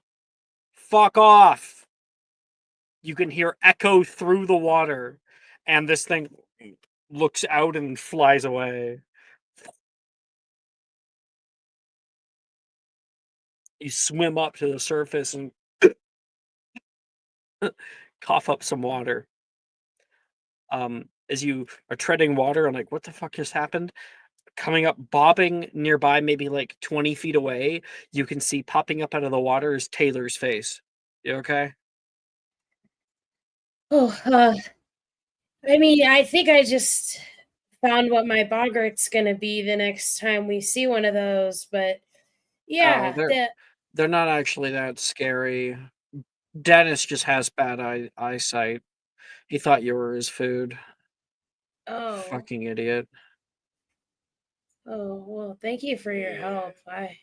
Fuck off! You can hear echo through the water, and this thing looks out and flies away. You swim up to the surface and cough up some water. As you are treading water, and like, what the fuck just happened? Coming up, bobbing nearby, maybe like 20 feet away, you can see popping up out of the water is Taylor's face. You okay? Oh, I mean, I think I just found what my boggart's gonna be the next time we see one of those, but yeah, they're not actually that scary. Dennis just has bad eyesight. He thought you were his food. oh, Fucking idiot. oh, well, thank you for your help. I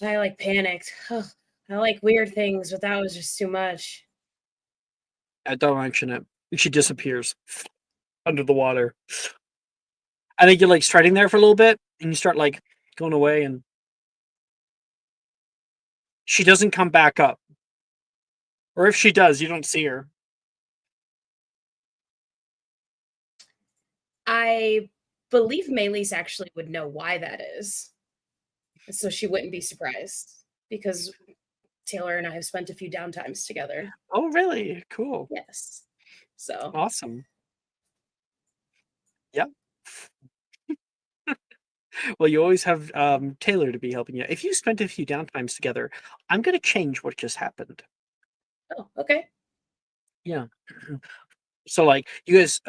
like panicked. I like weird things, but that was just too much. Don't mention it. She disappears under the water. I think you're like striding there for a little bit, and you start like going away, and she doesn't come back up. Or if she does, you don't see her. I believe Maylis actually would know why that is. So she wouldn't be surprised because Taylor and I have spent a few downtimes together. Oh, really? Cool. Yes. So Awesome. Yep. Well, you always have Taylor to be helping you. If you spent a few downtimes together, I'm going to change what just happened. oh, okay. Yeah. So, like, you guys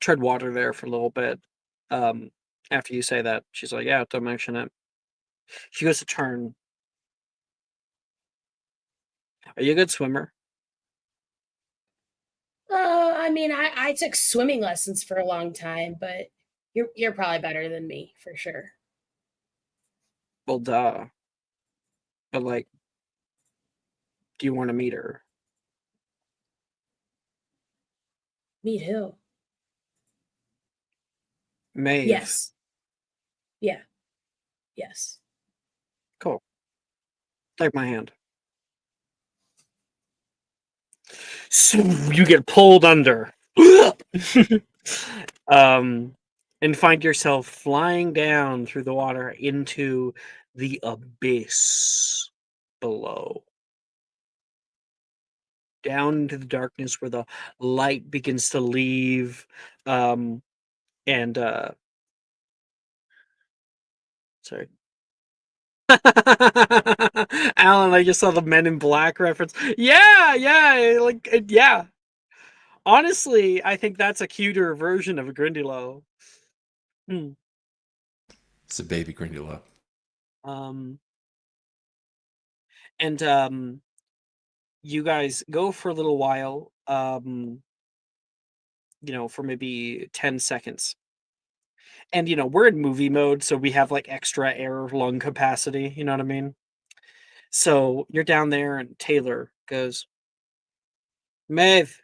tread water there for a little bit. After you say that, she's like, yeah, don't mention it. She goes to turn. Are you a good swimmer? I mean, I took swimming lessons for a long time, but you're probably better than me for sure. Well, duh. But, like, do you want to meet her? Meet who? Maeve. Yes. Yeah. Yes. Cool. Take my hand. So you get pulled under. And find yourself flying down through the water into the abyss below. Down into the darkness where the light begins to leave. Sorry. Alan, I just saw the Men in Black reference. Yeah, yeah. Honestly, I think that's a cuter version of a Grindylow. It's a baby Grindylow. And you guys go for a little while, for maybe 10 seconds. And, we're in movie mode, so we have like extra air lung capacity, you know what I mean? So you're down there, and Taylor goes, Maeve,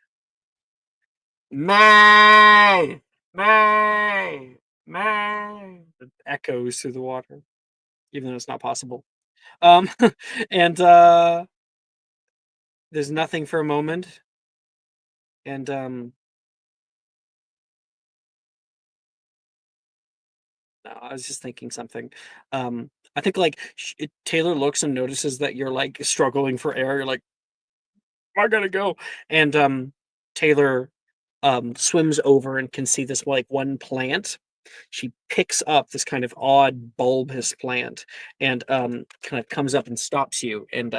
May, May, May. It echoes through the water, even though it's not possible. And there's nothing for a moment, and no, I was just thinking something. I think like Taylor looks and notices that you're like struggling for air. You're like, I gotta go, and Taylor swims over and can see this like one plant. She picks up this kind of odd bulbous plant and kind of comes up and stops you and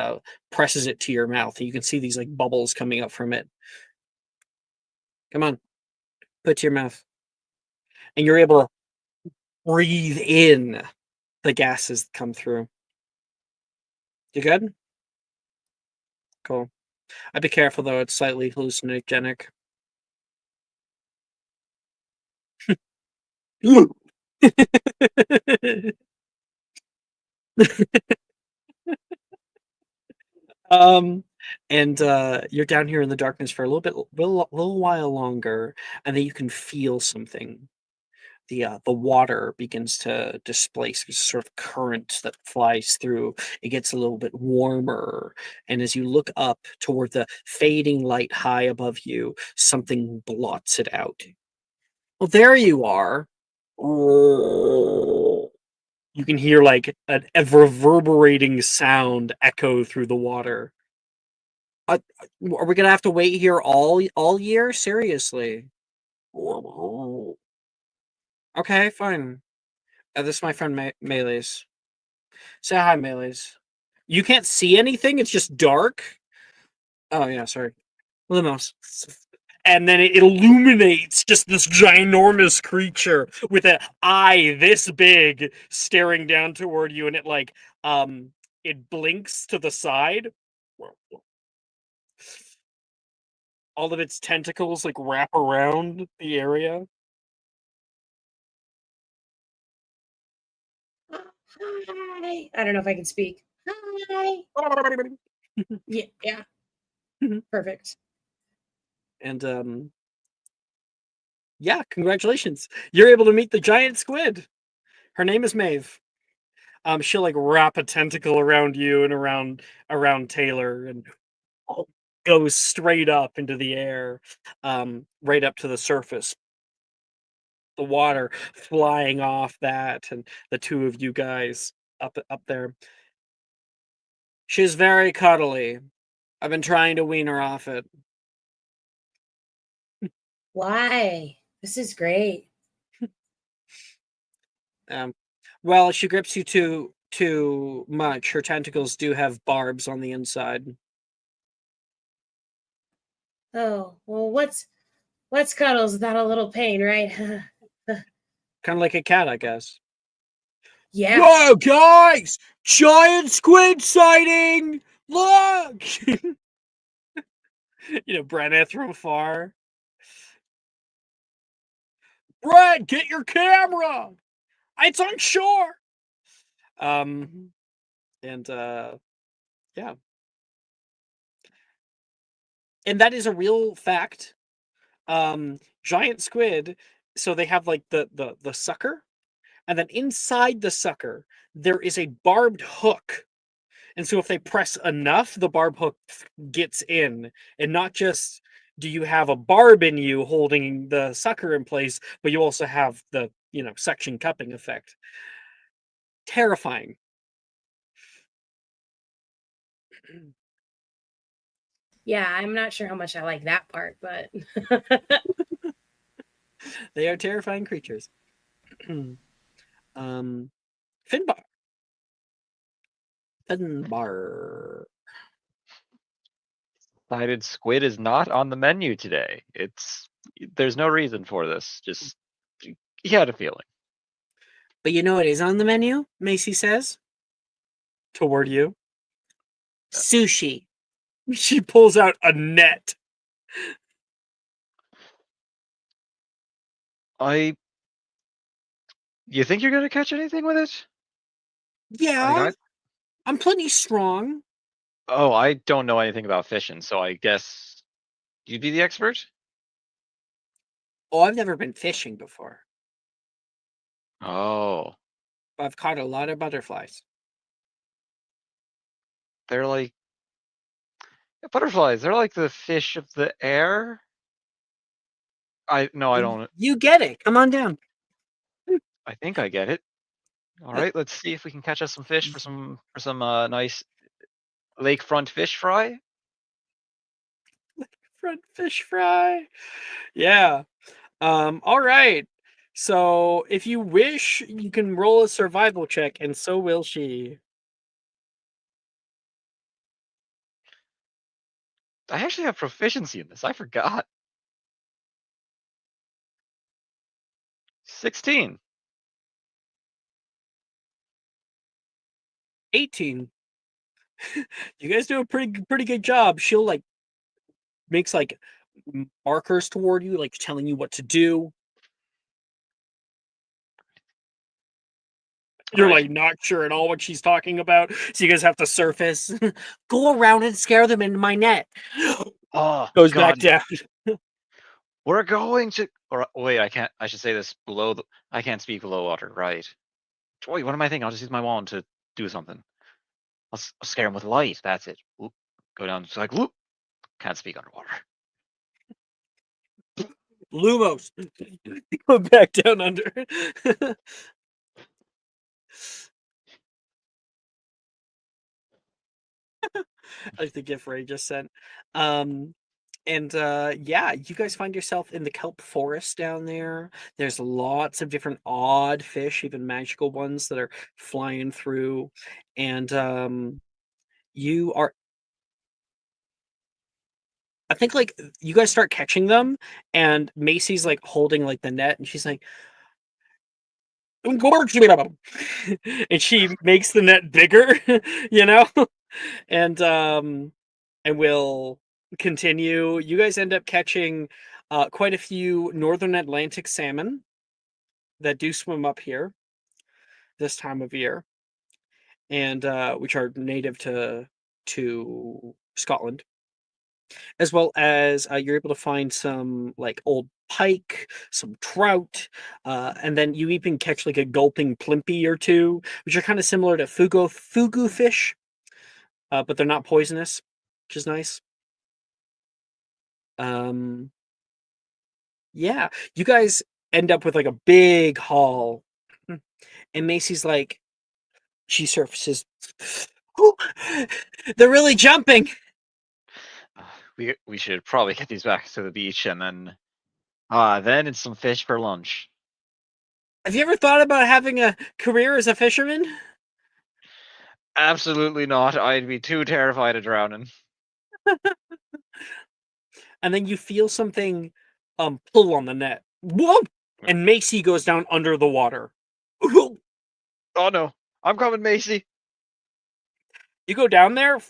presses it to your mouth. And you can see these like bubbles coming up from it. Come on, put it to your mouth, and you're able to breathe in the gases that come through. You good? Cool. I'd be careful though; it's slightly hallucinogenic. Um, and you're down here in the darkness for a little while longer, and then you can feel something. The water begins to displace this sort of current that flies through. It gets a little bit warmer, and as you look up toward the fading light high above you, something blots it out. Well, there you are. You can hear like a reverberating sound echo through the water. Are we gonna have to wait here all year? Seriously? Okay, fine. This is my friend Melee's. Say hi, Melee's. You can't see anything. It's just dark. Oh yeah, sorry. Limos. And then it illuminates just this ginormous creature with an eye this big staring down toward you, and it like it blinks to the side. All of its tentacles like wrap around the area. Hi. I don't know if I can speak. Hi. Yeah, yeah. Perfect. And yeah, congratulations. You're able to meet the giant squid. Her name is Maeve. She'll like wrap a tentacle around you and around Taylor and goes straight up into the air, right up to the surface. The water flying off that, and the two of you guys up there. She's very cuddly. I've been trying to wean her off it. Why? This is great. Well, if she grips you too much, her tentacles do have barbs on the inside. Oh, well, what's cuddles without a little pain, right? Kind of like a cat, I guess. Yeah. Whoa, guys! Giant squid sighting! Look! Brenneth from afar. Brett, get your camera! It's on shore! And yeah. And that is a real fact. Giant squid, so they have like the sucker, and then inside the sucker there is a barbed hook. And so if they press enough, the barb hook gets in. And not just do you have a barb in you holding the sucker in place, but you also have the, suction cupping effect. Terrifying. Yeah, I'm not sure how much I like that part, but They are terrifying creatures. Finbar. Finbar. Decided squid is not on the menu today. There's no reason for this. Just he had a feeling. But you know what is on the menu? Macy says. Toward you. Sushi. She pulls out a net. You think you're gonna catch anything with it? Yeah. I'm plenty strong. Oh, I don't know anything about fishing, so I guess you'd be the expert? Oh, I've never been fishing before, Oh, but I've caught a lot of butterflies. they're like butterflies. They're like the fish of the air. I don't. You get it. Come on down. I think I get it. All right, let's see if we can catch us some fish for some nice lakefront fish fry. Front fish fry. Yeah. All right. So if you wish, you can roll a survival check, and so will she. I actually have proficiency in this. I forgot. 16. 18. You guys do a pretty good job. She'll like makes like markers toward you, like telling you what to do. You're Right. like not sure at all what she's talking about, so you guys have to surface. Go around and scare them into my net. Oh, Goes God. back down. We're going to. Or wait, I can't. I should say this below. I can't speak below water. Right. Wait, what am I thinking? I'll just use my wand to do something. I'll scare him with light. That's it. Whoop. Go down. It's like whoop. Can't speak underwater. Lumos. Go back down under. I like the GIF Ray just sent. Yeah, you guys find yourself in the kelp forest down there. There's lots of different odd fish, even magical ones that are flying through. And you are I think like you guys start catching them, and Macy's like holding like the net, and she's like, and she makes the net bigger, you know? And and we'll continue. You guys end up catching quite a few northern Atlantic salmon that do swim up here this time of year, and which are native to Scotland, as well as you're able to find some like old pike, some trout, and then you even catch like a gulping plimpy or two, which are kind of similar to fugu fish, but they're not poisonous, which is nice. Um, yeah, you guys end up with like a big haul, and Macy's like, she surfaces. "Ooh, they're really jumping. We should probably get these back to the beach and then then it's some fish for lunch. Have you ever thought about having a career as a fisherman?" Absolutely not. I'd be too terrified of drowning. And then you feel something pull on the net. Whoop! And Macy goes down under the water. Oh no. I'm coming, Macy. You go down there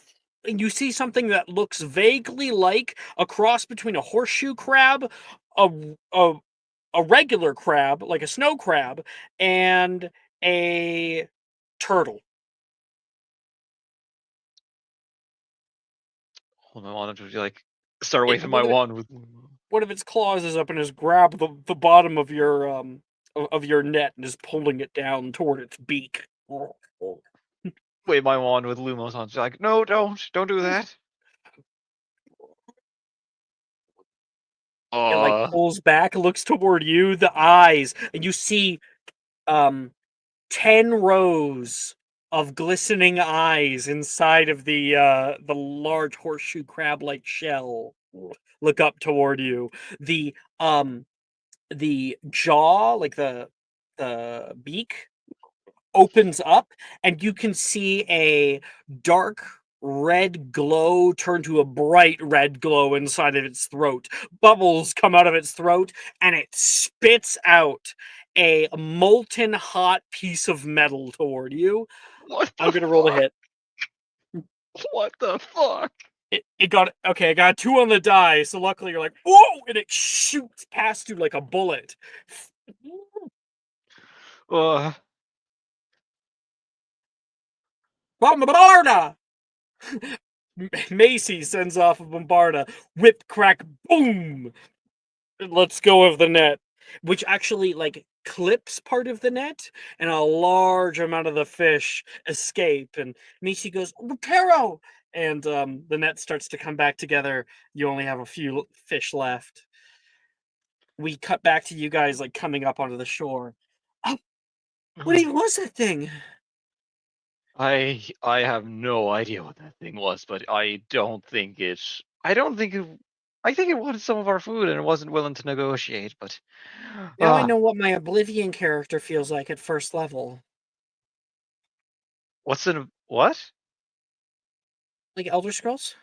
and you see something that looks vaguely like a cross between a horseshoe crab, a a, a regular crab, like a snow crab, and a turtle. Hold on, I'm just like start waving my One of, wand with one of its claws is up and has grabbed the bottom of your net and is pulling it down toward its beak. wave my wand with Lumos on. She's like, no, don't do that. It like pulls back, looks toward you, the eyes, and you see 10 rows of glistening eyes inside of the large horseshoe crab like shell look up toward you. The jaw, like the beak, opens up, and you can see a dark red glow turn to a bright red glow inside of its throat. Bubbles come out of its throat, and it spits out a molten hot piece of metal toward you. What the I'm gonna roll a hit. What the fuck? It got okay. I got 2 on the die, so luckily you're like, whoa, and it shoots past you like a bullet. Uh, Bombarda! Macy sends off a Bombarda. Whip, crack, boom! Let's go of the net. Which actually, like, clips part of the net, and a large amount of the fish escape. And Macy goes, Reparo! And the net starts to come back together. You only have a few fish left. We cut back to you guys, like, coming up onto the shore. Oh, what even was that thing? I have no idea what that thing was, but I think it wanted some of our food and it wasn't willing to negotiate, but Now I know what my Oblivion character feels like at first level. what's in what? Like Elder Scrolls?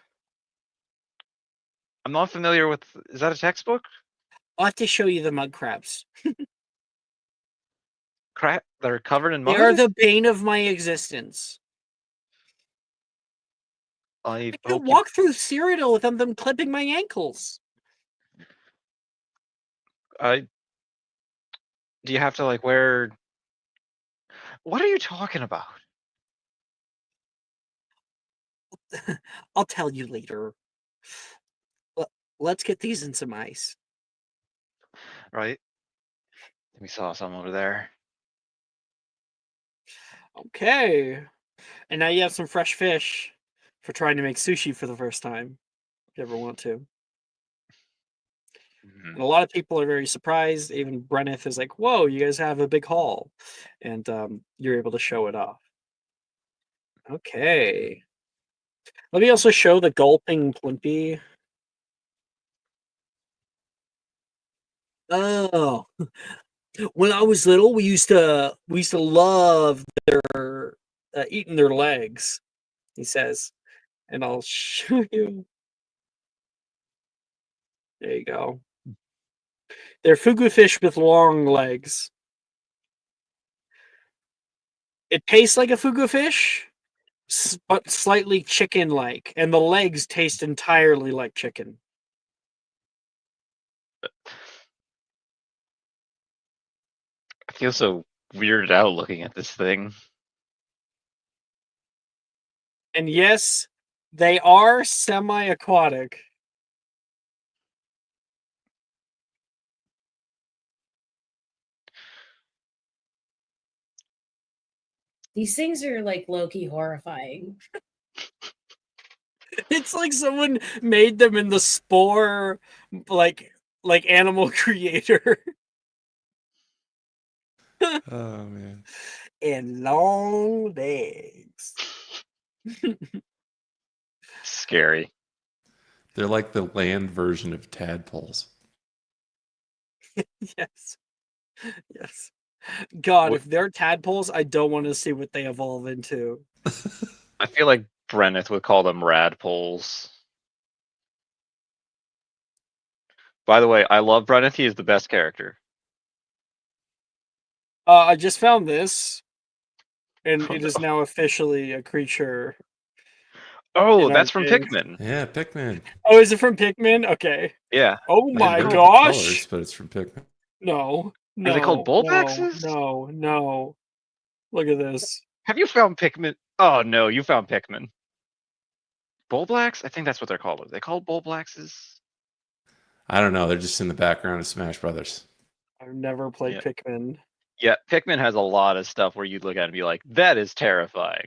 I'm not familiar with, is that a textbook? I'll have to show you the mud crabs. Crap, they're covered in They mud? are the bane of my existence. I I can't hope you, walk through Cyrodiil without them clipping my ankles. do you have to like wear, what are you talking about? I'll tell you later. Let's get these in some ice. Right? We saw some over there. Okay. And now you have some fresh fish for trying to make sushi for the first time, if you ever want to. Mhm. And a lot of people are very surprised. Even Brenneth is like, whoa, you guys have a big haul. And you're able to show it off. Okay. Let me also show the gulping Plimpy. Oh. When I was little, we used to love their eating their legs, he says. And I'll show you. There you go. They're fugu fish with long legs. It tastes like a fugu fish, but slightly chicken-like, and the legs taste entirely like chicken. I feel so weirded out looking at this thing. And yes, they are semi-aquatic. These things are like low-key horrifying. It's like someone made them in the Spore, like animal creator. Oh man. And long legs. Scary. They're like the land version of tadpoles. Yes. Yes. God, What- if they're tadpoles, I don't want to see what they evolve into. I feel like Brenneth would call them radpoles. By the way, I love Brenneth. He is the best character. I just found this, and Oh, it is no. now officially a creature. Oh, in our that's from game. Pikmin. Yeah, Pikmin. Oh, is it from Pikmin? Okay. Yeah. Oh I my didn't know the gosh! colors, but it's from Pikmin. No, no, Are they called no, Bulbaxes? no. Look at this. Have you found Pikmin? Oh no, you found Pikmin. Bulblax? I think that's what they're called. Are they called Bulblaxes? I don't know. They're just in the background of Smash Brothers. I've never played Yeah. Pikmin. Yeah, Pikmin has a lot of stuff where you'd look at it and be like, that is terrifying.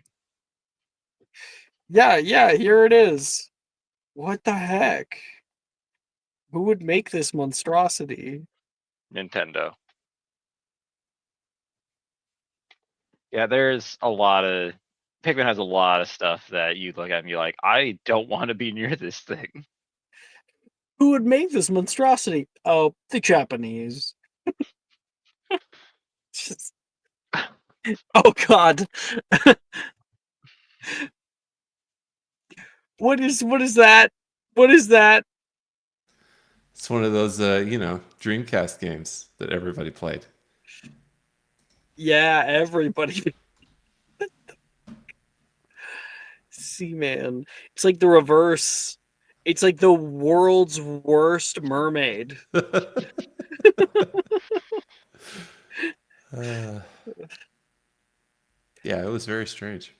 Yeah, here it is. What the heck? Who would make this monstrosity? Nintendo. Yeah, there's a lot of Pikmin has a lot of stuff that you'd look at and be like, I don't want to be near this thing. Who would make this monstrosity? Oh, the Japanese. Just- Oh God. What is that? What is that? It's one of those, Dreamcast games that everybody played. Yeah, everybody. See, man. It's like the reverse. It's like the world's worst mermaid. Yeah, it was very strange.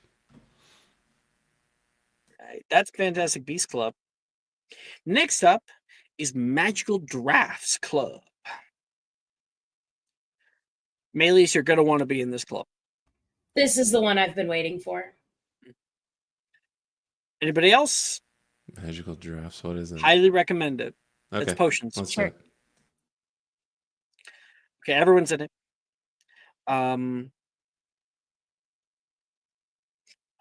That's Fantastic Beasts Club. Next up is Magical Drafts Club. Maylis, you're gonna want to be in this club. This is the one I've been waiting for. Anybody else? Magical drafts. What is it? Highly recommend it. Okay. It's potions. Let's Sure. do it. Okay, everyone's in it.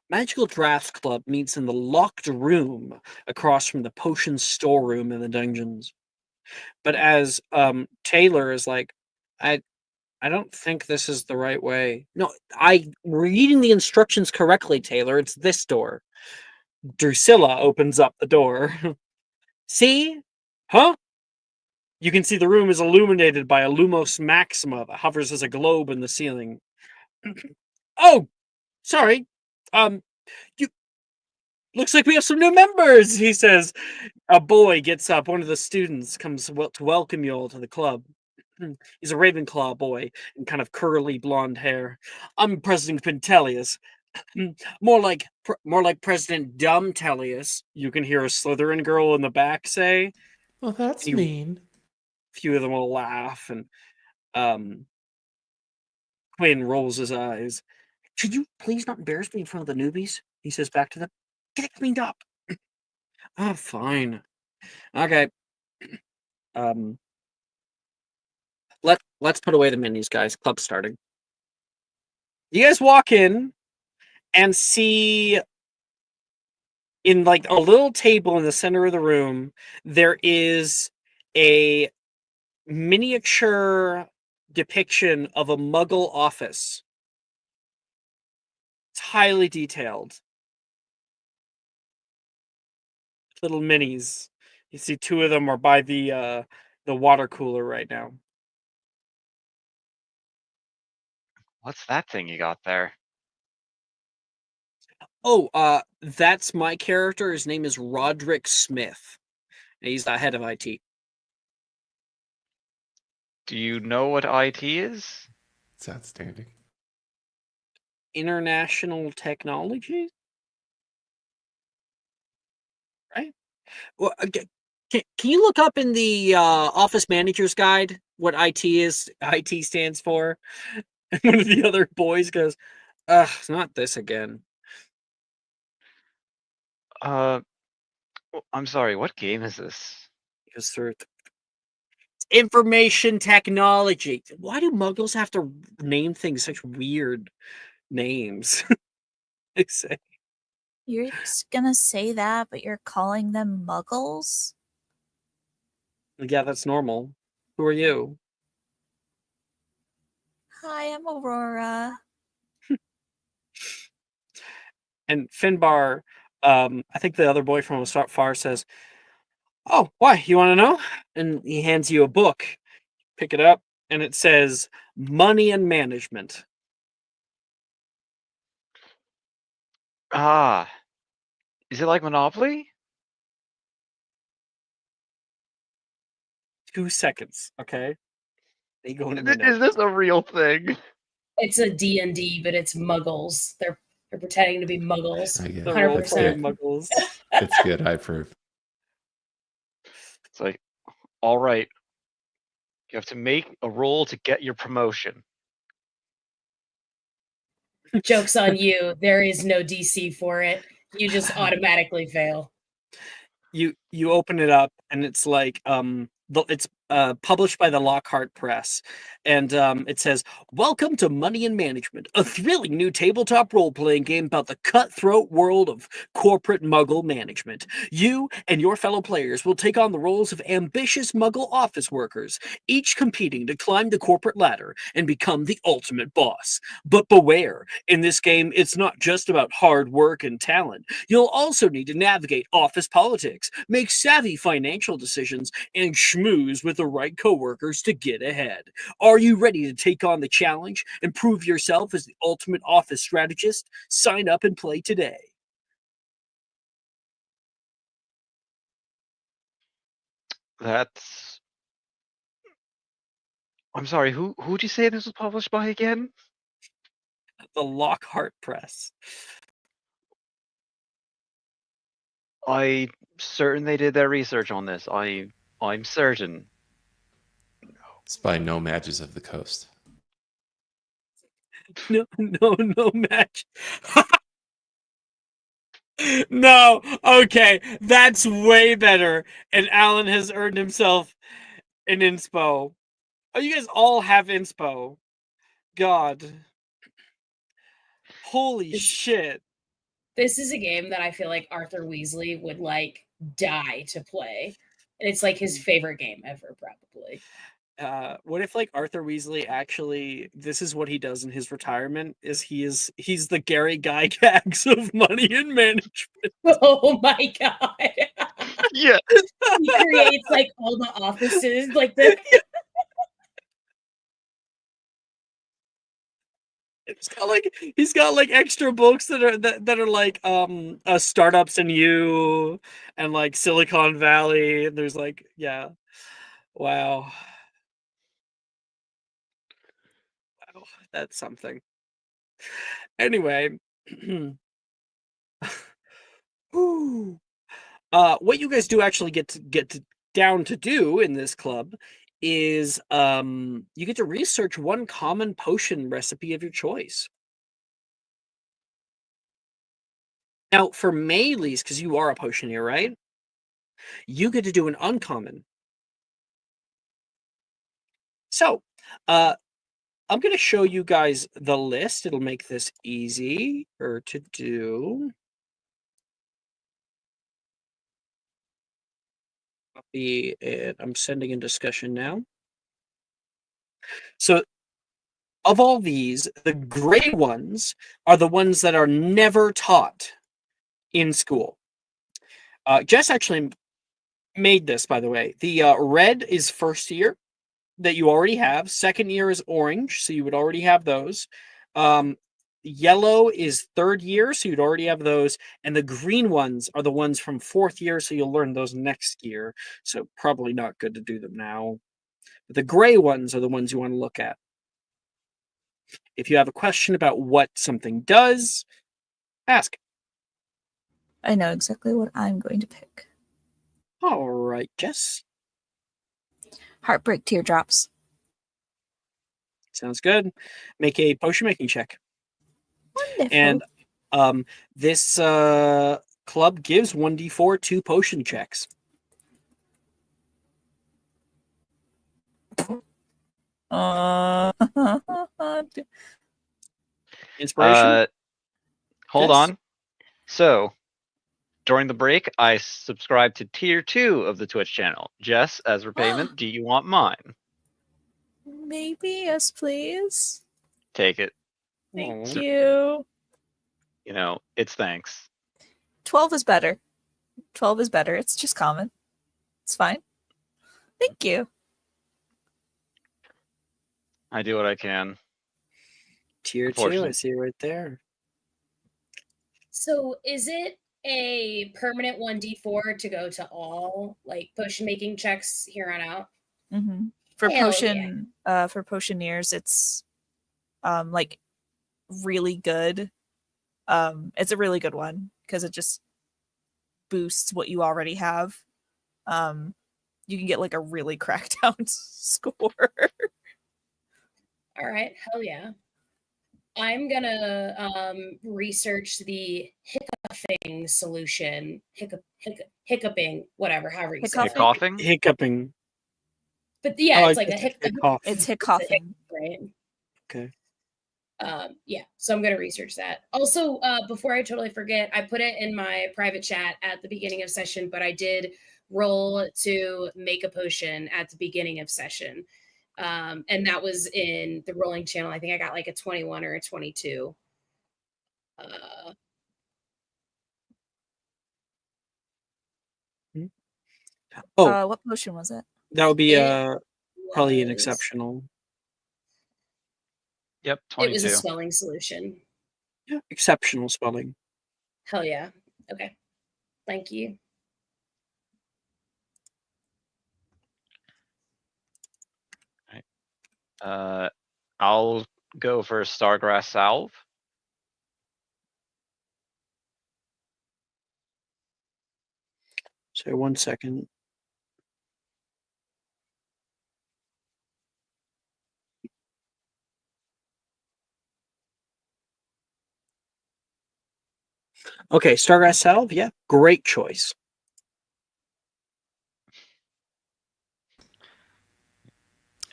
Magical Drafts Club meets in the locked room across from the potion storeroom in the dungeons. But as Taylor is like, I don't think this is the right way. No, reading the instructions correctly, Taylor. It's this door. Drusilla opens up the door. See? Huh? You can see the room is illuminated by a Lumos Maxima that hovers as a globe in the ceiling. Oh, sorry. You looks like we have some new members, he says. A boy gets up. One of the students comes to welcome you all to the club. He's a Ravenclaw boy in kind of curly blonde hair. I'm President Pentelius. more like President Dumbtellius. You can hear a Slytherin girl in the back say. Well, that's You- mean. A few of them will laugh, and Quinn rolls his eyes. Could you please not embarrass me in front of the newbies? He says back to them. Get it cleaned up. Oh, fine. Okay. Let's put away the minis, guys. Club's starting. You guys walk in and see in like a little table in the center of the room, there is a miniature depiction of a Muggle office. It's highly detailed. Little minis. You see two of them are by the water cooler right now. What's that thing you got there? Oh, that's my character. His name is Roderick Smith. He's the head of IT. Do you know what IT is? It's outstanding. International technology? Right? Well, can you look up in the office manager's guide what IT is? IT stands for. And one of the other boys goes, "Ugh, it's not this again." I'm sorry, what game is this? He goes through it. Information technology. Why do Muggles have to name things such weird names? I say. You're gonna say that, but you're calling them muggles? Yeah, that's normal. Who are you? Hi, I'm Aurora. And Finbar, I think the other boy from Far says, "Oh, why? You want to know?" And he hands you a book. Pick it up, and it says Money and Management. Ah, is it like Monopoly? 2 seconds, okay? They go in the Is notes. this a real thing? It's a D&D, but it's muggles. They're pretending to be muggles. I get The it. role It's playing good. Muggles. It's good. I approve. It's like, all right, you have to make a roll to get your promotion. Joke's on you. There is no DC for it. You just automatically fail. You open it up, and it's like it's published by the Lockhart Press, and it says, "Welcome to Money and Management, a thrilling new tabletop role-playing game about the cutthroat world of corporate Muggle management. You and your fellow players will take on the roles of ambitious Muggle office workers, each competing to climb the corporate ladder and become the ultimate boss. But beware, in this game, it's not just about hard work and talent. You'll also need to navigate office politics, make savvy financial decisions, and schmooze with the right coworkers to get ahead. Are you ready to take on the challenge and prove yourself as the ultimate office strategist? Sign up and play today." That's. I'm sorry, who'd you say this was published by again? The Lockhart Press. I'm certain they did their research on this. I'm certain. It's by No Matches of the Coast. No, no match. No, okay, that's way better. And Alan has earned himself an inspo. Oh, you guys all have inspo. God. Holy This- shit. This is a game that I feel like Arthur Weasley would like die to play. And it's like his favorite game ever, probably. What if like Arthur Weasley actually this is what he does in his retirement is he's the Gary Gygax of money and management. Oh my god. Yeah. He creates like all the offices, like the He's got like extra books that are like startups and you and like Silicon Valley. There's like yeah. Wow. Wow, that's something. Anyway, Whew. What you guys do actually down to do in this club is you get to research one common potion recipe of your choice. Now, for melees, because you are a potioneer, right? You get to do an uncommon. So, I'm going to show you guys the list. It'll make this easier to do. Copy it. I'm sending in discussion now. So, of all these, the gray ones are the ones that are never taught in school. Jess actually made this, by the way. The red is first year that you already have. Second year is orange, so you would already have those. Yellow is third year, so you'd already have those. And the green ones are the ones from fourth year, so you'll learn those next year. So probably not good to do them now. But the gray ones are the ones you want to look at. If you have a question about what something does, ask. I know exactly what I'm going to pick. All right, Jess. Heartbreak teardrops. Sounds good. Make a potion making check. Wonderful. And this club gives 1d4 2 potion checks. Inspiration? Hold Yes. on. So, during the break, I subscribed to tier 2 of the Twitch channel. Jess, as repayment, do you want mine? Maybe, yes, please. Take it. Thank Aw. you. You know, it's thanks. 12 is better. 12 is better. It's just common. It's fine. Thank you. I do what I can. Tier 2, I Unfortunately. see it right there. So is it a permanent 1d4 to go to all like potion making checks here on out? Mm-hmm. For Hell for potioneers, it's like really good. It's a really good one because it just boosts what you already have. You can get like a really cracked down score. All right, hell yeah. I'm gonna research the hiccuping solution. Hiccuping, whatever, however you say it. Hiccoughing? Coughing? Hiccuping. But yeah, Oh, it's like a hiccough. It's it's a hiccoughing. right? Okay. Yeah, so I'm gonna research that. Also, before I totally forget, I put it in my private chat at the beginning of session, but I did roll to make a potion at the beginning of session. And that was in the rolling channel. I think I got like a 21 or a 22. What potion was it? That would be It probably an was- exceptional. Yep, It 22. was a swelling solution. Yeah, exceptional spelling. Hell yeah. Okay. Thank you. I'll go for Stargrass Salve. So 1 second. Okay, Stargrass Salve, yeah, great choice.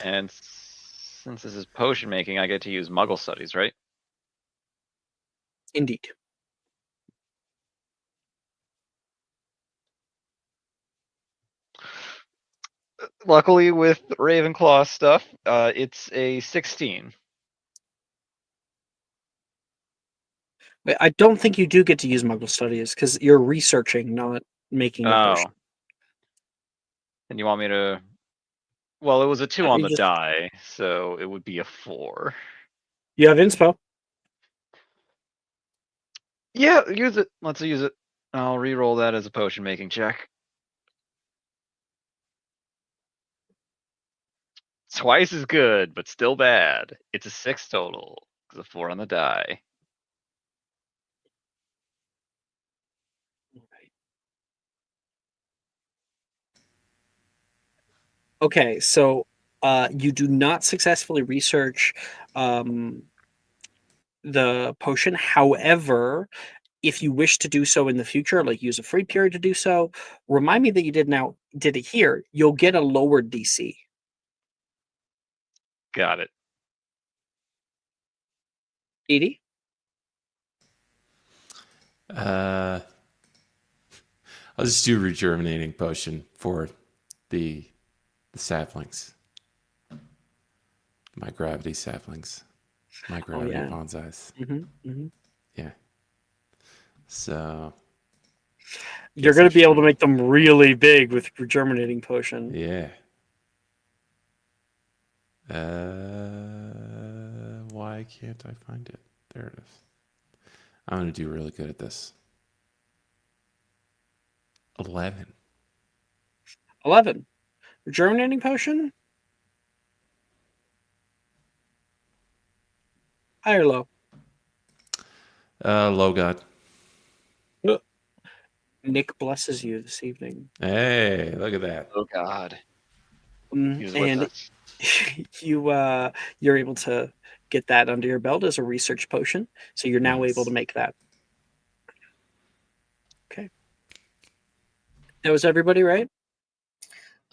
And since this is potion making, I get to use Muggle studies, right? Indeed. Luckily, with Ravenclaw stuff, it's a 16. But I don't think you do get to use Muggle Studies because you're researching, not making a potion. Oh. And you want me to... Well, it was a 2 Yeah, on you the just- die, so it would be a 4. You have inspo. Yeah, use it. Let's use it. I'll re-roll that as a potion making check. Twice as good, but still bad. It's a 6 total. It's a 4 on the die. Okay, so you do not successfully research the potion. However, if you wish to do so in the future, like use a free period to do so, remind me that you did it here. You'll get a lowered DC. Got it. 80. I'll just do rejuvenating potion for the saplings. My gravity saplings. My gravity yeah. bonsais. Yeah. So You're Guess going I to be able to should- make them really big with rejuvenating potion. yeah. Why can't I find it? There it is. I'm gonna do really good at this. 11. 11. Rejuvenating potion? High or low? Low god. Nick blesses you this evening. Hey, look at that. Oh god. Use it with And us. you're able to get that under your belt as a research potion. So you're now Nice. able to make that. Okay. That was everybody, right?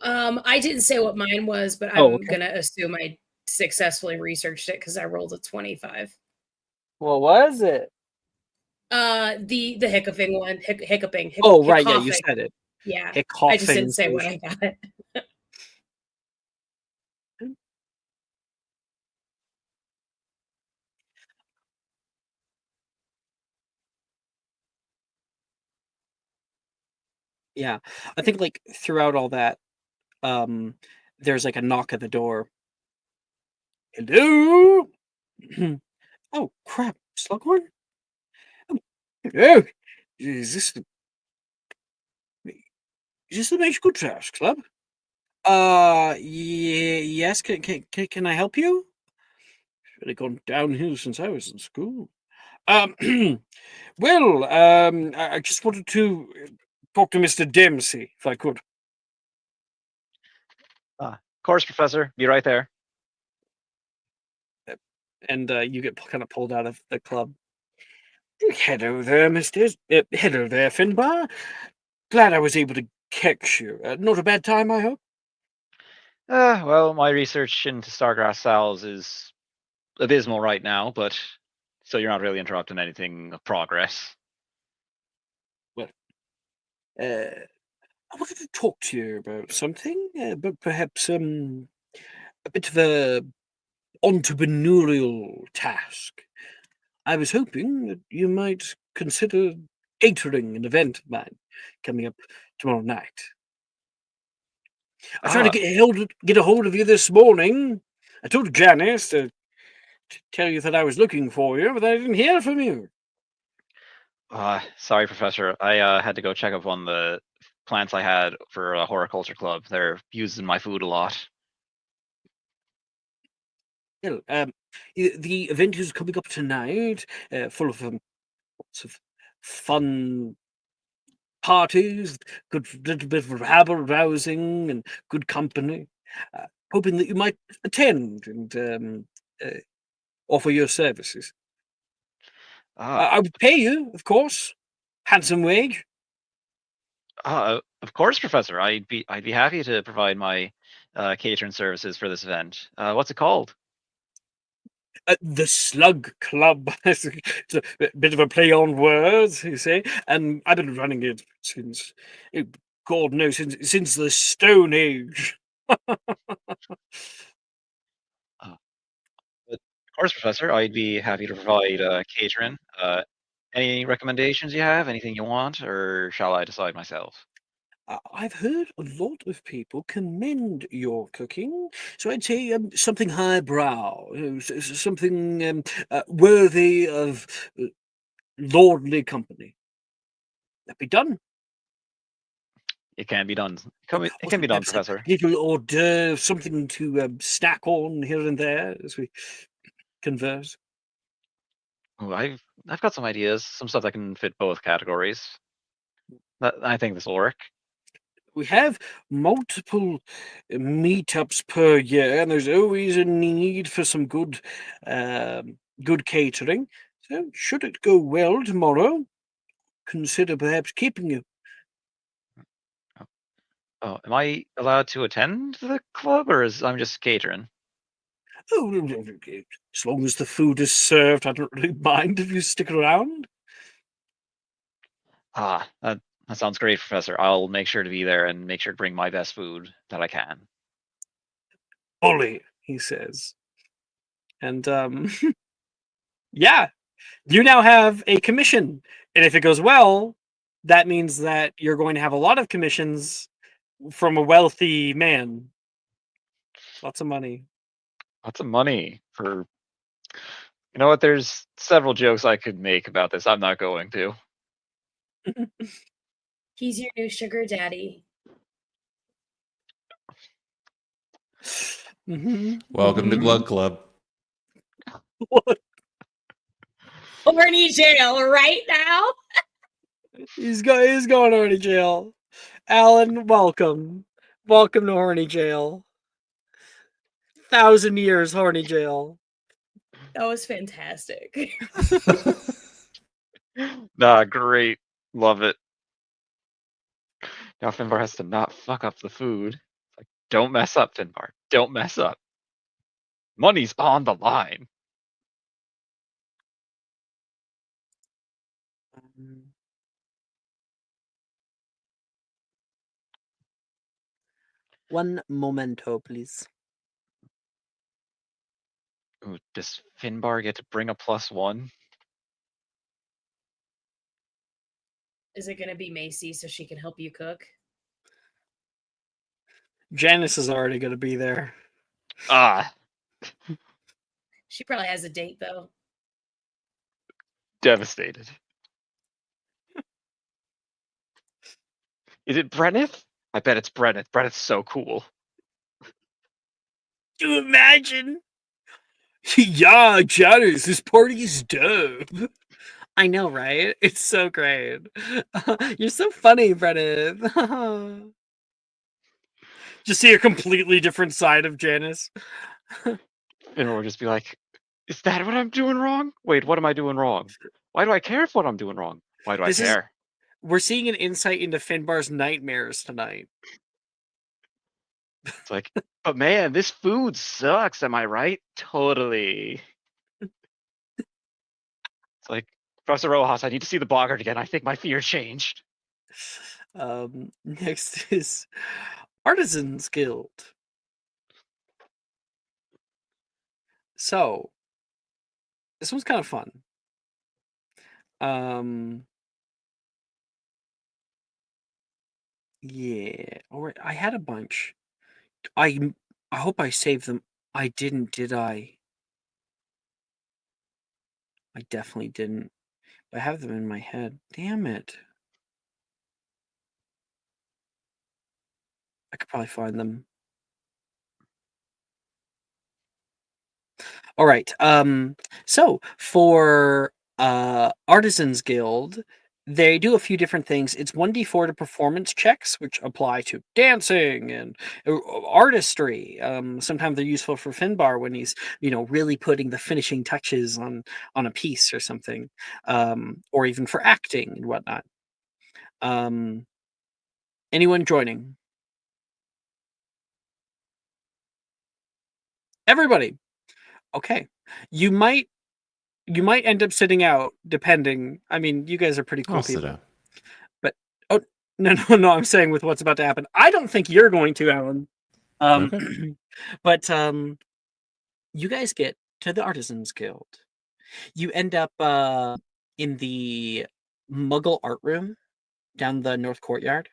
I didn't say what mine was, but Oh, I'm okay. gonna assume I successfully researched it because I rolled a 25. What was it? The hiccuping one, hiccuping. Oh, right. Yeah, you hiccoughing. said it. Yeah, I Hiccoughing just didn't say what potion. I got. Yeah. I think like throughout all that, there's like a knock at the door. Hello? Oh, crap. Slughorn? Oh, hello. Is this the Magical Trash Club? Yes. Can I help you? It's really gone downhill since I was in school. Well, I just wanted to talk to Mr. Dempsey, if I could. Of course, Professor. Be right there. And you get kind of pulled out of the club. Hello there, hello there, Finbar. Glad I was able to catch you. Not a bad time, I hope? Well, my research into Stargrass Salves is abysmal right now, but so you're not really interrupting anything of progress. I wanted to talk to you about something, but perhaps a bit of a entrepreneurial task. I was hoping that you might consider catering an event of mine coming up tomorrow night. I tried to get a hold of you this morning. I told Janice to tell you that I was looking for you, but I didn't hear from you. Sorry, Professor. I had to go check up on the plants I had for a horticulture club. They're using my food a lot. Well, the event is coming up tonight, full of lots of fun parties, good little bit of rabble rousing and good company. Hoping that you might attend and offer your services. Ah, I would pay you, of course, handsome wage. of course, Professor. I'd be happy to provide my catering services for this event. What's it called? The Slug Club. It's a bit of a play on words, you say. And I've been running it since, God knows, since the Stone Age. Of course, Professor. I'd be happy to provide catering. Any recommendations you have? Anything you want, or shall I decide myself? I've heard a lot of people commend your cooking, so I'd say something highbrow, something worthy of lordly company. That be done. It can be done. It Also, can be done, perhaps a Professor. little hors d'oeuvre, something to snack on here and there as we converse. Ooh, I've got some ideas, some stuff that can fit both categories. I think this will work. We have multiple meetups per year, and there's always a need for some good catering. So, should it go well tomorrow, consider perhaps keeping you. Oh, am I allowed to attend the club, or is I'm just catering? Oh, as long as the food is served, I don't really mind if you stick around. Ah, that sounds great, Professor. I'll make sure to be there and make sure to bring my best food that I can. Bully, he says. And yeah, you now have a commission. And if it goes well, that means that you're going to have a lot of commissions from a wealthy man. Lots of money. Lots of money for. You know what? There's several jokes I could make about this. I'm not going to. He's your new sugar daddy. Welcome to Glug Club. What? Horny jail right now. He's going to horny jail. Alan, welcome. Welcome to horny jail. 1,000 years horny jail. That was fantastic. Nah, great. Love it. Now Finbar has to not fuck up the food. Like, don't mess up, Finbar. Don't mess up. Money's on the line. One momento, please. Ooh, does Finbar get to bring a +1? Is it gonna be Macy so she can help you cook? Janice is already going to be there. Ah, She probably has a date though. devastated. Is it Brenneth? I bet it's Brenneth. Brenneth's so cool. Do you imagine? Yeah, Janice, this party is dope. I know, right? It's so great. You're so funny, Brennan. Just see a completely different side of Janice. Finbar would just be like, is that what I'm doing wrong? Wait, what am I doing wrong? Why do I care if what I'm doing wrong? Why do I This is- care? We're seeing an insight into Finbar's nightmares tonight. It's like, but man, this food sucks. Am I right? Totally. It's like, Professor Rojas, I need to see the boggart again. I think my fear changed. Next is Artisans Guild. So, this one's kind of fun. Yeah. All right. I had a bunch. I hope I saved them. I didn't, did I? I definitely didn't. I have them in my head. Damn it. I could probably find them. All right. So for Artisans Guild, they do a few different things. It's 1d4 to performance checks, which apply to dancing and artistry. Sometimes they're useful for Finbar when he's, really putting the finishing touches on a piece or something, or even for acting and whatnot. Anyone joining? Everybody. Okay. You might end up sitting out, depending. I mean, you guys are pretty cool I'll sit people. out. But no. I'm saying with what's about to happen. I don't think you're going to, Alan. Okay. But you guys get to the Artisans Guild. You end up in the Muggle art room down the North Courtyard,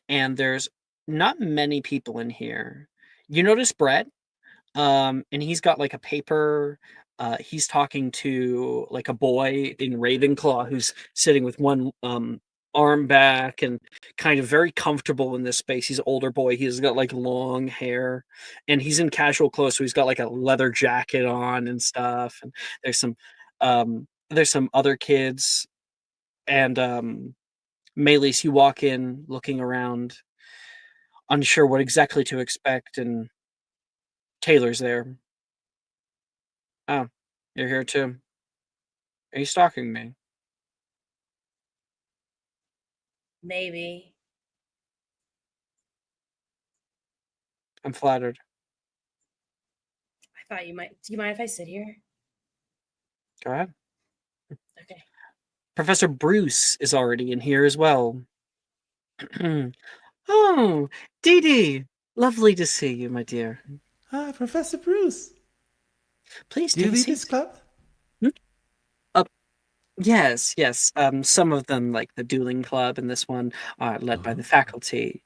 and there's not many people in here. You notice Brett, and he's got like a paper. He's talking to like a boy in Ravenclaw who's sitting with one arm back and kind of very comfortable in this space. He's an older boy. He's got like long hair, and he's in casual clothes, so he's got like a leather jacket on and stuff. And there's some other kids, and Maylis, you walk in looking around, unsure what exactly to expect, and Taylor's there. Oh, you're here too. Are you stalking me? Maybe. I'm flattered. I thought you might. Do you mind if I sit here? Go ahead. Okay. Professor Bruce is already in here as well. Oh, Dee Dee. Lovely to see you, my dear. Hi, Professor Bruce. Please Do you take a lead seat. this club? Yes. Some of them, like the dueling club and this one, are led by the faculty.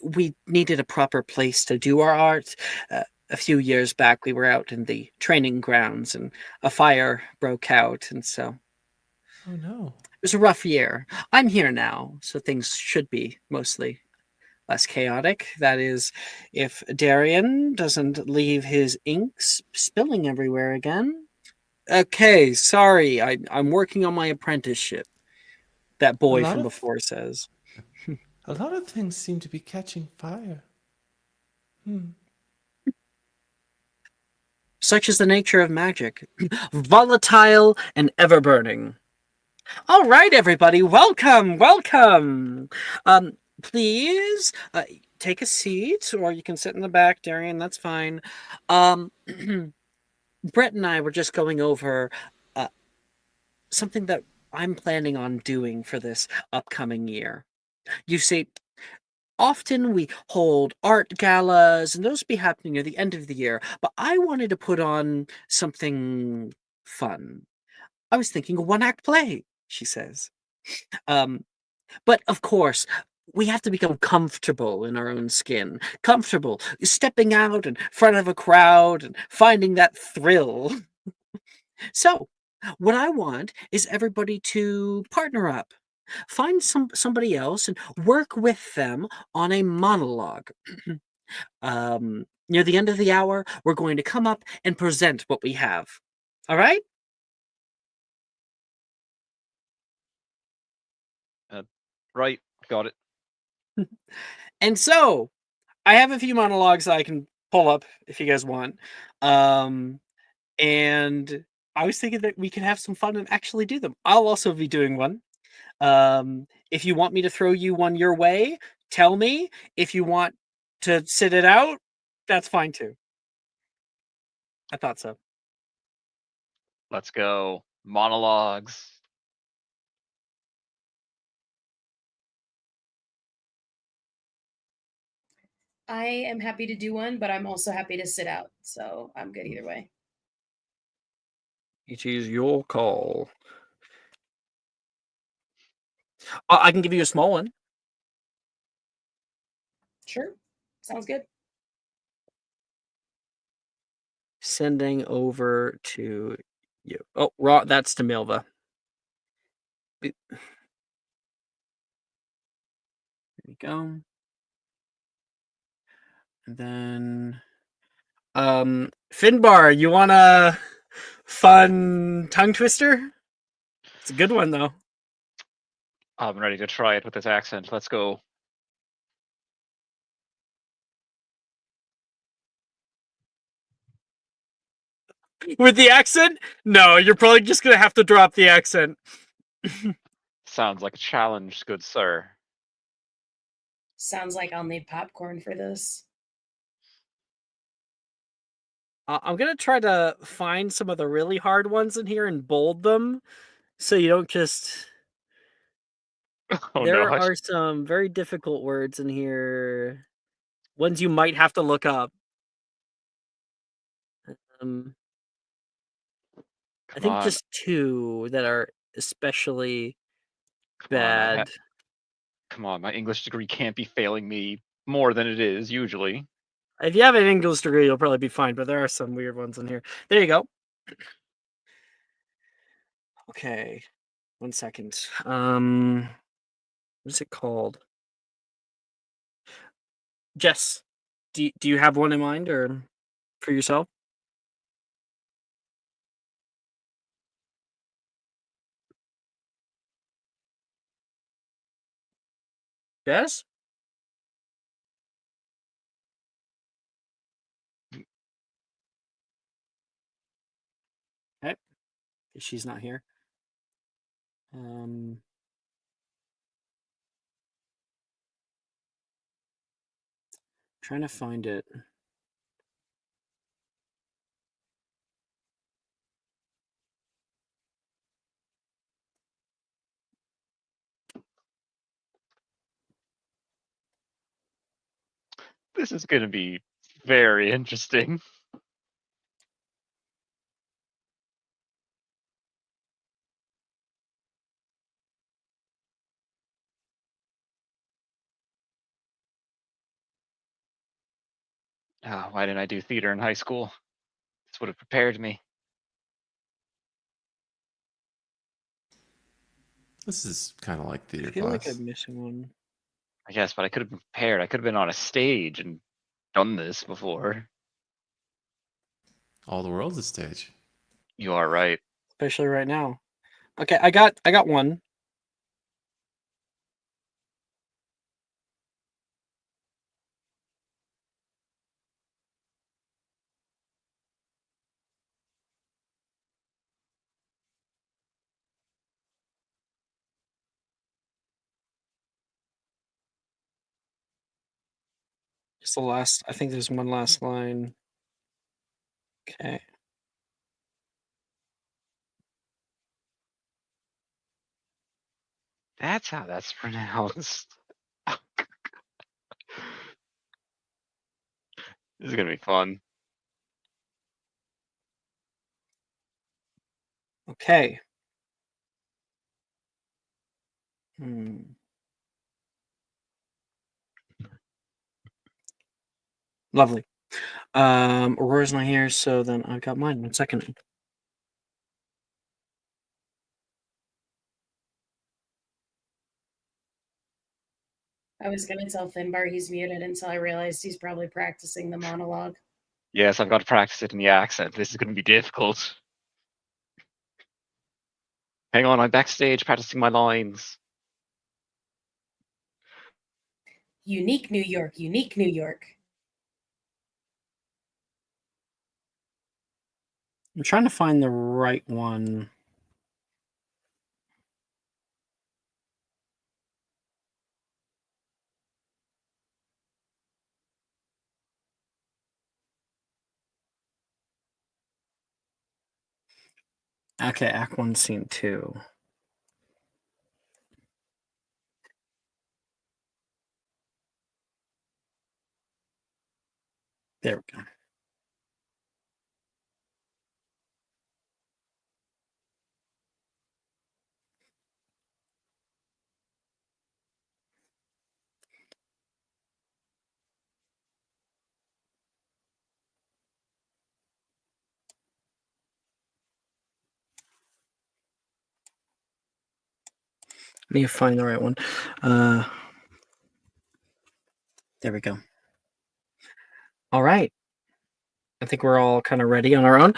We needed a proper place to do our art. A few years back, we were out in the training grounds and a fire broke out, and so Oh no. it was a rough year. I'm here now, so things should be mostly less chaotic. That is, if Darian doesn't leave his inks spilling everywhere again. Okay, sorry. I'm working on my apprenticeship. That boy lot from of- before says. A lot of things seem to be catching fire. Such is the nature of magic. Volatile and ever burning. All right, everybody, welcome. Please take a seat, or you can sit in the back, Darian. That's fine. Brett and I were just going over something that I'm planning on doing for this upcoming year. You see, often we hold art galas, and those be happening near the end of the year, but I wanted to put on something fun. I was thinking a one-act play, she says. But of course, we have to become comfortable in our own skin, comfortable stepping out in front of a crowd and finding that thrill. So, what I want is everybody to partner up. Find somebody else and work with them on a monologue. Near the end of the hour, we're going to come up and present what we have. All right? Right, got it. And so, I have a few monologues I can pull up if you guys want. And I was thinking that we could have some fun and actually do them. I'll also be doing one. If you want me to throw you one your way, tell me. If you want to sit it out, that's fine too. I thought so. Let's go. Monologues. I am happy to do one, but I'm also happy to sit out. So I'm good either way. It is your call. I can give you a small one. Sure. Sounds good. Sending over to you. Oh, raw. That's to Milva. There we go. And then, Finbar, you want a fun tongue twister? It's a good one though. I'm ready to try it with this accent. Let's go. With the accent? No, you're probably just gonna have to drop the accent. Sounds like a challenge, good sir. Sounds like I'll need popcorn for this. I'm gonna try to find some of the really hard ones in here and bold them, so you don't just. Oh There no! are some very difficult words in here, ones you might have to look up. Um, I Come think on, just two that are especially come on, bad. come on! My English degree can't be failing me more than it is usually. If you have an English degree, you'll probably be fine, but there are some weird ones in here. There you go. Okay, 1 second. What is it called? Jess, do you have one in mind or for yourself? Jess? Okay, she's not here. Trying to find it. This is gonna be very interesting. Oh, why didn't I do theater in high school? This would have prepared me. This is kind of like I theater feel like class. I'm missing one. I guess, but I could have been prepared. I could have been on a stage and done this before. All the world's a stage. You are right. Especially right now. Okay, I got one. Just the last. I think there's one last line. Okay. That's how that's pronounced. This is gonna be fun. Okay. Lovely. Aurora's not here, so then I've got mine. 1 second. I was gonna tell Finbar he's muted until I realized he's probably practicing the monologue. Yes, I've got to practice it in the accent. This is gonna be difficult. Hang on, I'm backstage practicing my lines. Unique New York, unique New York. I'm trying to find the right one. Okay, Act 1, Scene 2. There we go. I need to find the right one. There we go. All right. I think we're all kind of ready on our own.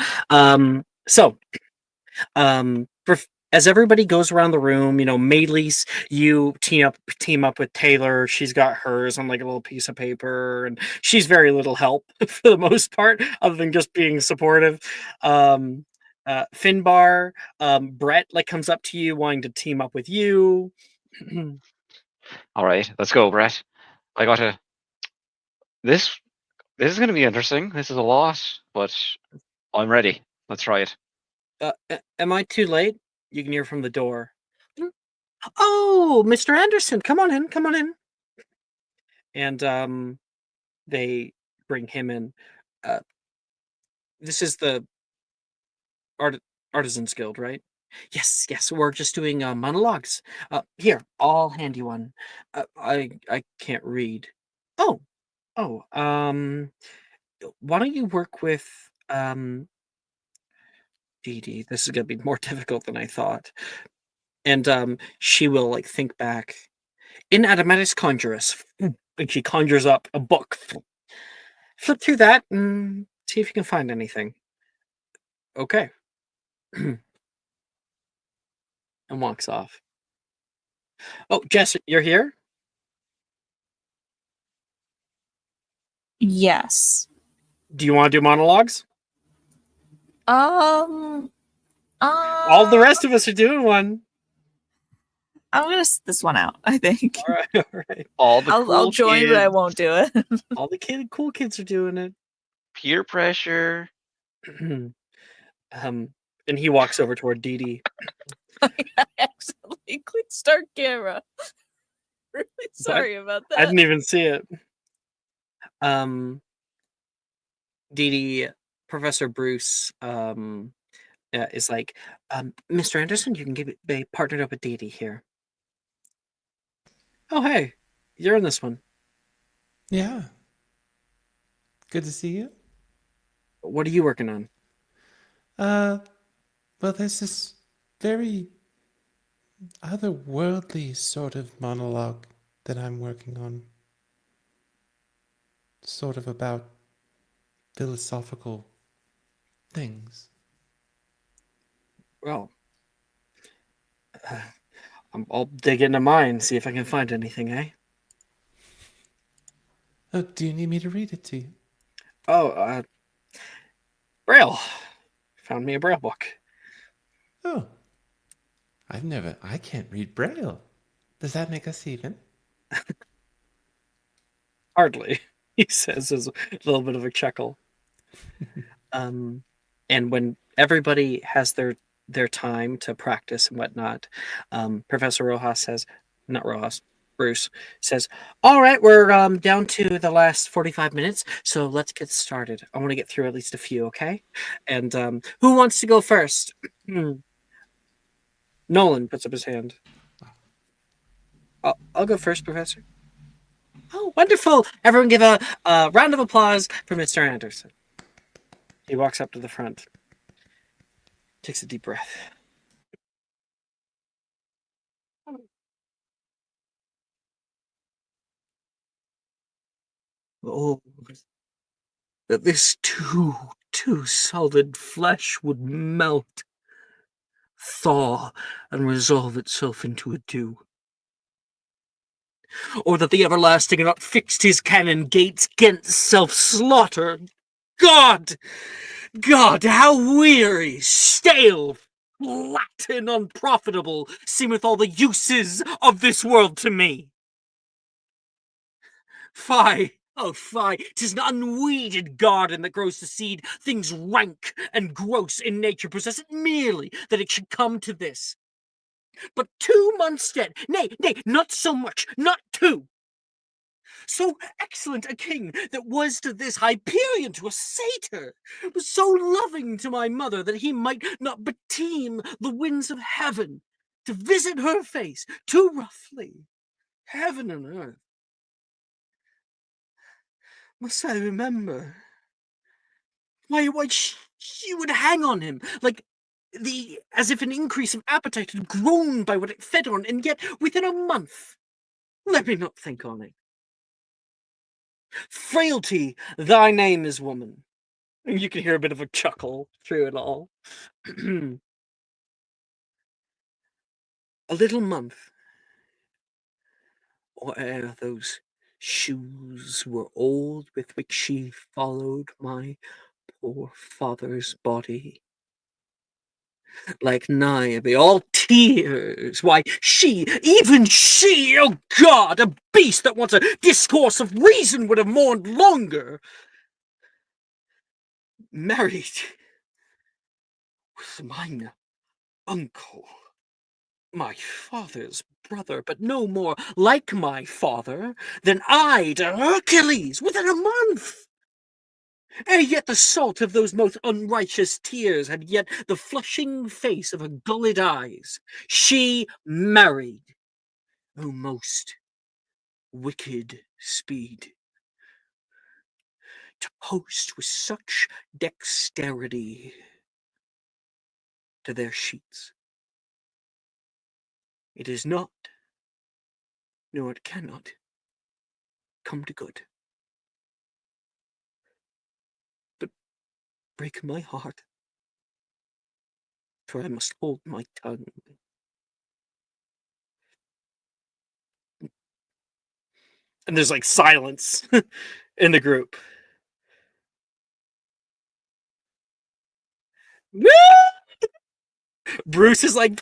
So, for as everybody goes around the room, Mayleys, you team up with Taylor. She's got hers on like a little piece of paper, and she's very little help for the most part, other than just being supportive. Finbar, Brett like comes up to you wanting to team up with you. All right, let's go, Brett. I gotta. This is gonna be interesting. This is a lot, but I'm ready. Let's try it. Am I too late? You can hear from the door. Oh, Mr. Anderson, come on in, come on in. And they bring him in. This is the Artisans Guild, right? Yes, yes. We're just doing monologues. Here, I'll hand you one. I can't read. Oh, oh. Why don't you work with Dee Dee? This is gonna be more difficult than I thought. And she will like think back. In Adamatis Conjurus, and she conjures up a book. Flip through that and see if you can find anything. Okay. And walks off. Oh, Jess, you're here? Yes. Do you want to do monologues? All All the rest of us are doing one. I'm gonna sit this one out, I think. All right, all right. All the I'll join, but I won't do it. All the cool kids are doing it. peer pressure. And he walks over toward Dee Dee. I accidentally clicked start camera. Really sorry about that. I didn't even see it. Dee Dee, Professor Bruce, is like, Mr. Anderson, you can be partnered up with Dee Dee here. Oh, hey, you're in this one. Yeah. Good to see you. What are you working on? Well, there's this very otherworldly sort of monologue that I'm working on. Sort of about philosophical things. Well, I'll dig into mine, see if I can find anything, eh? Oh, do you need me to read it to you? Oh, Braille. Found me a Braille book. Oh. I can't read Braille. Does that make us even? Hardly, he says as a little bit of a chuckle. And when everybody has their time to practice and whatnot, Professor Rojas says, not Rojas, Bruce says, all right, we're down to the last 45 minutes, so let's get started. I want to get through at least a few, okay? And who wants to go first? Nolan puts up his hand. I'll go first, Professor. Oh, wonderful! Everyone give a round of applause for Mr. Anderson. He walks up to the front, takes a deep breath. Oh, that this too solid flesh would melt, thaw, and resolve itself into a dew. Or that the everlasting had not fixed his cannon gates 'gainst self-slaughter. God, how weary, stale, flat, and unprofitable seemeth all the uses of this world to me. Fie, oh fie, 'tis an unweeded garden that grows to seed things rank and gross in nature, possess it merely that it should come to this. But 2 months dead, nay, not so much, not 2. So excellent a king that was to this Hyperion to a satyr, was so loving to my mother that he might not beteem the winds of heaven to visit her face too roughly. Heaven and earth. Must I remember? Why, she would hang on him like as if an increase of appetite had grown by what it fed on, and yet within a month, let me not think on it. Frailty, thy name is woman. And you can hear a bit of a chuckle through it all. a little month, or ere those shoes were old with which she followed my poor father's body. Like Niobe, all tears. Why, she, even she, oh God, a beast that wants a discourse of reason would have mourned longer. Married with mine uncle, my father's brother, but no more like my father than I to Hercules within a month. Ere yet the salt of those most unrighteous tears had yet the flushing face of her gulled eyes, she married, O most wicked speed, to post with such dexterity to their sheets. It is not, nor it cannot, come to good, but break my heart, for I must hold my tongue. And there's like silence in the group. Bruce is like,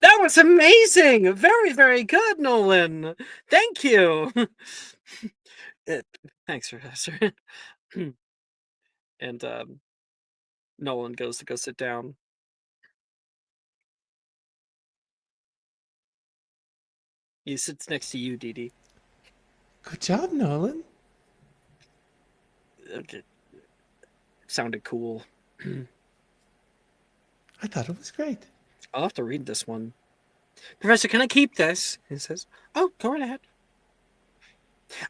that was amazing! Very, very good, Nolan. Thank you. Thanks, Professor. And Nolan goes to go sit down. He sits next to you, Dee Dee. Good job, Nolan. Okay. Sounded cool. I thought it was great. I'll have to read this one. Professor, can I keep this? He says, oh, go right ahead.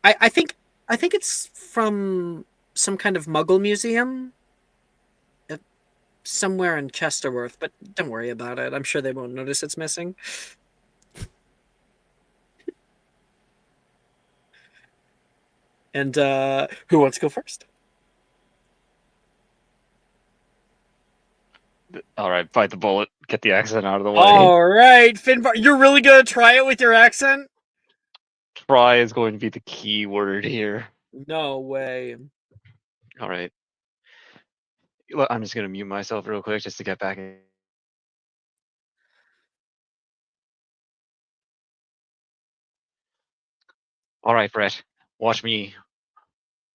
I think it's from some kind of Muggle museum somewhere in Chesterworth, but don't worry about it. I'm sure they won't notice it's missing. And who wants to go first? All right, bite the bullet. Get the accent out of the way. All right, Finbar, you're really gonna try it with your accent? Try is going to be the key word here. No way. All right. Look, I'm just going to mute myself real quick just to get back in. All right, Brett. Watch me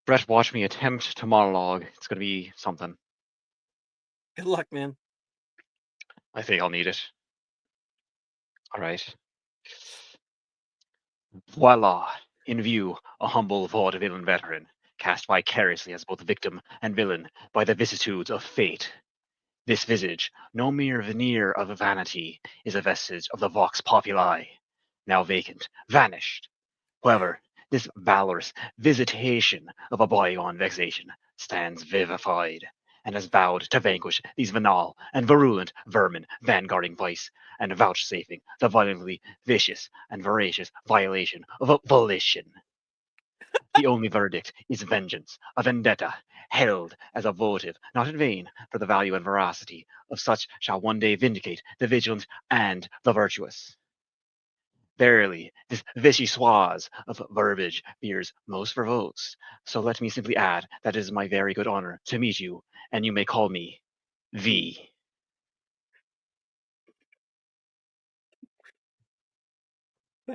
attempt to monologue. It's going to be something. Good luck, man. I think I'll need it. All right. Voila! In view, a humble vaudevillian veteran, cast vicariously as both victim and villain by the vicissitudes of fate. This visage, no mere veneer of vanity, is a vestige of the vox populi, now vacant, vanished. However, this valorous visitation of a bygone vexation stands vivified, and has vowed to vanquish these venal and virulent vermin vanguarding vice, and vouchsafing the violently vicious and voracious violation of volition. The only verdict is vengeance, a vendetta, held as a votive, not in vain, for the value and veracity of such shall one day vindicate the vigilant and the virtuous. Verily, this vichyssoise of verbiage bears most verbose, so let me simply add that it is my very good honor to meet you, and you may call me V.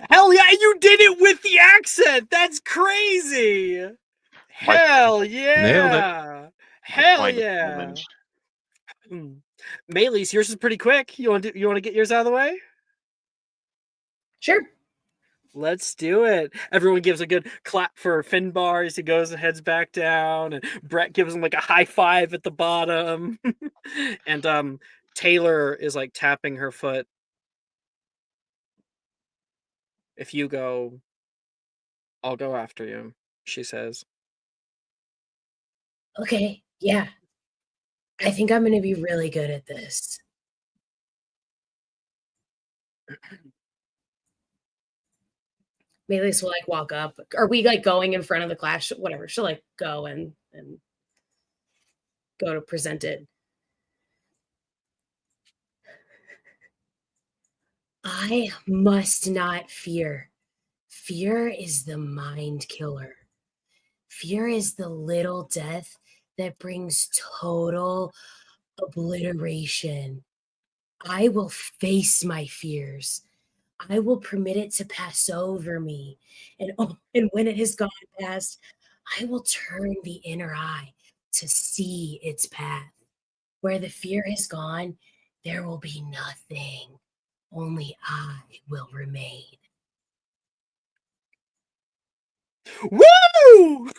Hell yeah, you did it with the accent! That's crazy! Hell yeah! Nailed My Hell finest yeah! moment. Maylee's, yours is pretty quick. You want to get yours out of the way? Sure. Let's do it. Everyone gives a good clap for Finbar as he goes and heads back down, and Brett gives him like a high five at the bottom. And Taylor is like tapping her foot. If you go, I'll go after you, she says. Okay. Yeah. I think I'm going to be really good at this. Melis will like walk up. Are we like going in front of the class? Whatever. She'll like go and go to present it. I must not fear. Fear is the mind killer. Fear is the little death that brings total obliteration. I will face my fears. I will permit it to pass over me. And when it has gone past, I will turn the inner eye to see its path. Where the fear has gone, there will be nothing. Only I will remain. Woo!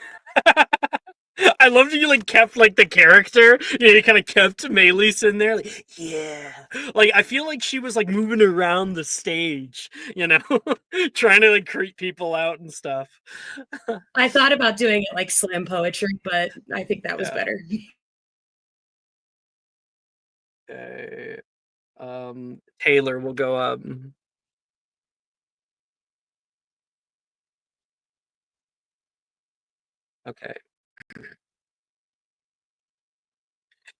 I love that you like kept like the character. You kind of kept Maylis in there. Like, yeah. Like I feel like she was like moving around the stage, trying to like creep people out and stuff. I thought about doing it like slam poetry, but I think that was Yeah. better. Okay. Taylor will go up. Okay.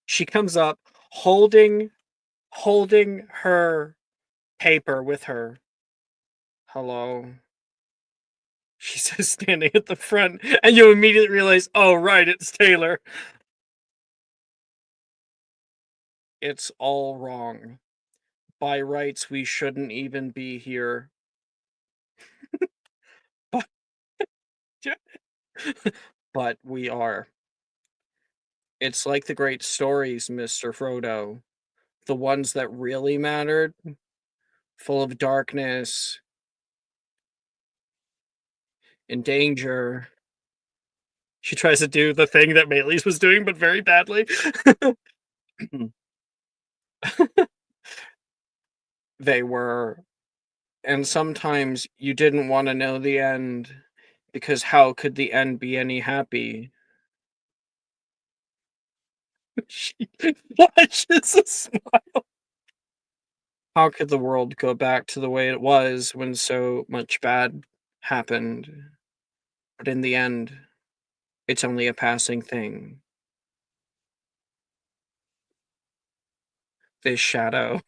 She comes up holding her paper with her. Hello. She says, standing at the front, and you immediately realize, oh, right, it's Taylor. It's all wrong. By rights, we shouldn't even be here. But, but we are. It's like the great stories, Mr. Frodo. The ones that really mattered, full of darkness and danger. She tries to do the thing that Maylis was doing, but very badly. They were. And sometimes you didn't want to know the end, because how could the end be any happy? She flashes a smile. How could the world go back to the way it was when so much bad happened? But in the end, it's only a passing thing. This shadow.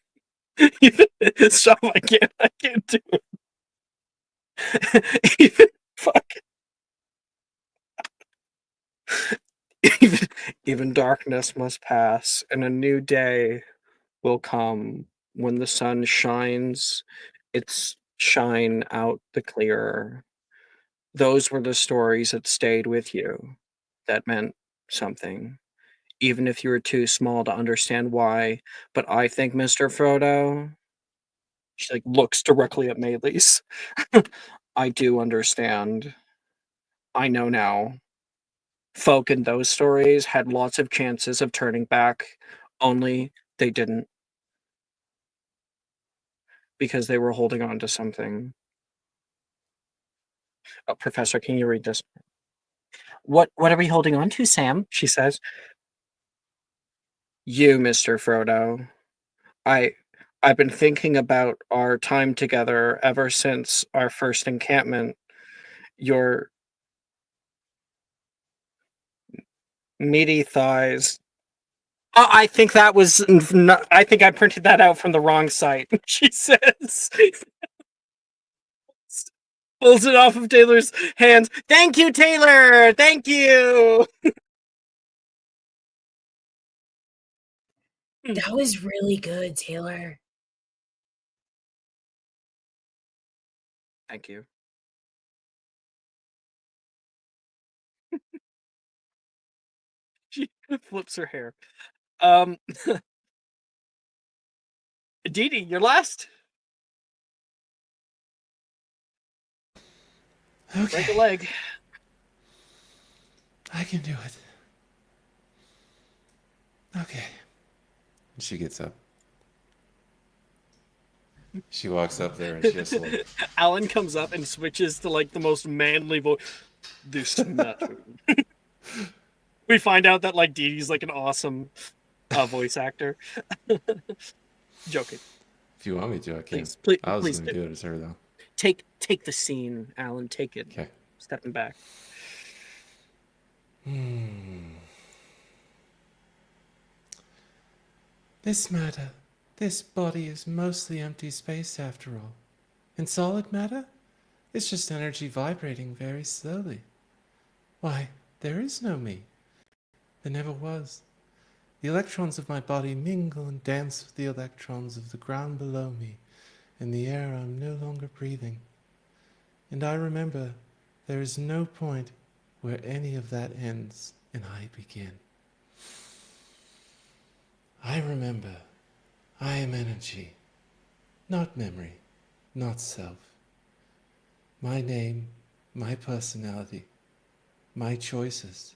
Stop, I can't do it. Fuck. Even darkness must pass, and a new day will come. When the sun shines, its shine out the clearer. Those were the stories that stayed with you, that meant something, even if you were too small to understand why. But I think, Mr. Frodo, she like looks directly at Maylis. I do understand. I know now. Folk in those stories had lots of chances of turning back, only they didn't, because they were holding on to something. Oh, Professor, can you read this? What are we holding on to, Sam? She says. You, Mr. Frodo. I I've been thinking about our time together ever since our first encampment. Your meaty thighs. Oh, I think that was. I think I printed that out from the wrong site. She says, pulls it off of Taylor's hands. Thank you, Taylor. Thank you. That was really good, Taylor. Thank you. She flips her hair. Dee Dee, you're last. Break a Okay, leg. I can do it. Okay. She gets up. She walks up there and she has to like, Alan comes up and switches to like the most manly voice. This matter. We find out that like Dee Dee's like an awesome voice actor. Joking. if you want me to, I can. Please, I was please going to do it as her though. take the scene, Alan. Take it. Okay. Stepping back. This matter This body is mostly empty space after all. And solid matter? It's just energy vibrating very slowly. Why, there is no me. There never was. The electrons of my body mingle and dance with the electrons of the ground below me in the air I'm no longer breathing. And I remember there is no point where any of that ends and I begin. I remember I am energy, not memory, not self. My name, my personality, my choices,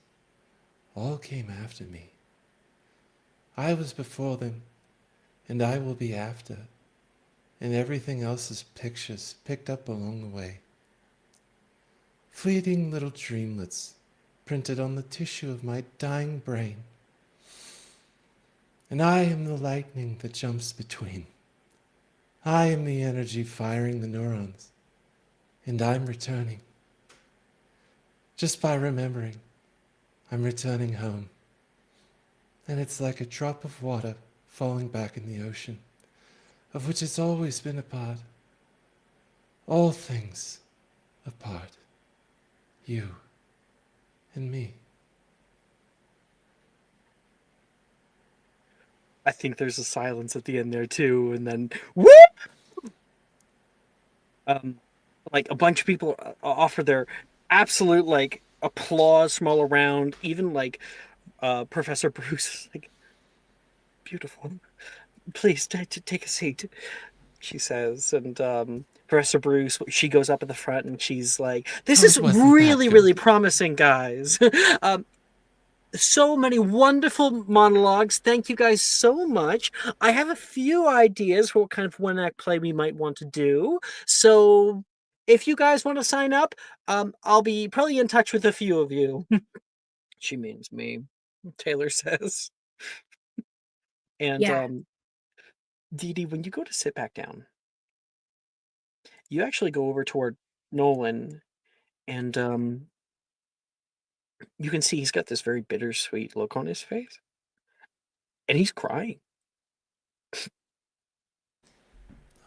all came after me. I was before them, and I will be after, and everything else is pictures picked up along the way. Fleeting little dreamlets printed on the tissue of my dying brain. And I am the lightning that jumps between. I am the energy firing the neurons, and I'm returning. Just by remembering, I'm returning home. And it's like a drop of water falling back in the ocean, of which it's always been a part. All things a part. You and me. I think there's a silence at the end there too, and then whoop! Like a bunch of people offer their absolute like applause from all around. Even like Professor Bruce is like, beautiful. Please take a seat, she says, and Professor Bruce, she goes up at the front and she's like, "This Oh, is it wasn't that really, good." really promising, guys." So many wonderful monologues. Thank you guys so much. I have a few ideas for what kind of one-act play we might want to do. So if you guys want to sign up, I'll be probably in touch with a few of you. She means me, Taylor says. And Yeah. Dee Dee, when you go to sit back down, you actually go over toward Nolan, and you can see he's got this very bittersweet look on his face, and he's crying.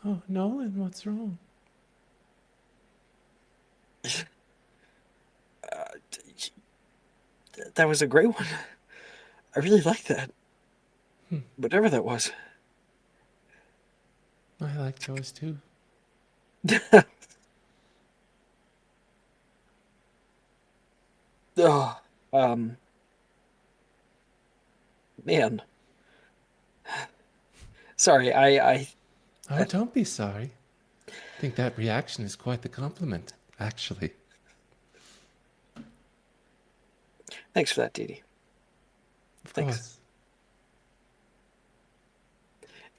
Oh, Nolan, what's wrong? That was a great one. I really like that. Hmm. Whatever that was. I like yours too. Oh, man. Sorry, Oh, don't be sorry. I think that reaction is quite the compliment, actually. thanks for that, Dee Dee. Of Thanks. course.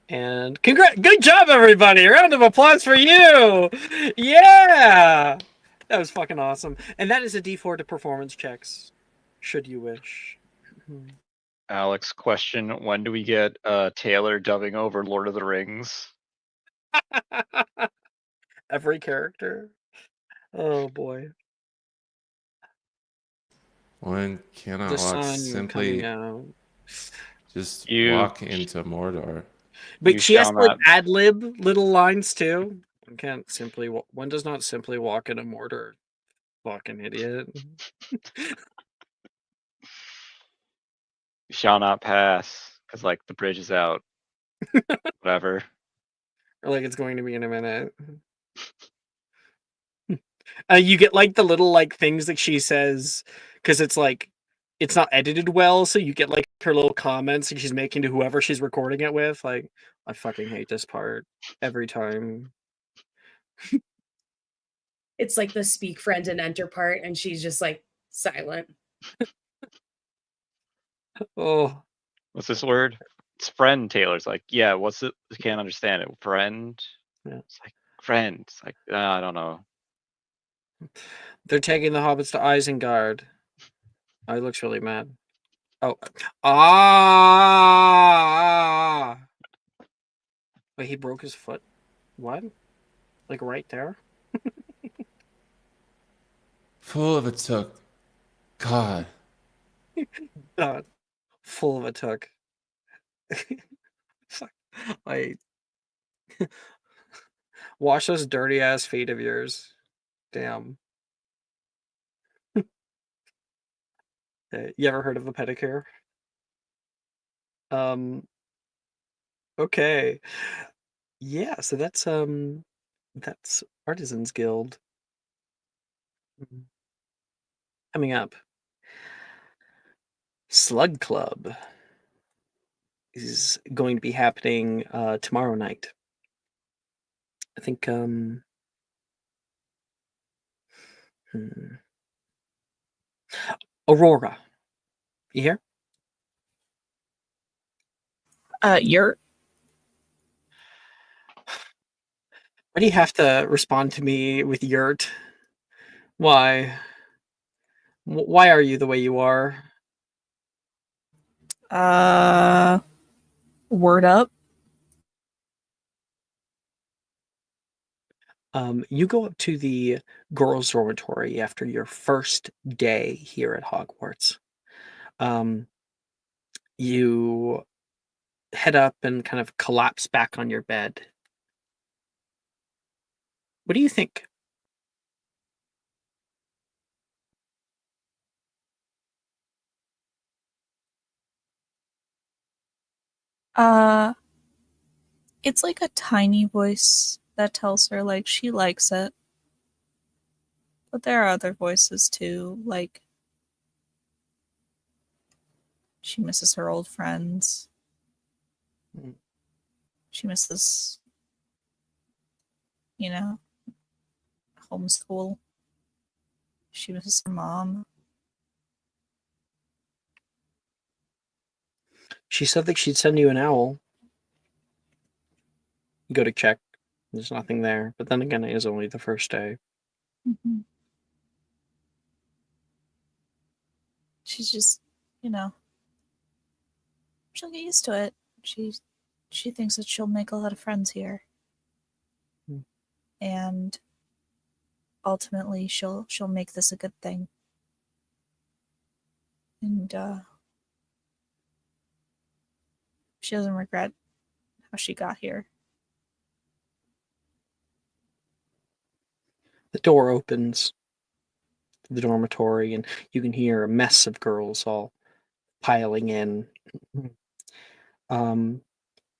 And good job, everybody! A round of applause for you! Yeah! That was fucking awesome. And that is a D4 to performance checks, should you wish. Alex, question: when do we get Taylor dubbing over Lord of the Rings? Every character. Oh boy. One The cannot sun simply coming out. just You- walk into Mordor. But You she has shall to like not- ad lib little lines too. One can't simply. One does not simply walk in a mortar. Fucking idiot. You shall not pass, because like the bridge is out. Whatever. Or like it's going to be in a minute. You get like the little like things that she says because it's like it's not edited well, so you get like her little comments that she's making to whoever she's recording it with. Like, I fucking hate this part every time. It's like the speak friend and enter part, and she's just like silent. Oh, What's this word? It's friend. Taylor's like, yeah. What's it? I can't understand it. Friend. Yeah. It's like friend. It's like I don't know. they're taking the hobbits to Isengard. Oh, he looks really mad. Oh, ah! Wait, he broke his foot. What? Like right there? Full of a took. God. God, full of a tuck. Fuck. I wash those dirty ass feet of yours. Damn. You ever heard of a pedicure? Okay. Yeah, so that's Artisans Guild. Coming up. Slug Club is going to be happening tomorrow night. I think Aurora. You here? You're Why do you have to respond to me with yurt? Why? Why are you the way you are? word up. You go up to the girls' dormitory after your first day here at Hogwarts. You head up and kind of collapse back on your bed. What do you think? It's like a tiny voice that tells her like she likes it. But there are other voices too, like she misses her old friends. Mm. She misses, homeschool. She misses her mom. She said that she'd send you an owl. You go to check. There's nothing there. But then again, it is only the first day. Mm-hmm. She's just, she'll get used to it. She thinks that she'll make a lot of friends here. Mm. And ultimately she'll make this a good thing. And she doesn't regret how she got here. The door opens to the dormitory, and you can hear a mess of girls all piling in.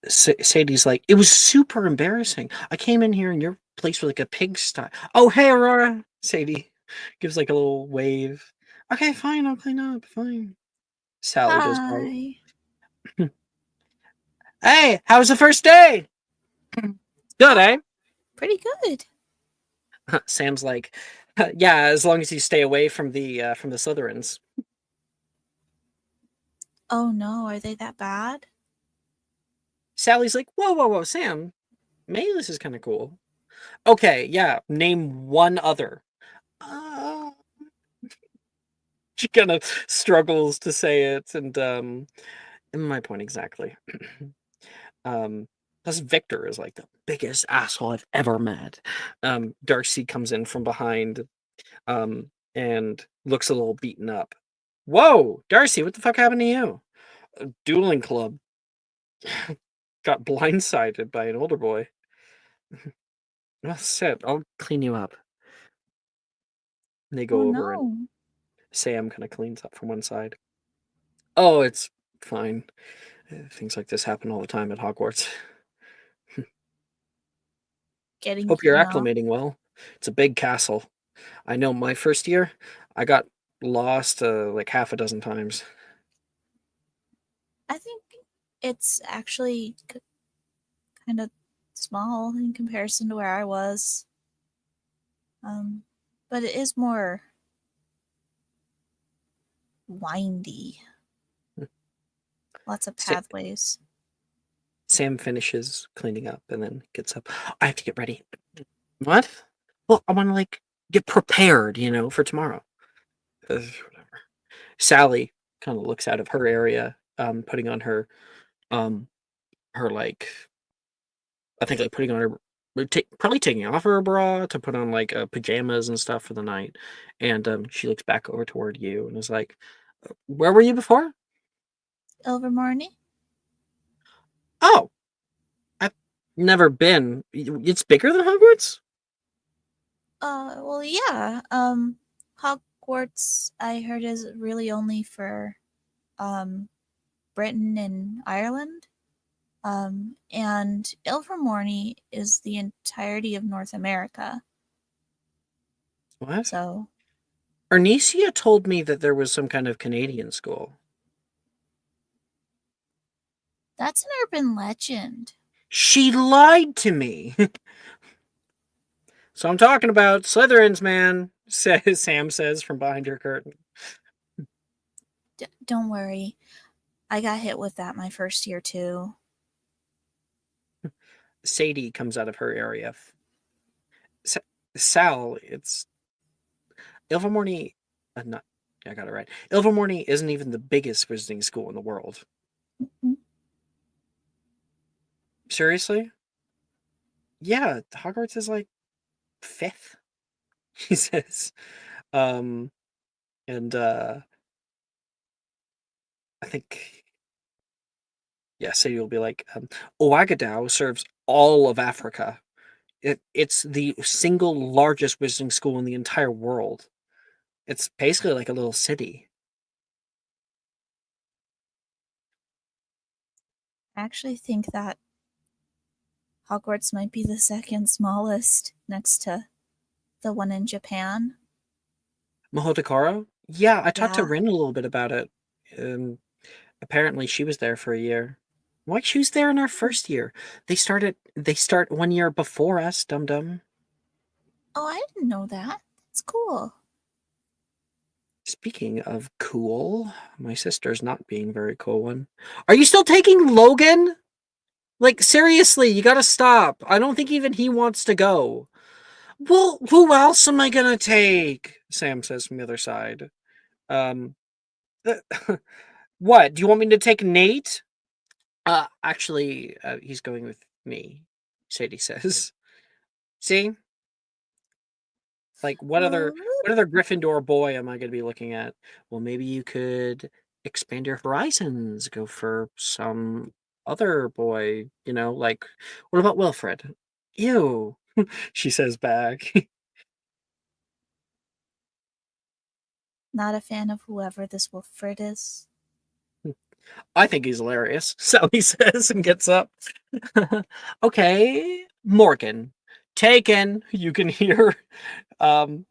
Sadie's like, it was super embarrassing. I came in here and your place was like a pigsty. Oh, hey, Aurora. Sadie gives like a little wave. Okay, fine, I'll clean up. Fine. Sally goes right. Hi. Hey, how was the first day? Good, eh? Pretty good. Sam's like, yeah, as long as you stay away from the Slytherins. Oh no, are they that bad? Sally's like, whoa, Sam. Maylis is kind of cool. Okay, yeah, name one other. She kind of struggles to say it, and my point exactly. Plus Victor is like the biggest asshole I've ever met. Darcy comes in from behind, and looks a little beaten up. Whoa, Darcy, what the fuck happened to you? A dueling club. Got blindsided by an older boy. Well, sit. I'll clean you up. And they go Oh over, and no. Sam kind of cleans up from one side. Oh, it's fine. Things like this happen all the time at Hogwarts. Getting Hope you're beaten up. acclimating well. It's a big castle. I know my first year, I got lost like half a dozen times. I think it's actually kind of small in comparison to where I was. But it is more windy. Lots of pathways. Sam finishes cleaning up and then gets up. I have to get ready. What? Well, I want to like get prepared, for tomorrow. Whatever. Sally kind of looks out of her area, putting on her, her like, I think like putting on her, probably taking off her bra to put on like pajamas and stuff for the night, and she looks back over toward you and is like, "Where were you before?" Ilvermorny? Oh, Never been. It's bigger than Hogwarts? Well, yeah. Hogwarts, I heard, is really only for Britain and Ireland. And Ilvermorny is the entirety of North America. What? So Arnesia told me that there was some kind of Canadian school. that's an urban legend. She lied to me. So I'm talking about Slytherins, man, Sam says from behind her curtain. Don't worry. I got hit with that my first year too. Sadie comes out of her area. Sal, it's Ilvermorny. Not, I got it right. Ilvermorny isn't even the biggest visiting school in the world. Mhm. Seriously? Yeah, Hogwarts is like 5th. He says, and I think, yeah, Sadie will be like, Ouagadougou serves all of Africa. It's the single largest visiting school in the entire world. It's basically like a little city. I actually think that Hogwarts might be the second smallest next to the one in Japan. Mahotakoro? Yeah, I talked to Yeah. Rin a little bit about it. Apparently she was there for a year. Why she was there in our first year? They start 1 year before us, dum dum. Oh, I didn't know that. That's cool. Speaking of cool, my sister's not being very cool one. Are you still taking Logan? Like, seriously, you gotta stop. I don't think even he wants to go. Well, who else am I gonna take? Sam says from the other side. What? Do you want me to take Nate? Actually, he's going with me, Sadie says. See? Like, what other Gryffindor boy am I going to be looking at? Well, maybe you could expand your horizons, go for some other boy, like, what about Wilfred? Ew, she says back. Not a fan of whoever this Wilfred is. I think he's hilarious, Sally says and gets up. Okay, Morgan. Taken, you can hear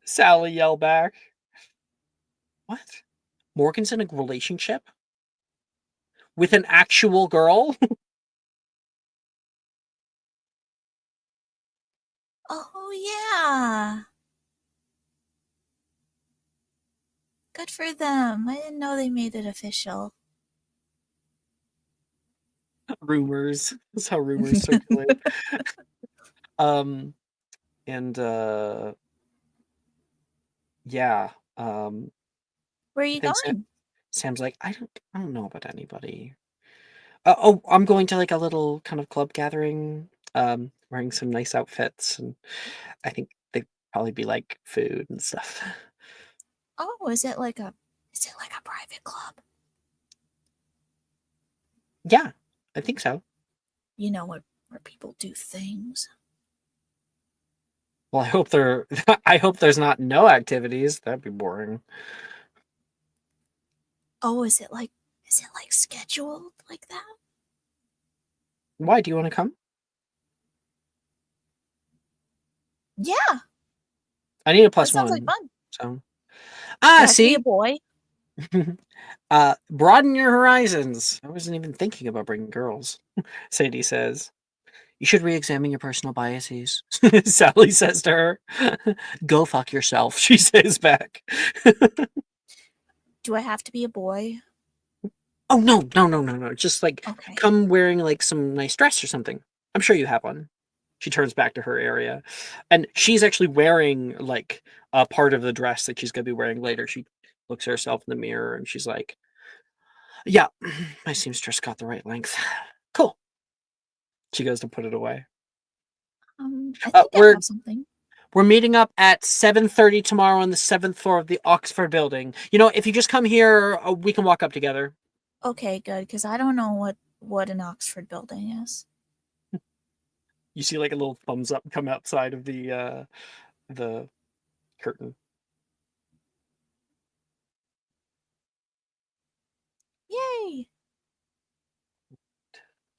Sally yell back. What? Morgan's in a relationship? With an actual girl? Oh, yeah. Good for them. I didn't know they made it official. Rumors. That's how rumors circulate. And yeah. Where are you Then going? Sam's like, I don't know about anybody. I'm going to like a little kind of club gathering, wearing some nice outfits, and I think they'd probably be like food and stuff. Oh, is it like a private club? Yeah, I think so. You know where people do things. Well, I hope there's not no activities. That'd be boring. Oh, is it like scheduled like that? Why do you want to come? Yeah, I need a that plus sounds one. like fun. So Do I have to be see, a boy? broaden your horizons. I wasn't even thinking about bringing girls. Sadie says, you should re-examine your personal biases. Sally says to her, go fuck yourself. She says back. Do I have to be a boy? Oh no. Just like Okay. come wearing like some nice dress or something. I'm sure you have one. She turns back to her area, and she's actually wearing like a part of the dress that she's gonna be wearing later. She looks at herself in the mirror and she's like, yeah, my seamstress got the right length. Cool. She goes to put it away. I think I have something. We're meeting up at 7:30 tomorrow on the 7th floor of the Oxford building. If you just come here, we can walk up together. Okay, good, because I don't know what an Oxford building is. You see like a little thumbs up come outside of the curtain. Yay!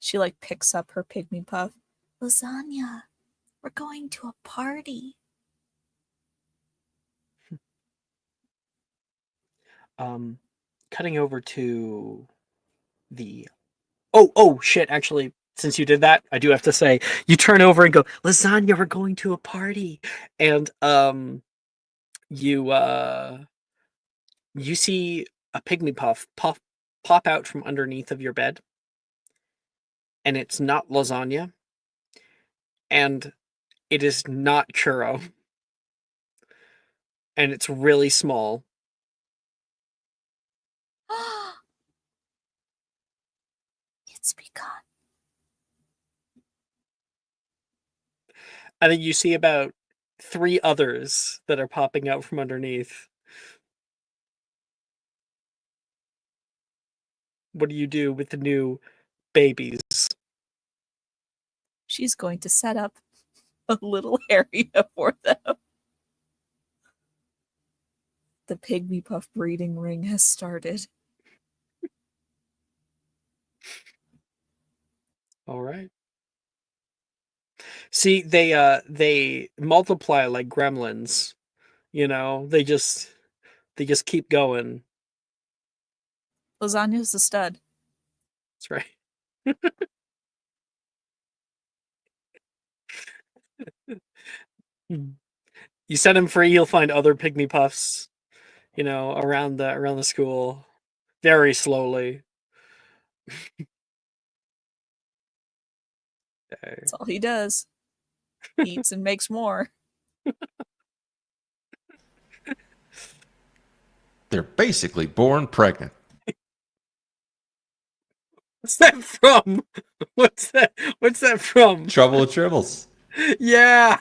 She like picks up her pygmy puff. Lasagna, we're going to a party. Cutting over to the oh shit, actually, since you did that, I do have to say, you turn over and go, Lasagna, we're going to a party. And you you see a pygmy puff pop out from underneath of your bed. And it's not lasagna. And it is not churro. And it's really small. It's begun. And then you see about 3 others that are popping out from underneath. What do you do with the new babies? She's going to set up a little area for them. The pygmy puff breeding ring has started. All right. See, they multiply like gremlins. You know, they just keep going. Lasagna's the stud. That's right. You set him free, he'll find other pygmy puffs, you know, around the school, very slowly. Okay. That's all he does. Eats and makes more. They're basically born pregnant. What's that from? What's that from? Trouble with Tribbles. Yeah.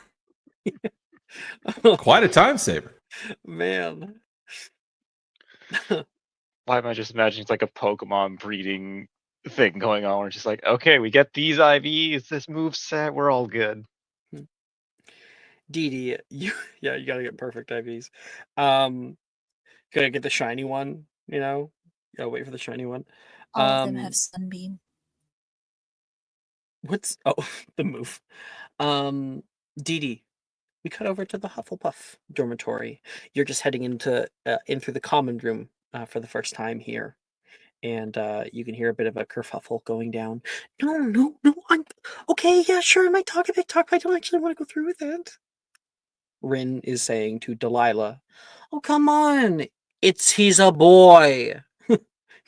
Quite a time saver. Man. Why am I just imagining it's like a Pokemon breeding thing going on? We're just like, okay, we get these IVs, this move set, we're all good. Dee Dee, you gotta get perfect IVs. Gotta get the shiny one, you know? Gotta wait for the shiny one. All of them have Sunbeam. What's the move? Dee Dee, we cut over to the Hufflepuff dormitory. You're just heading in through the common room for the first time here. And you can hear a bit of a kerfuffle going down. No, I'm okay, yeah, sure, I might talk a bit, but I don't actually want to go through with it. Rin is saying to Delilah, "Oh, come on. He's a boy."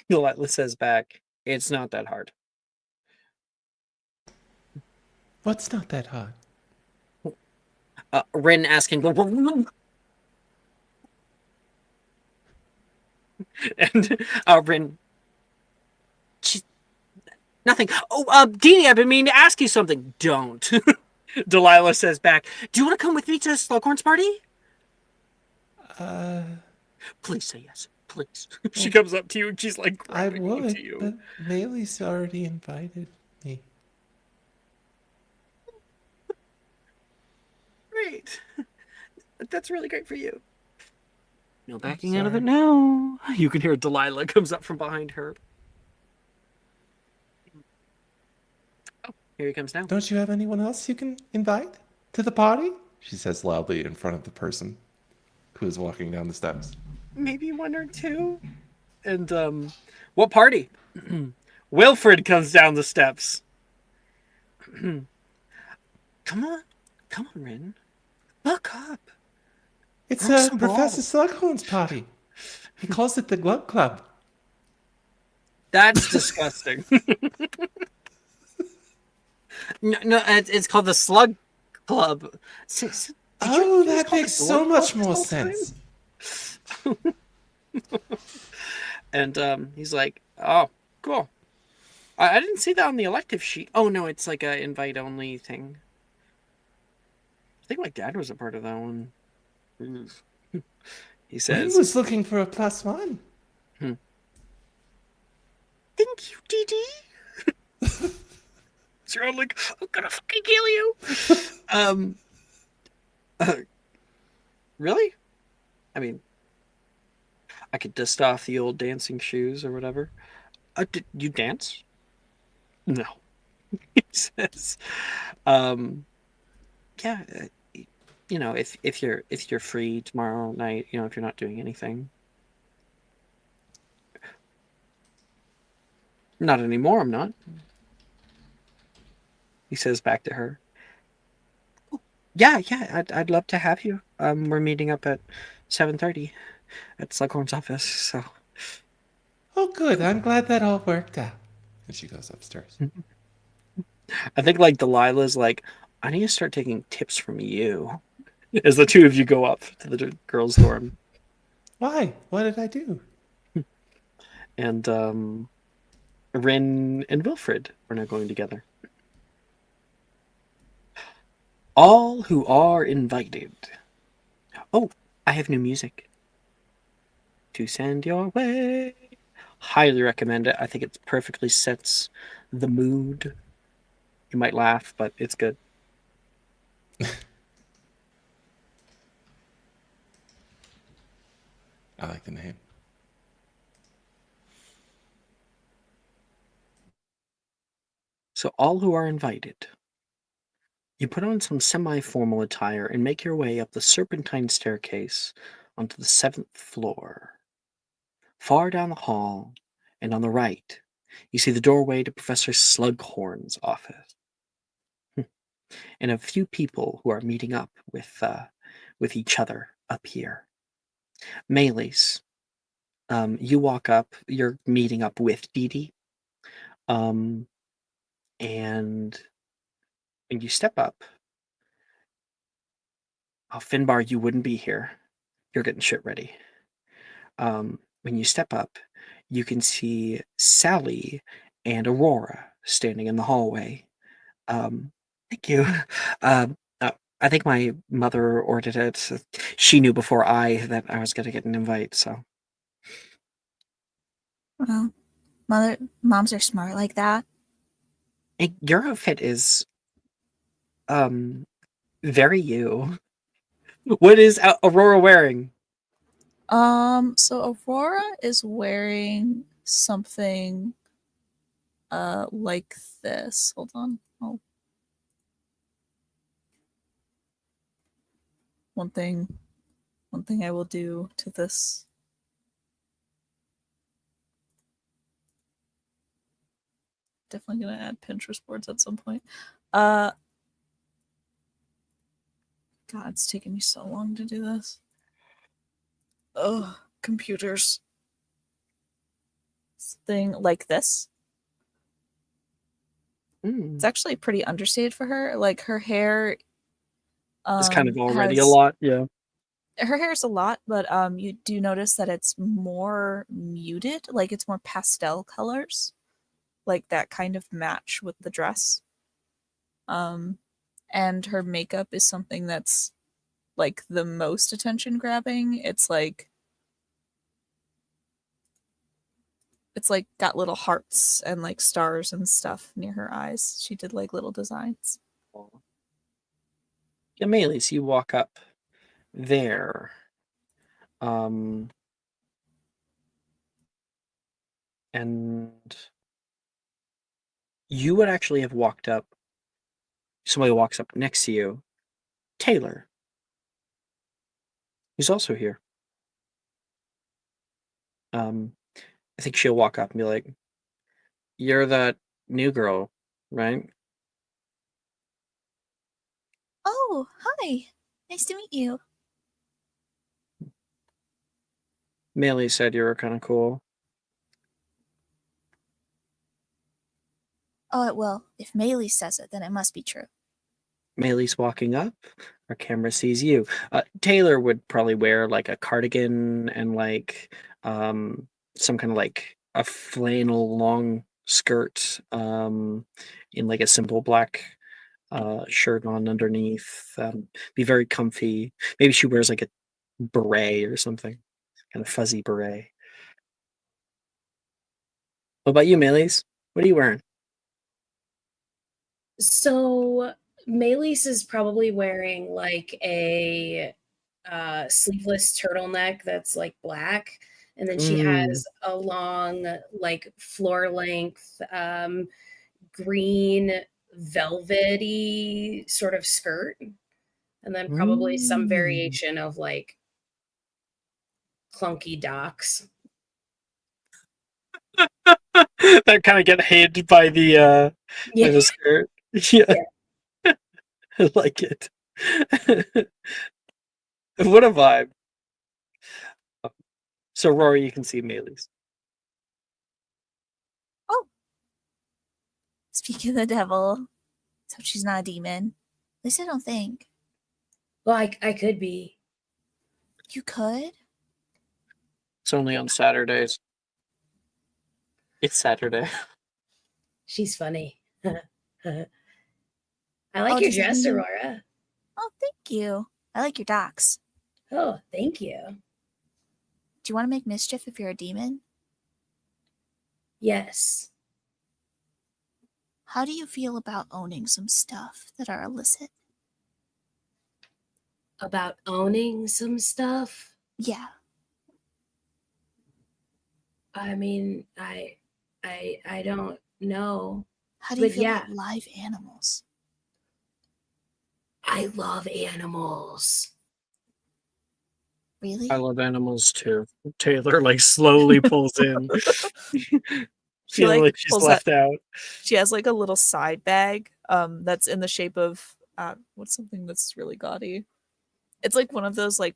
Delilah says back, "It's not that hard." What's not that hard? Rin asking, and Rin, nothing. Oh, Dee, I've been meaning to ask you something. Don't. Delilah says back, "Do you want to come with me to Slughorn's party?" Please say yes, please. She comes up to you and she's like I grabbing would, onto you. but Maylee's already invited me. Great. That's really great for you. No backing out of it now. You can hear Delilah comes up from behind her. Oh, here he comes now. Don't you have anyone else you can invite to the party? She says loudly in front of the person who is walking down the steps. Maybe 1 or 2. And what party? Wilfred comes down the steps. Come on, Rin. Look up. It's Grab some Professor balls. Slughorn's party. He calls it the Glove Club. That's disgusting. No, it's called the Slug Club. That makes so much more sense. And he's like, "Oh, cool. I didn't see that on the elective sheet. Oh no, it's like a invite only thing. I think my dad was a part of that one." He says, Rin was looking for a +1. "Thank you, Dee Dee." turns around like, I'm gonna fucking kill you. Uh, really? I mean, I could dust off the old dancing shoes or whatever. Did you dance? No. He says, yeah, you know, if you're free tomorrow night, you know, if you're not doing anything. Not anymore, I'm not. He says back to her. "Oh, yeah, I'd love to have you. We're meeting up at 7:30 at Slughorn's office, so Oh, good. I'm glad that all worked out. And she goes upstairs. I think like Delilah's like, I need to start taking tips from you. As the two of you go up to the girls' dorm. Why? What did I do? And Rin and Wilfred are now going together. All who are invited. Oh, I have new music to send your way. Highly recommend it. I think it perfectly sets the mood. You might laugh, but it's good. I like the name. So all who are invited. You put on some semi-formal attire and make your way up the serpentine staircase onto the 7th floor. Far down the hall, and on the right, you see the doorway to Professor Slughorn's office. And a few people who are meeting up with each other up here. Maylis, you walk up. You're meeting up with Dee Dee, and when you step up, Finbar, you wouldn't be here. You're getting shit ready. When you step up, you can see Sally and Aurora standing in the hallway. Thank you. I think my mother ordered it. She knew before that I was going to get an invite, so. Well, moms are smart like that. Hey, your outfit is, very you. What is Aurora wearing? So Aurora is wearing something like this. Hold on. Oh. One thing I will do to this. Definitely gonna add Pinterest boards at some point. God, it's taking me so long to do this. Ugh, computers. Thing like this. It's actually pretty understated for her. Like her hair It's kind of already a has, lot, yeah. her hair is a lot, but you do notice that it's more muted, like it's more pastel colors, like that kind of match with the dress. And her makeup is something that's like the most attention grabbing. It's like got little hearts and like stars and stuff near her eyes. She did like little designs. Yeah, Maylis, you walk up there. And you would actually have walked up. Somebody walks up next to you. Taylor. Who's also here. I think she'll walk up and be like, "You're that new girl, right?" Oh, hi. Nice to meet you. Maylis said you were kind of cool. Oh, well, if Maylee says it, then it must be true. Maylis walking up. Our camera sees you. Taylor would probably wear like a cardigan and like some kind of like a flannel long skirt in like a simple black shirt on underneath. Be very comfy. Maybe she wears like a beret or something, kind of fuzzy beret. What about you, Maylis? What are you wearing? So Maelys is probably wearing like a sleeveless turtleneck that's like black, and then she has a long, like floor length, green velvety sort of skirt, and then probably some variation of like clunky docks. That kind of get hid by the Yeah. skirt. Yeah, I like it. What a vibe. So Rory, you can see Mealy's. Speaking of the devil, so she's not a demon. At least I don't think. Well, I could be. You could? It's only on Saturdays. It's Saturday. She's funny. I like Oh, your does that dress, mean- Aurora. Oh, thank you. I like your docs. Oh, thank you. Do you want to make mischief if you're a demon? Yes. How do you feel about owning some stuff that are illicit? About owning some stuff. Yeah. I mean, I don't know. How do you But feel yeah. about live animals? I love animals. Really? I love animals too. Taylor like slowly pulls in. She, Feeling like, like she's pulls left out. She has like a little side bag that's in the shape of what's something that's really gaudy. It's like one of those like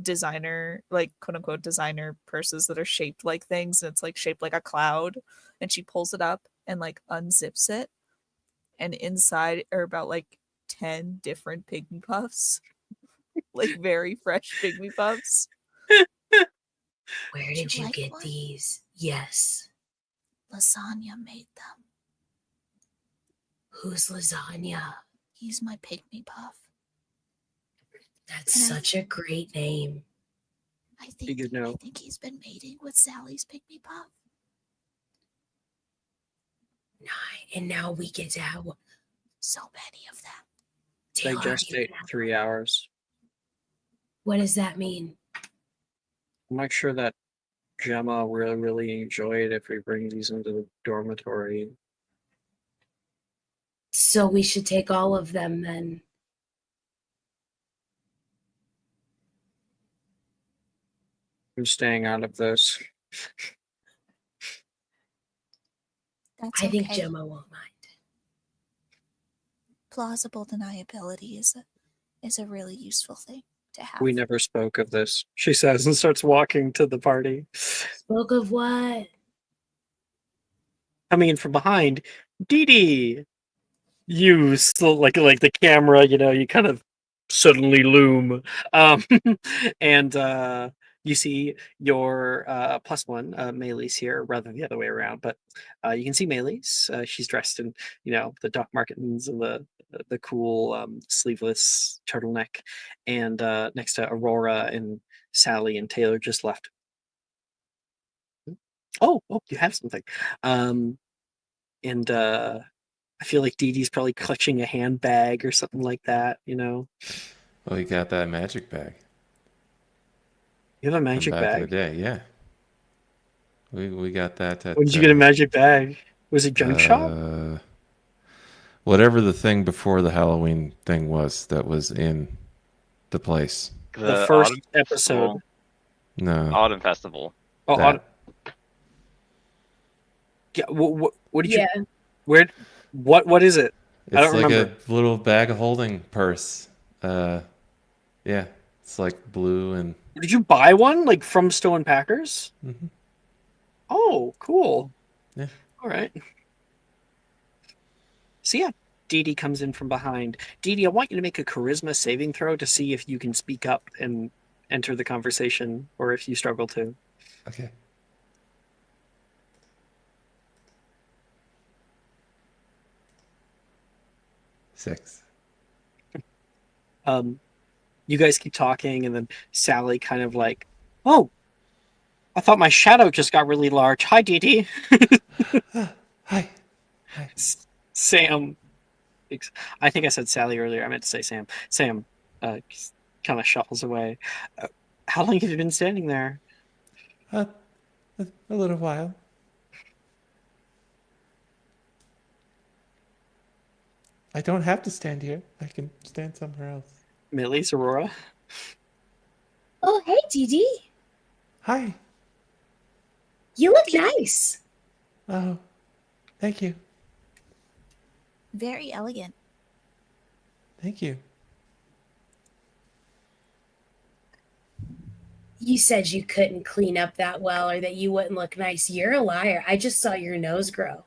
designer, like quote unquote designer purses that are shaped like things, and it's like shaped like a cloud, and she pulls it up and like unzips it, and inside are about like 10 different pygmy puffs. Like very fresh pygmy puffs. Where Would did you you like get one? these? Yes. Lasagna made them. Who's lasagna? He's my pygmy puff. That's And I- such a great name. I think Good know. I think he's been mating with Sally's pygmy puff. And now we get to have So many of them. Taylor, Digest you date can have 3 hours. What does that mean? I'm not sure that Gemma will really enjoy it if we bring these into the dormitory. So we should take all of them then. I'm staying out of this. That's I think okay. Gemma won't mind. Plausible deniability is a really useful thing to have. We never spoke of this, she says, and starts walking to the party. Spoke of what? Coming in from behind, Dee Dee. You still like the camera, you kind of suddenly loom, and you see your +1 Melis here, rather than the other way around. But you can see Melis. She's dressed in the Doc Martens and the cool sleeveless turtleneck, and next to Aurora and Sally and Taylor just left. Oh, you have something, and I feel like Dee Dee's probably clutching a handbag or something like that, Well, you got that magic bag You have a from magic back in the bag? day, yeah. We got that at When did you get a magic bag? Was it junk shop? whatever the thing before the Halloween thing was that was in the place. The first Autumn episode. Festival? No, Autumn Festival. Oh, that. yeah. What did you? Yeah. Where? What is it? I It's don't like remember. a little bag holding purse. Yeah, it's like blue and Did you buy one like from Stone Packers? Mhm. Oh, cool. Yeah. All right. So yeah, Dee Dee comes in from behind. Dee Dee, I want you to make a charisma saving throw to see if you can speak up and enter the conversation, or if you struggle to. okay. Six. You guys keep talking, and then Sally kind of like, "Oh, I thought my shadow just got really large. Hi, Dee Dee." Hi. Sam I think I said Sally earlier. I meant to say Sam. Sam kind of shuffles away. How long have you been standing there? A little while. I don't have to stand here. I can stand somewhere else. Millie's Aurora. Oh, hey, Dee. Hi. You look nice. Oh, thank you. Very elegant. Thank you. You said you couldn't clean up that well or that you wouldn't look nice. You're a liar. I just saw your nose grow.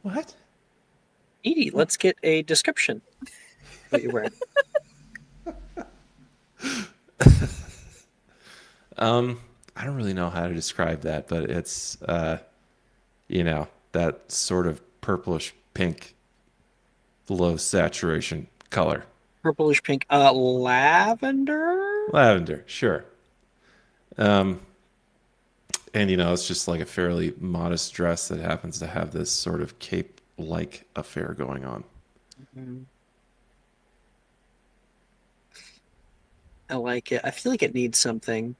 What? Edie, let's get a description of what you're wearing. I don't really know how to describe that, but it's that sort of purplish pink, low saturation color. Purplish pink. Lavender? Lavender, sure. And it's just like a fairly modest dress that happens to have this sort of cape-like affair going on. Mm-hmm. I like it. I feel like it needs something.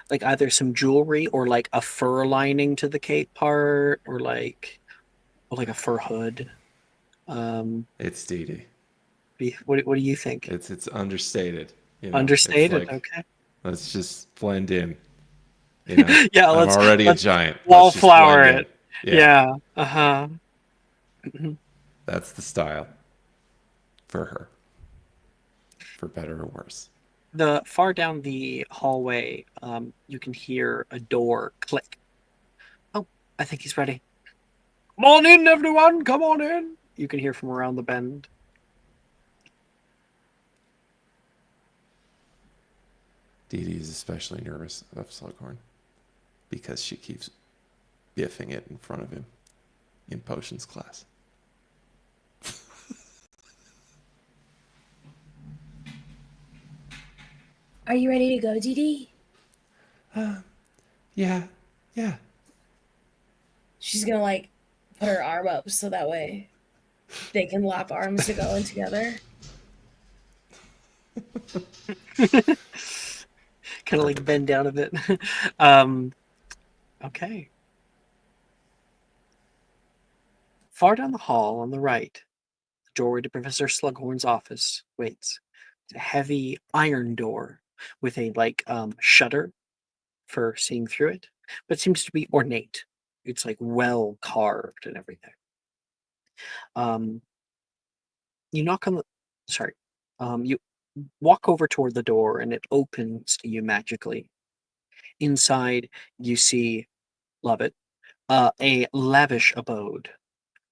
Like either some jewelry or like a fur lining to the cape part or like a fur hood. It's Dee Dee. What do you think? It's understated. Understated, It's like, okay. let's just blend in. Yeah, I'm already a giant. Let's just wallflower blend it. in. Yeah. Uh-huh. That's the style for her. For better or worse. The far down the hallway, you can hear a door click. Oh, I think he's ready. Come on in, everyone. Come on in. You can hear from around the bend. Dee Dee is especially nervous of Slughorn because she keeps biffing it in front of him in potions class. Are you ready to go, Dee Dee? Yeah. She's gonna like put her arm up so that way they can lock arms to go in together. Kind of like bend down a bit. Okay. Far down the hall on the right, the doorway to Professor Slughorn's office waits. It's a heavy iron door with a shutter for seeing through it, but it seems to be ornate. It's like well carved and everything. You knock on the you walk over toward the door and it opens to you magically. Inside you see, love it, a lavish abode.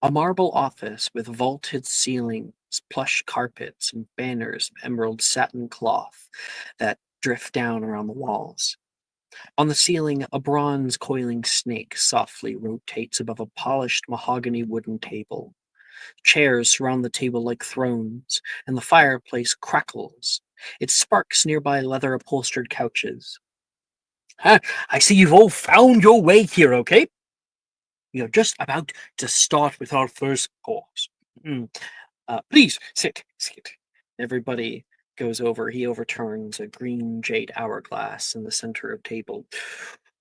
A marble office with vaulted ceilings, plush carpets, and banners of emerald satin cloth that drift down around the walls. On the ceiling, a bronze coiling snake softly rotates above a polished mahogany wooden table. Chairs surround the table like thrones, and the fireplace crackles. It sparks nearby leather upholstered couches. I see you've all found your way here, okay? We are just about to start with our first course. Please sit. Everybody goes over. He overturns a green jade hourglass in the center of table.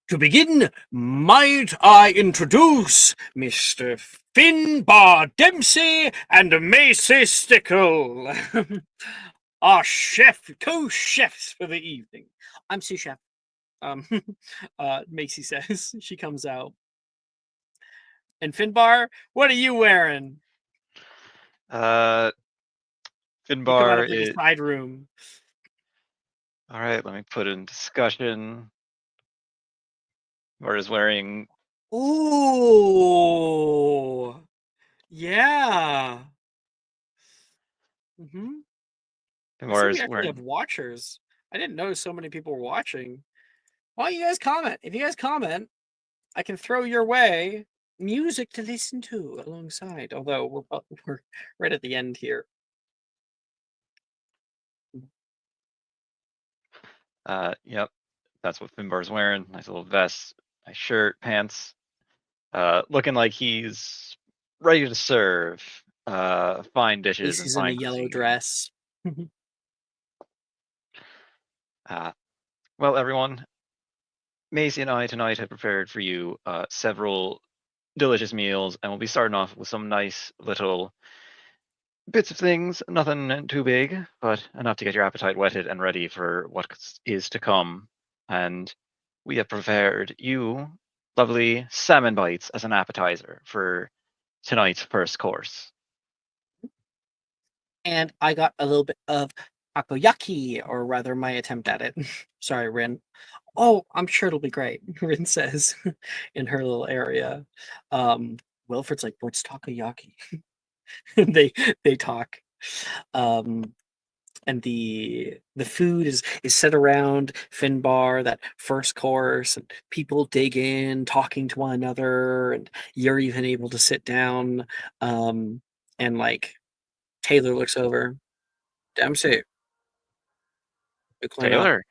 To begin, might I introduce Mr. Finbar Dempsey and Macy Stickle, our co-chefs for the evening. I'm sous chef. Macy says. She comes out. And Finbar, what are you wearing? You come out Finbar of like is a side room. all right. Let me put it in discussion. Finbar is wearing Ooh, yeah. I see Finbar we is actually have wearing watchers. I didn't know so many people were watching. Why don't you guys comment? If you guys comment, I can throw your way music to listen to alongside. Although we're right at the end here. Yep, that's what Finbar's wearing. Nice little vest, nice shirt, pants. Looking like he's ready to serve. fine dishes and She's in a fine yellow cuisine. dress. Well, everyone, Macy and I tonight have prepared for you several delicious meals, and we'll be starting off with some nice little bits of things, nothing too big, but enough to get your appetite whetted and ready for what is to come. And we have prepared you lovely salmon bites as an appetizer for tonight's first course. And I got a little bit of takoyaki, or rather my attempt at it. Sorry, Rin. Oh, I'm sure it'll be great, Rin says in her little area. Wilfred's like, what's takoyaki? they talk. And the food is set around Finbar, that first course, and people dig in, talking to one another, and you're even able to sit down. And like Taylor looks over. Dempsey, you clean up. Taylor,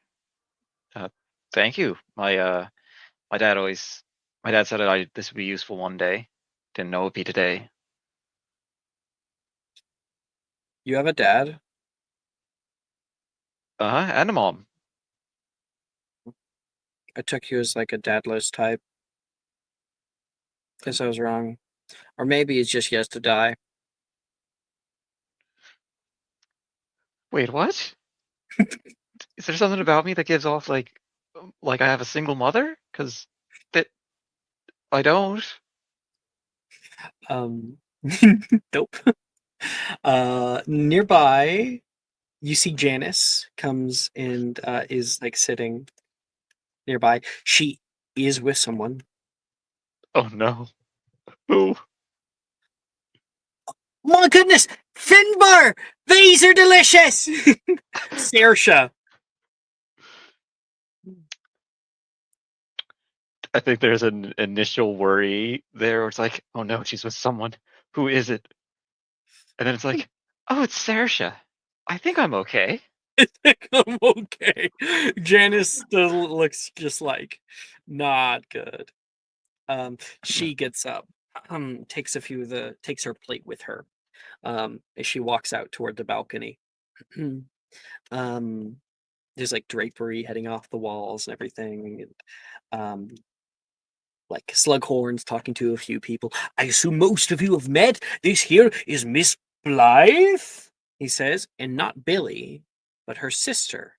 thank you. My dad said that this would be useful one day. Didn't know it'd be today. You have a dad? And a mom. I took you as like a dadless type. Guess I was wrong. Or maybe it's just he has to die. Wait, what? Is there something about me that gives off like I have a single mother? Because that I don't. Dope. Nearby, you see Janice comes and is like sitting nearby. She is with someone. Oh no. Who? My goodness, Finbar! These are delicious! Saoirse. I think there's an initial worry there where it's like, oh no, she's with someone. Who is it? And then it's like, oh, it's Saoirse. I think I'm okay. I think I'm okay. Janice still looks just like not good. She gets up, takes her plate with her, as she walks out toward the balcony. There's like drapery heading off the walls and everything, and like Slughorn's talking to a few people. I assume most of you have met. This here is Miss Blythe, he says, and not Billy, but her sister.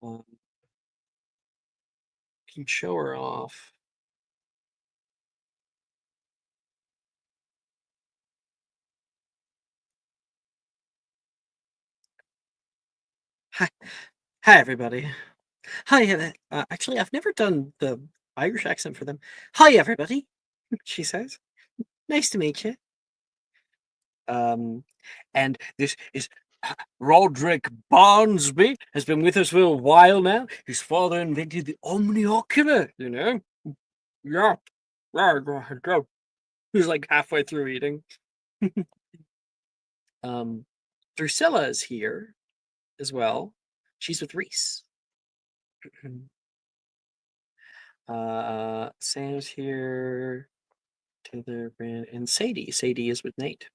Can show her off. Hi, everybody. Hi, actually, I've never done the Irish accent for them. Hi, everybody, she says. Nice to meet you. And this is Roderick Barnsby, has been with us for a while now. His father invented the omniocular, you know? Yeah. Go. He's like halfway through eating. Drusilla is here as well. She's with Reese. Sam's here. Taylor, Brand, and Sadie. Sadie is with Nate.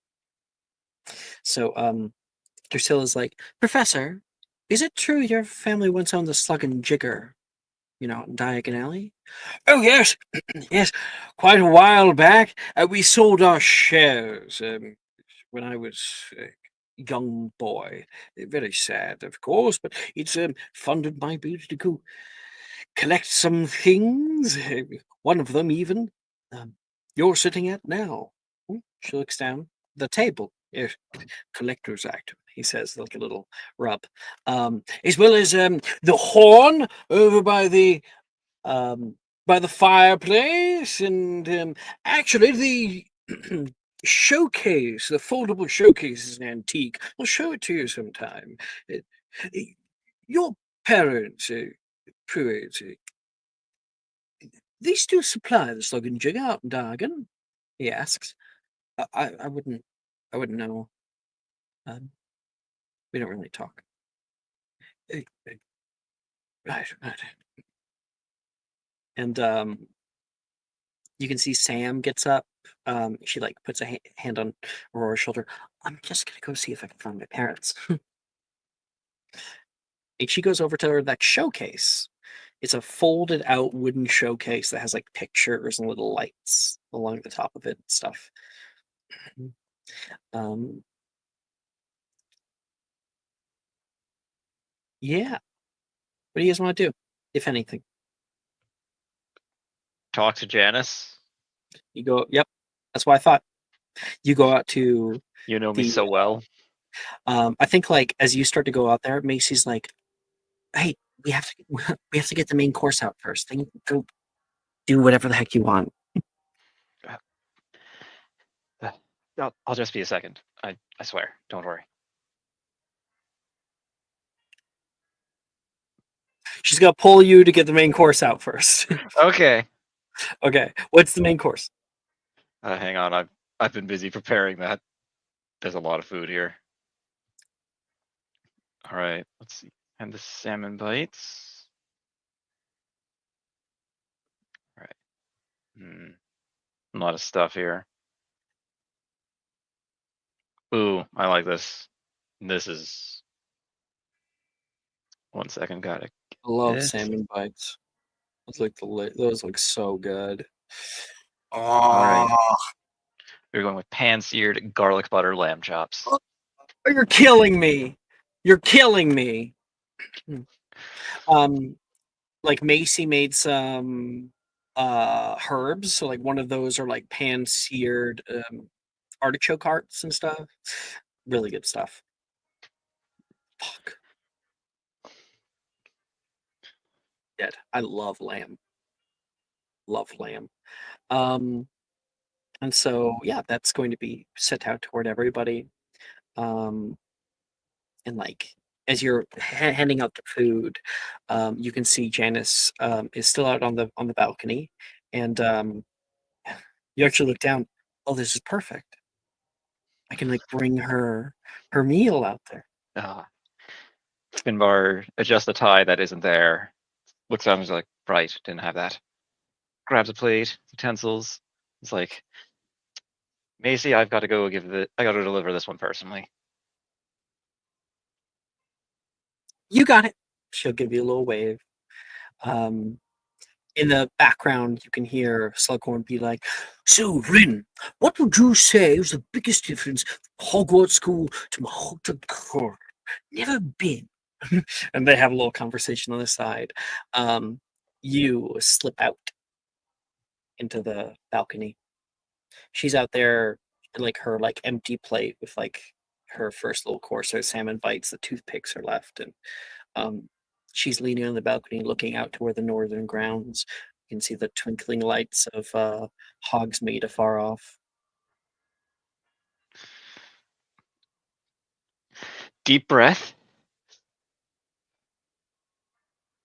So, Drusilla's like, Professor, is it true your family once owned the Slug and Jigger, Diagon Alley? Oh, yes. Yes. Quite a while back, we sold our shares when I was a young boy. Very sad, of course, but it's funded my ability to go collect some things. One of them, even, you're sitting at now. She looks down. The table. Yes. Collector's item, he says, like a little rub. As well as the horn over by the fireplace, and actually the showcase, the foldable showcase is an antique. I'll show it to you sometime. Your parents, Pruitt, they still supply the Slug and Jig out in Dargan? He asks. I wouldn't know. We don't really talk. Right. And you can see Sam gets up She like puts a hand on Aurora's shoulder. I'm just gonna go see if I can find my parents. And she goes over to her that showcase. It's a folded out wooden showcase that has like pictures and little lights along the top of it and stuff. Um, yeah. What do you guys want to do, if anything? Talk to Janice. You go. Yep. That's what I thought. You go out to. You know me The- so well. I think like as you start to go out there, Macy's like, "Hey, we have to get the main course out first. Then go do whatever the heck you want." I'll just be a second. I swear. Don't worry. She's gonna pull you to get the main course out first. Okay. Okay, what's the main course? Hang on. I've been busy preparing that. There's a lot of food here. All right. Let's see. And the salmon bites. All right. A lot of stuff here. Ooh, I like this. This is. 1 second, got it. I love This- salmon bites. Those look so good. All right. Oh, We're going with pan-seared garlic butter lamb chops. you're killing me! You're killing me! Like Macy made some herbs, so like one of those are like pan-seared artichoke hearts and stuff. Really good stuff. Fuck. Dead. I love lamb. Love lamb. And so yeah, that's going to be sent out toward everybody. And like as you're handing out the food, you can see Janice is still out on the balcony, and you actually look down. Oh, this is perfect. I can like bring her meal out there. Finbar adjusts the tie that isn't there. Looks down and is like, right, didn't have that. Grabs a plate, utensils. It's like, Macy, I gotta deliver this one personally. You got it. She'll give you a little wave. In the background, you can hear Slughorn be like, "So, Rin, what would you say was the biggest difference from Hogwarts School to Mahogany Court? Never been." And they have a little conversation on the side. You slip out into the balcony. She's out there, like her like empty plate with like her first little course of salmon bites. The toothpicks are left, and she's leaning on the balcony, looking out toward the northern grounds. You can see the twinkling lights of Hogsmeade afar off. Deep breath.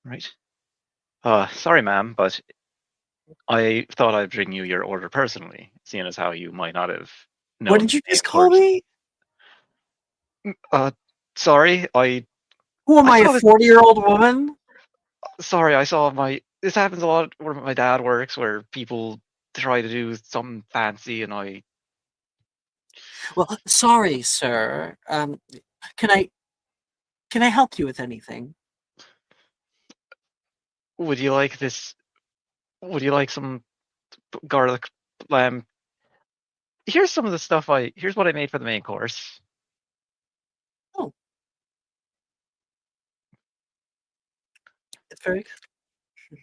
Right. Sorry, ma'am, but I thought I'd bring you your order personally, seeing as how you might not have known. What did you just call me? Sorry, Who am I I, saw a this- 40-year-old woman? sorry, I saw this happens a lot where my dad works, where people try to do something fancy and Well, sorry, sir. Can I help you with anything? would you like this? Would you like some garlic lamb? Here's some of the stuff here's what I made for the main course. Oh. It's very good.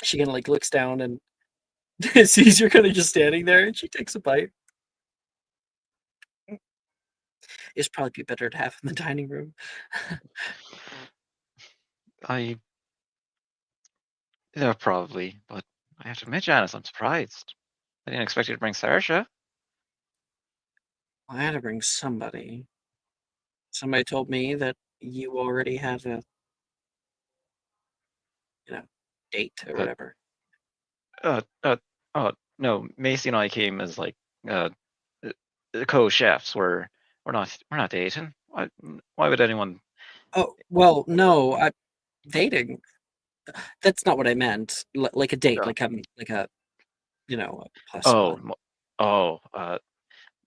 She kind of like looks down and sees you're kind of just standing there, and she takes a bite. It's probably be better to have in the dining room. Yeah, probably, but I have to admit, Janice, I'm surprised. I didn't expect you to bring Saoirse. I had to bring somebody. Somebody told me that you already have a, date or whatever. No, Macy and I came as like co-chefs. We're not dating. Why would anyone? Oh, well, no, dating. That's not what I meant. Like a date, Oh. like a a plus Oh, one. oh,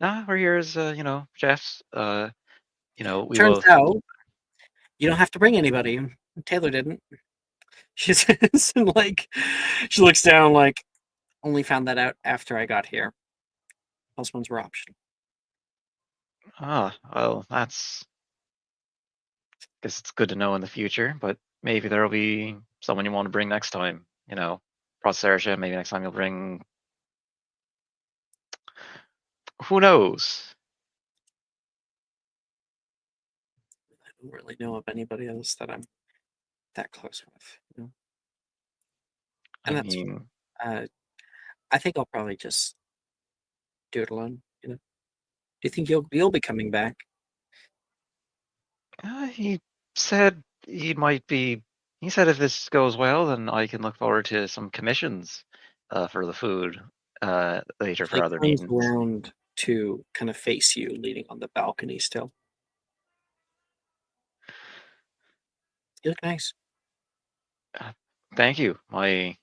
nah, we're here as chefs. We Turns both. out you don't have to bring anybody. Taylor didn't. She says, like, she looks down, like, only found that out after I got here. Plus ones were optional. Well, guess it's good to know in the future, but maybe there'll be someone you want to bring next time. Prosersha, maybe next time you'll bring. Who knows? I don't really know of anybody else that I'm that close with. I And that's mean, I think I'll probably just do it alone. Do you think you'll be coming back? he said he might be. He said if this goes well, then I can look forward to some commissions for the food later for Like other turns meetings. around to kind of face you, leaning on the balcony still. You look nice. Thank you. My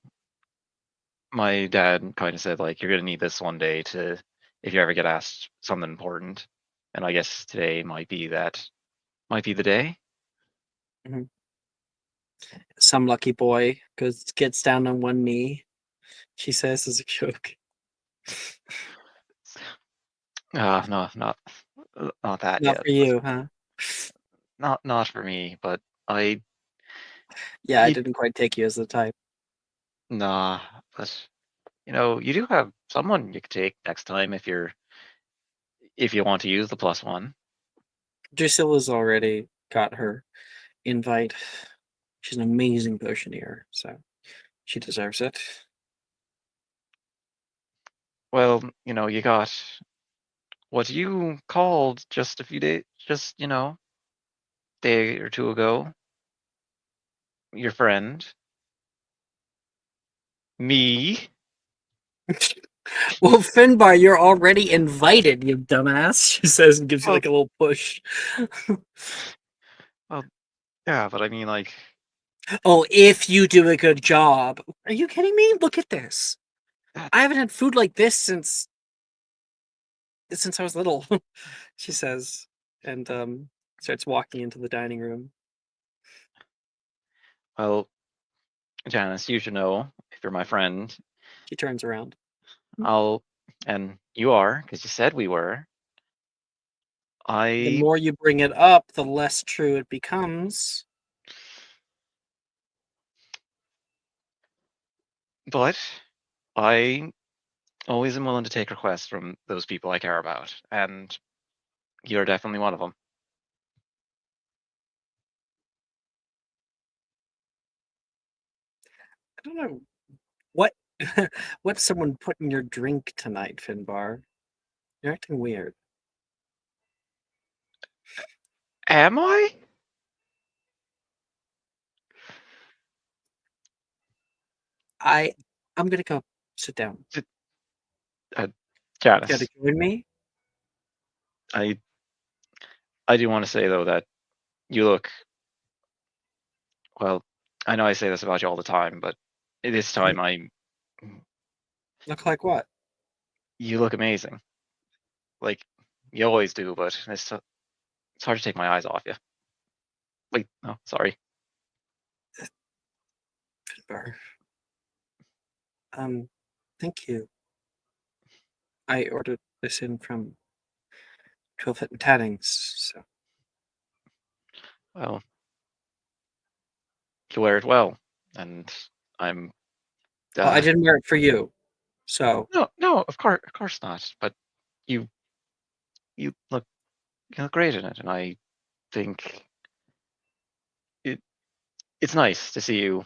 dad kind of said like you're gonna need this one day to if you ever get asked something important, and I guess today might be the day. Some lucky boy gets down on one knee. She says as a joke. No, not that Not yet. for you, huh? Not for me, but I Yeah, I you, didn't quite take you as the type. nah, but you do have someone you could take next time if you want to use the plus one. Drusilla's already got her invite. She's an amazing potioneer, so she deserves it. Well, you got what you called just a few days, just day or two ago. Your friend, me. Well, Finbar, you're already invited, you dumbass. She says and gives you Well, like a little push. well, yeah, but I mean, like, Oh, if you do a good job. Are you kidding me? Look at this. that, I haven't had food like this since I was little. She says, and starts walking into the dining room. well, Janice, you should know if you're my friend, She turns around. and you are, because you said we were. The I, more you bring it up, the less true it becomes. but I always am willing to take requests from those people I care about, and you're definitely one of them. I don't know what what's someone put in your drink tonight, Finbar. You're acting weird. Am I? I'm gonna go sit down. Uh, You gotta Janice, join me. I, I do want to say though that you look, well, I know I say this about you all the time, but this time Look like what? you look amazing. Like you always do, but it's hard to take my eyes off you. Wait, no, sorry. Finbar. Thank you. I ordered this in from 12 Fit and Tattings, so Well, you wear it well, and I'm. well, I didn't wear it for you. So No, of course not. But you, you look, you look great in it, and I think it, it's nice to see you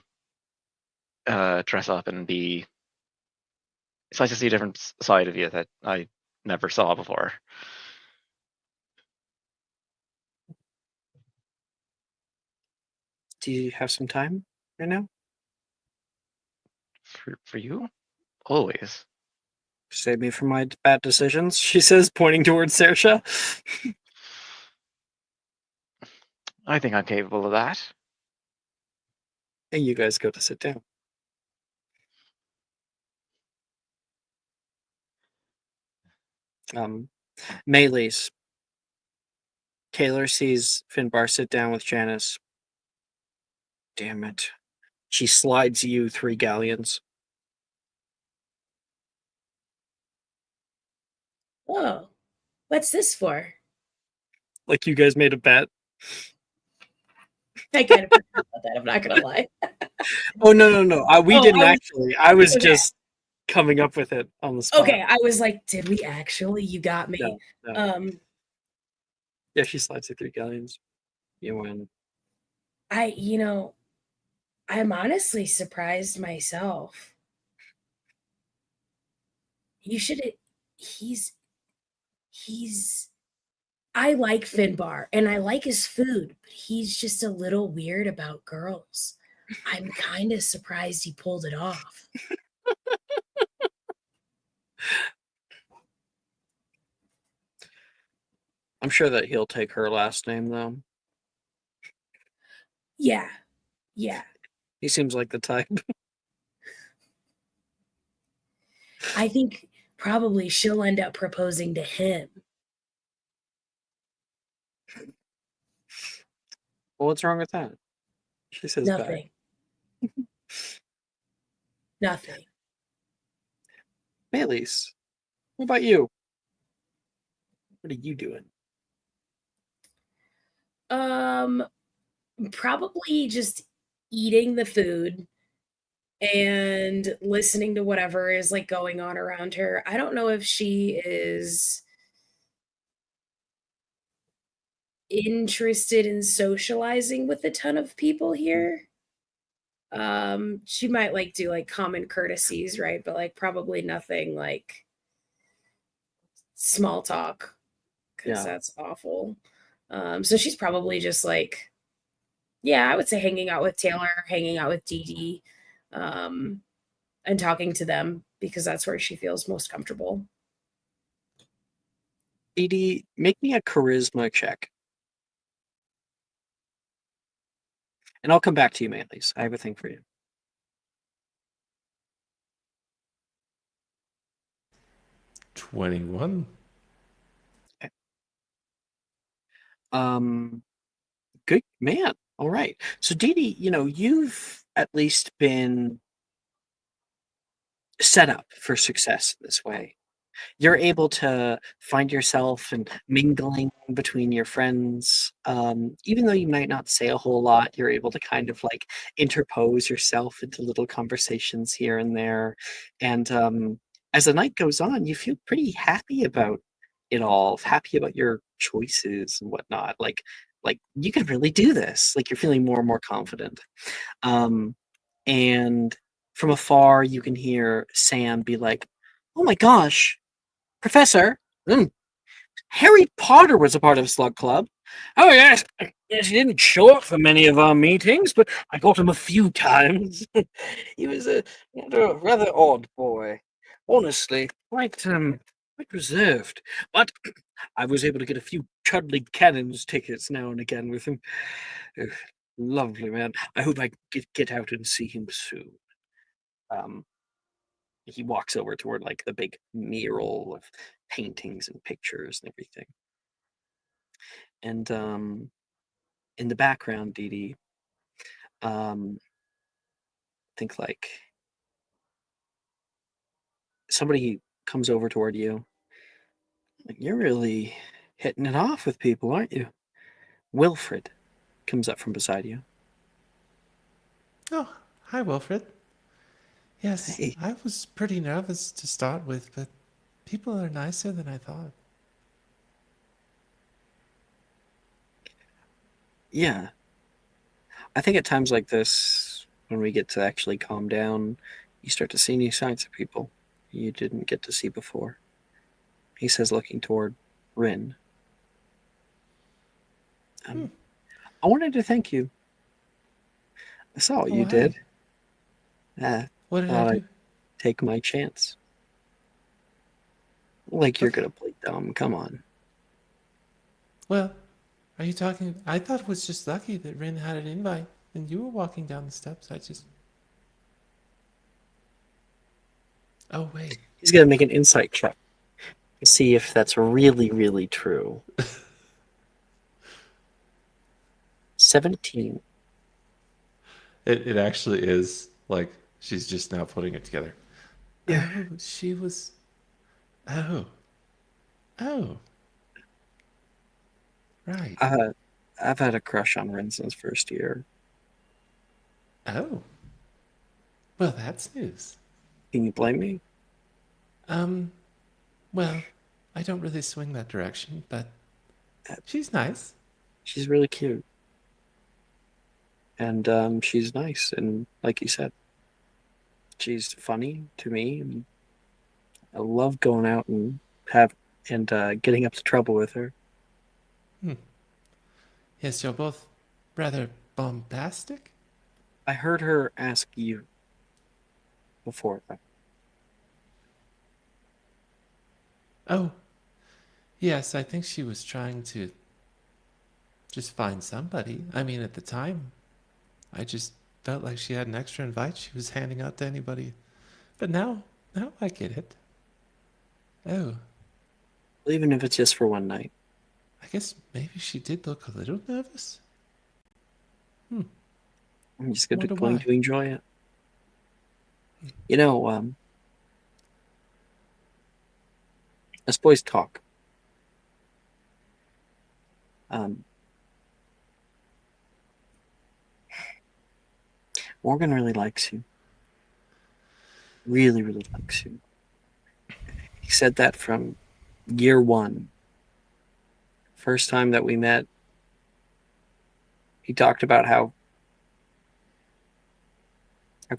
dress up and be. It's nice to see a different side of you that I never saw before. do you have some time right now? For you, always. Save me from my bad decisions, she says, pointing towards Sersha. I think I'm capable of that. And you guys go to sit down. Mayleys. Taylor sees Finbar sit down with Janice. Damn it. She slides you 3 galleons. Oh, what's this for? Like you guys made a bet. I kind of forgot about that. I'm not gonna lie. Oh, no. We Oh, didn't I was- actually. I was okay. just coming up with it on the spot. Okay, I was like, did we actually? You got me. No. Yeah, she slides you 3 galleons. You win. I'm honestly surprised myself. You should. He's. I like Finbar and I like his food, but he's just a little weird about girls. I'm kind of surprised he pulled it off. I'm sure that he'll take her last name, though. Yeah. He seems like the type. I think probably she'll end up proposing to him. Well, what's wrong with that? She says back. Nothing. Nothing. Mayleys, what about you? What are you doing? Probably just eating the food and listening to whatever is like going on around her. I don't know if she is interested in socializing with a ton of people here. She might like do like common courtesies, right? But like probably nothing like small talk because that's awful. So she's probably just like, yeah, I would say hanging out with Taylor, hanging out with Dee Dee, and talking to them because that's where she feels most comfortable. Edie, make me a charisma check. And I'll come back to you, Mayleys. I have a thing for you. $21. Good man. All right. So Dee Dee, you've at least been set up for success in this way. You're able to find yourself and mingling between your friends. Even though you might not say a whole lot, you're able to kind of like interpose yourself into little conversations here and there. And as the night goes on, you feel pretty happy about it all, happy about your choices and whatnot. Like you can really do this. Like you're feeling more and more confident. And from afar, you can hear Sam be like, "Oh my gosh, Professor, Harry Potter was a part of Slug Club." "Oh, yes. Yes, he didn't show up for many of our meetings, but I got him a few times." He was a rather odd boy. Honestly, quite reserved. But I was able to get a few Chudley Cannons tickets now and again with him. Lovely man. I hope I get out and see him soon. He walks over toward like the big mural of paintings and pictures and everything. And in the background, Dee Dee, think like somebody comes over toward you. Like, "You're really hitting it off with people, aren't you?" Wilfred comes up from beside you. Oh, hi, Wilfred. Yes, Hey. I was pretty nervous to start with, but people are nicer than I thought. Yeah. I think at times like this, when we get to actually calm down, you start to see new sides of people you didn't get to see before. He says, looking toward Rin. I wanted to thank you. I saw what you hi. did. What did thought I I'd do? take my chance. Like you're gonna play dumb. Come on. Well, are you talking? I thought it was just lucky that Rin had an invite and you were walking down the steps. Oh, wait. He's gonna make an insight check. See if that's really, really true. 17. It actually is like she's just now putting it together. Yeah. Oh, she was. Oh. Oh. Right. I've had a crush on Ren since first year. Oh. Well, that's news. Can you blame me? Um, well, I don't really swing that direction, but she's nice. She's really cute. And she's nice. And like you said, she's funny to me. And I love going out and getting up to trouble with her. Yes, you're both rather bombastic. I heard her ask you before. Oh, yes, I think she was trying to just find somebody. I mean, at the time, I just felt like she had an extra invite she was handing out to anybody. But now I get it. Oh, Even if it's just for one night. I guess maybe she did look a little nervous. I'm just going Wonder going why. to enjoy it. You know, us boys talk. Morgan really likes you. Really, really likes you. He said that from year one. First time that we met, he talked about how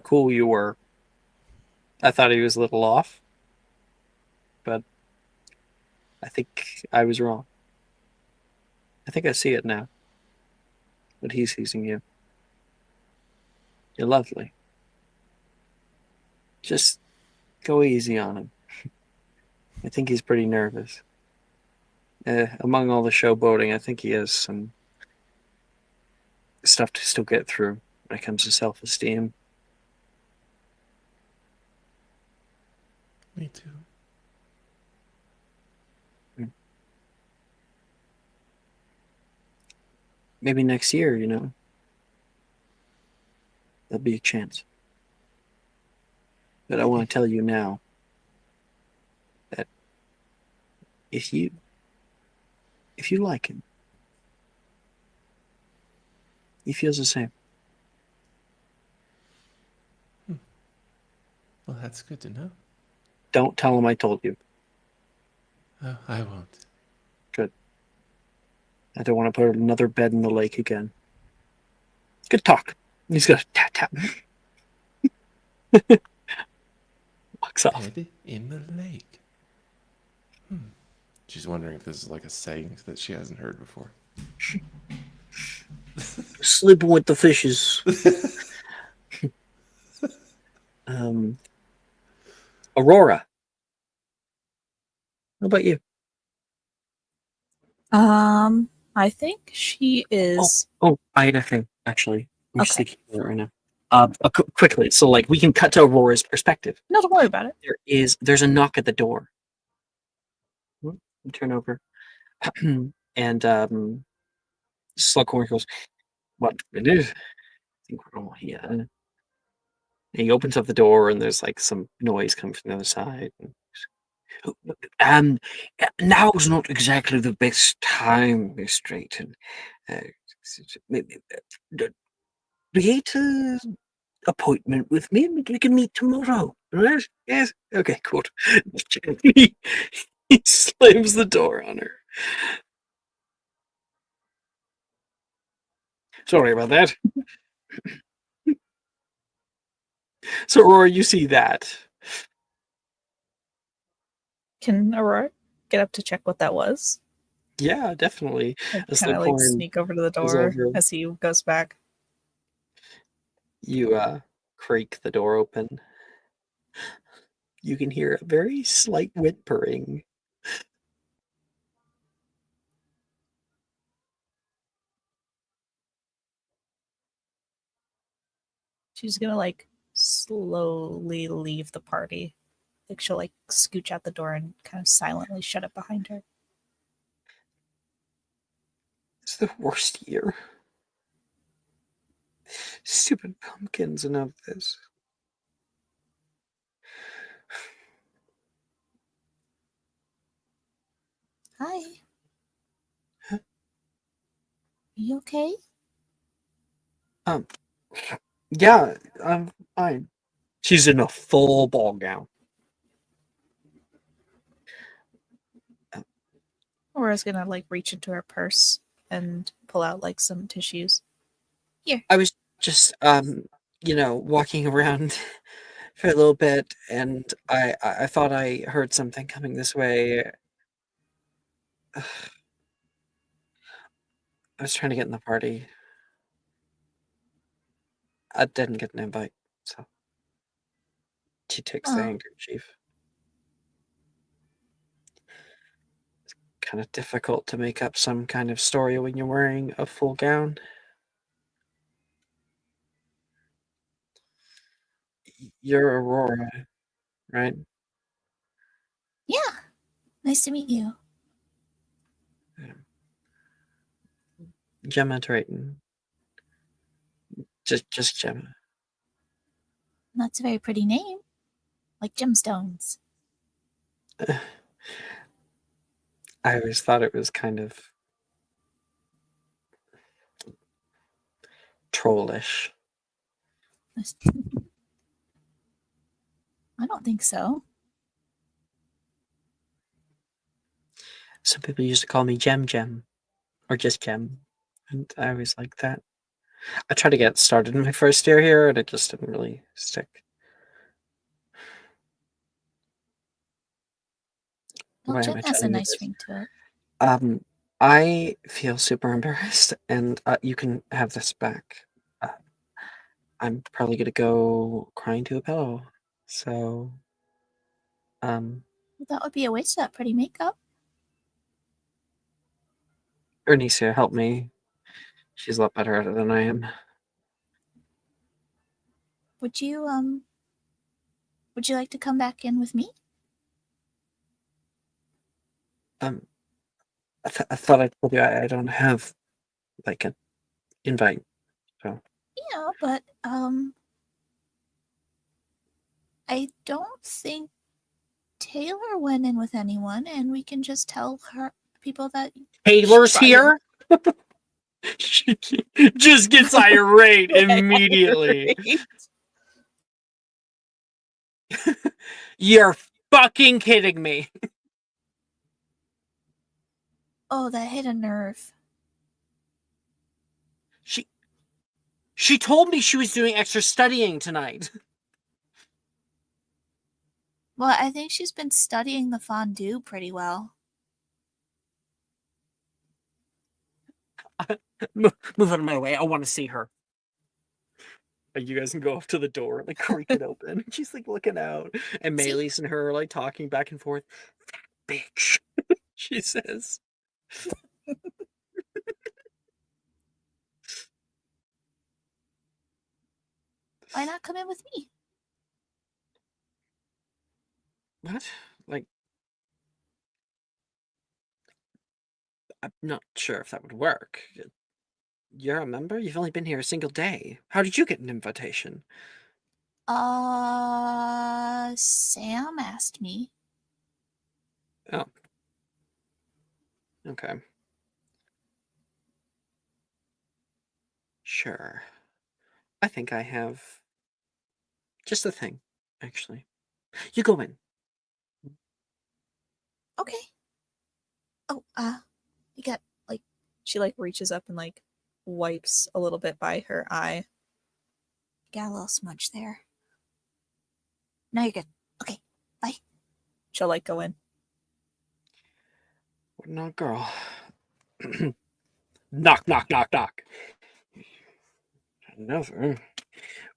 cool you were. I thought he was a little off, but I think I was wrong. I think I see it now. But he's seizing you. You're lovely. Just go easy on him. I think he's pretty nervous. Among all the showboating, I think he has some stuff to still get through when it comes to self-esteem. Me too. Maybe next year, there'll be a chance. But I want to tell you now that if you like him, he feels the same. Well, that's good to know. Don't tell him I told you. Oh, I won't. Good. I don't want to put another bed in the lake again. Good talk. He's got a tap tap. Walks off. Head in the lake. She's wondering if this is like a saying that she hasn't heard before. Sleeping with the fishes. Aurora. How about you? I think she is. Oh, I had a thing, actually. I'm just Okay. thinking of it right now. Quickly, so like we can cut to Aurora's perspective. No, don't worry about it. There's a knock at the door. Turn over. And Slughorn goes, "What it is? I think we're all here." And he opens up the door, and there's like some noise coming from the other side. Um, now's not exactly the best time, Miss Drayton. Create an appointment with me, and we can meet tomorrow. Right? Yes. Okay. Good. he slams the door on her. Sorry about that. So, Aurora, you see that. Can Aurora get up to check what that was? Yeah, definitely. Kind As of like Slughorn sneak over to the goes door over. as he goes back. You creak the door open. You can hear a very slight whimpering. She's gonna like slowly leave the party Like she'll like scooch out the door and kind of silently shut it behind her. It's the worst year. Stupid pumpkins and of this. Hi. Are you okay? Yeah, I'm fine. She's in a full ball gown. Aurora's gonna like reach into her purse and pull out like some tissues. I was just walking around for a little bit, and I thought I heard something coming this way. I was trying to get in the party. I didn't get an invite, so she takes the Oh. handkerchief. It's kind of difficult to make up some kind of story when you're wearing a full gown. You're Aurora, right? Yeah. Nice to meet you. Gemma Drayton. Just Gemma. That's a very pretty name. Like gemstones. I always thought it was kind of trollish. I don't think so. Some people used to call me Gem, or just Gem, and I always liked that. I tried to get started in my first year here, and it just didn't really stick. Well, Why am Gem I has a telling you nice this? ring to it. I feel super embarrassed, and you can have this back. I'm probably gonna go crying to a pillow. So, That would be a waste of that pretty makeup. Ernesia, help me. She's a lot better at it than I am. Would you like to come back in with me? I thought I told you I don't have like an invite. So Yeah, but I don't think Taylor went in with anyone, and we can just tell her people that Taylor's brought you. here. She just gets irate immediately. You're fucking kidding me. Oh, that hit a nerve. She told me she was doing extra studying tonight. Well, I think she's been studying the fondue pretty well. Move out of my way. I want to see her. You guys can go off to the door, like creak it open. She's like looking out, and Maylis and her are like talking back and forth. Bitch, she says. Why not come in with me? What? Like, I'm not sure if that would work. You're a member? You've only been here a single day. How did you get an invitation? Sam asked me. Oh. Okay. Sure. I think I have just a thing, actually. You go in. Okay. Oh, you got like she like reaches up and like wipes a little bit by her eye. Got a little smudge there. No, you're good. Okay, bye. She'll like go in. What not, girl? Knock, knock, knock, knock. Another.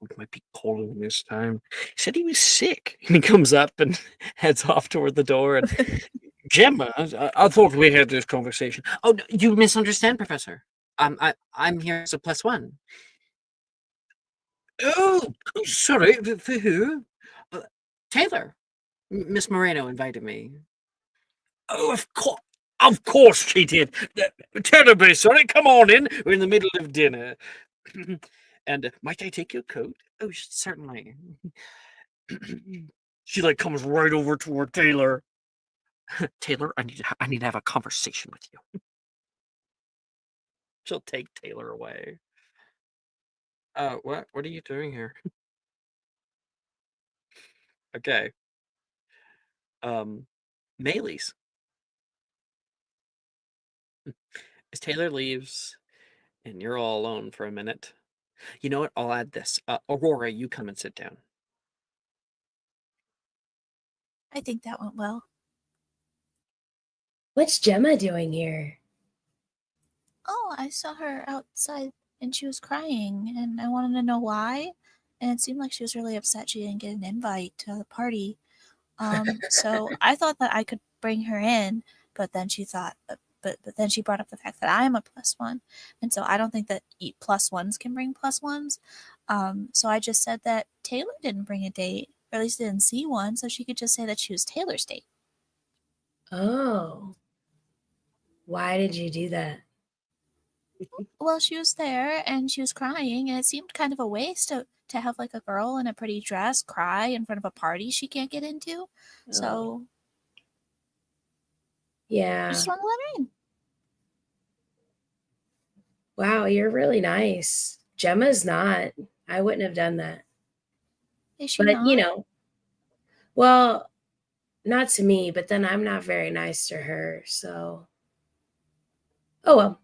It might be calling this time. He said he was sick. And he comes up and heads off toward the door. And Gemma, I thought we had this conversation. Oh, no, you misunderstand, Professor. I'm here as a +1. Oh, sorry. For who? Taylor. Miss Moreno invited me. Oh, of course she did. Terribly sorry. Come on in. We're in the middle of dinner. And might I take your coat? Oh, certainly. She like comes right over toward Taylor. Taylor, I need to have a conversation with you. She'll take Taylor away. What are you doing here? Okay. Mayleys. As Taylor leaves, and you're all alone for a minute. You know what? I'll add this. Aurora, you come and sit down. I think that went well. What's Gemma doing here? Oh, I saw her outside and she was crying, and I wanted to know why. And it seemed like she was really upset she didn't get an invite to the party. So I thought that I could bring her in, but then she thought, but then she brought up the fact that I am a +1, and so I don't think that +1s can bring +1s. So I just said that Taylor didn't bring a date, or at least didn't see one, so she could just say that she was Taylor's date. Oh. Why did you do that? Well, she was there and she was crying, and it seemed kind of a waste to have like a girl in a pretty dress cry in front of a party she can't get into. So I Yeah. just want to let her in. Wow, you're really nice. Gemma's not. I wouldn't have done that. Is she But, not? well, not to me, but then I'm not very nice to her, so. Oh, well.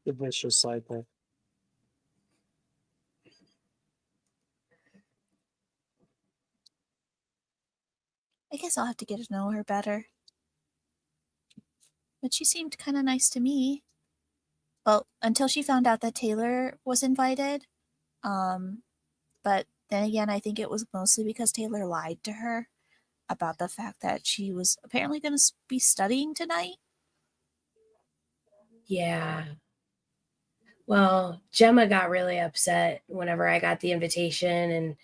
The vicious cycle. I guess I'll have to get to know her better. But she seemed kind of nice to me. Well, until she found out that Taylor was invited. But then again, I think it was mostly because Taylor lied to her about the fact that she was apparently going to be studying tonight. Yeah. Well, Gemma got really upset whenever I got the invitation, and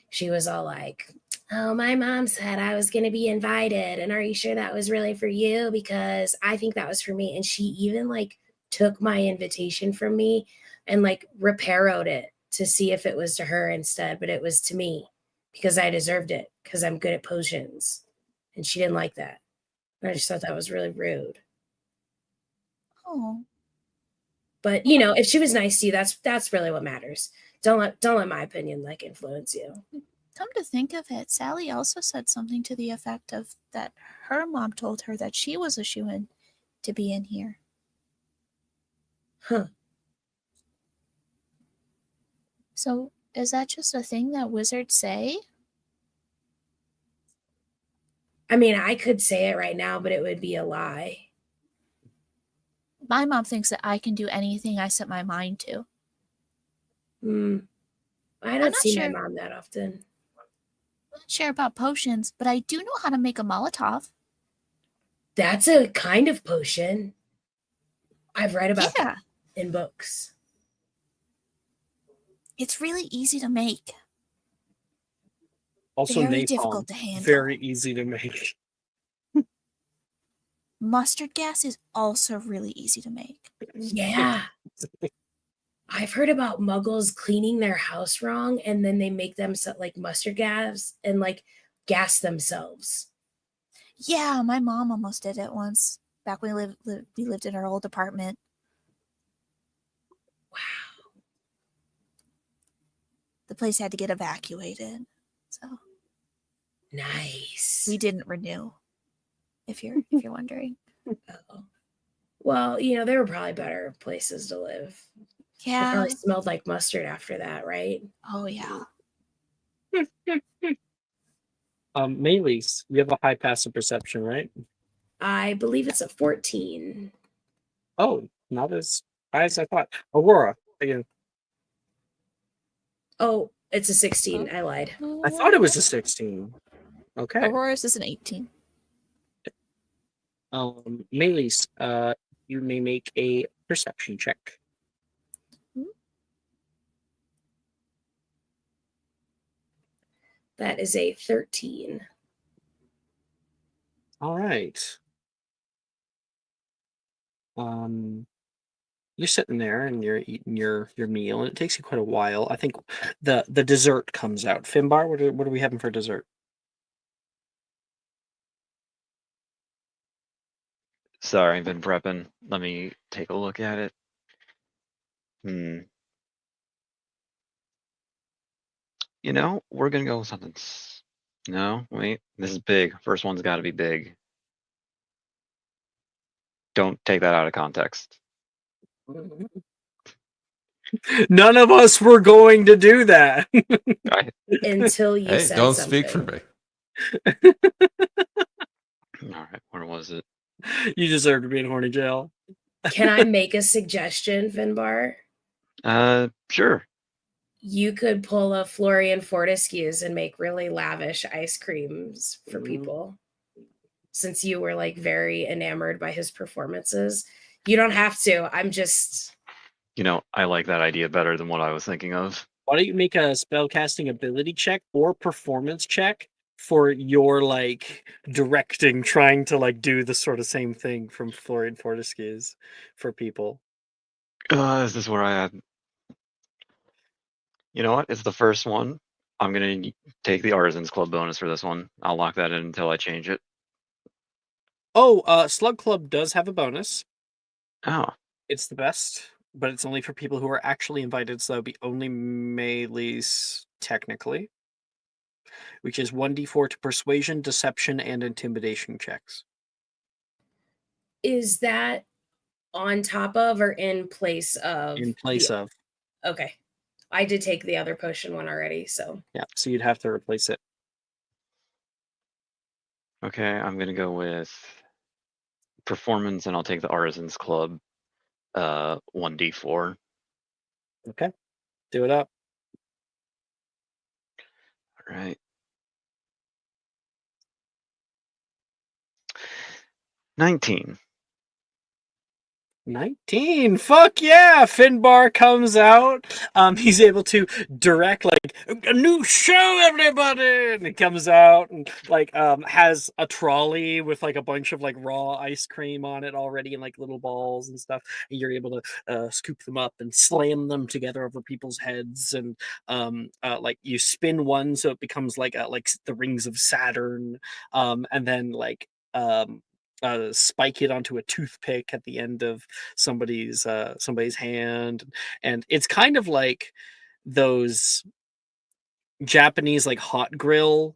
she was all like, "Oh, my mom said I was going to be invited, and are you sure that was really for you? Because I think that was for me." And she even like took my invitation from me and like repaired it to see if it was to her instead, but it was to me because I deserved it because I'm good at potions. And she didn't like that. And I just thought that was really rude. Oh, But if she was nice to you, that's really what matters. Don't let my opinion like influence you. come to think of it, Sally also said something to the effect of that her mom told her that she was a shoo-in to be in here. Huh. So is that just a thing that wizards say? I mean, I could say it right now, but it would be a lie. My mom thinks that I can do anything I set my mind to. I I'm don't not see my sure. mom that often. I'm not sure about potions, but I do know how to make a Molotov. That's a kind of potion. I've read about Yeah. that in books. It's really easy to make. Also, Very napalm. difficult to handle. Very easy to make. Mustard gas is also really easy to make. Yeah. I've heard about muggles cleaning their house wrong and then they make them like mustard gas and like gas themselves. Yeah, my mom almost did it once back when we lived in our old apartment. Wow. The place had to get evacuated. So Nice. we didn't renew, if you're wondering. Oh. Well, there were probably better places to live. It Yeah. probably smelled like mustard after that, right? Oh yeah. Mayleys, you have a high passive perception, right? I believe it's a 14. Oh, not as high as I thought. Aurora, again. Oh, it's a 16. I lied. I thought it was a 16. Okay. Aurora's is an 18. Mayleys, you may make a perception check. That is a 13. All right. You're sitting there and you're eating your meal, and it takes you quite a while. I think the dessert comes out. Finbar, what are we having for dessert? Sorry, I've been prepping. Let me take a look at it. You know, we're gonna go with something. No, wait. This is big. First one's got to be big. Don't take that out of context. None of us were going to do that. Until you Hey, said don't something. speak for me. All right, where was it? You deserve to be in horny jail. Can I make a suggestion, Finbar? Sure. You could pull a Florian Fortescue's and make really lavish ice creams for people. Since you were like very enamored by his performances, you don't have to. I'm just. You know, I like that idea better than what I was thinking of. Why don't you make a spellcasting ability check or performance check for your like directing, trying to like do the sort of same thing from Florian Fortescue's for people? Is this where I had? You know what? It's the first one. I'm gonna take the Artisans Club bonus for this one. I'll lock that in until I change it. Oh, Slug Club does have a bonus. Oh, It's the best, but it's only for people who are actually invited, so that would be only melees technically, which is 1d4 to persuasion, deception, and intimidation checks. Is that on top of or in place of? In place of. Okay. I did take the other potion one already, so. Yeah, so you'd have to replace it. okay. I'm gonna go with performance, and I'll take the Artisans Club. 1d4. Okay, do it up. All right. 19. 19. Fuck yeah! Finbar comes out. He's able to direct like a new show, everybody. And he comes out and like has a trolley with like a bunch of like raw ice cream on it already and like little balls and stuff. And you're able to scoop them up and slam them together over people's heads. And like you spin one so it becomes like the rings of Saturn. And then like spike it onto a toothpick at the end of somebody's hand, and it's kind of like those Japanese like hot grill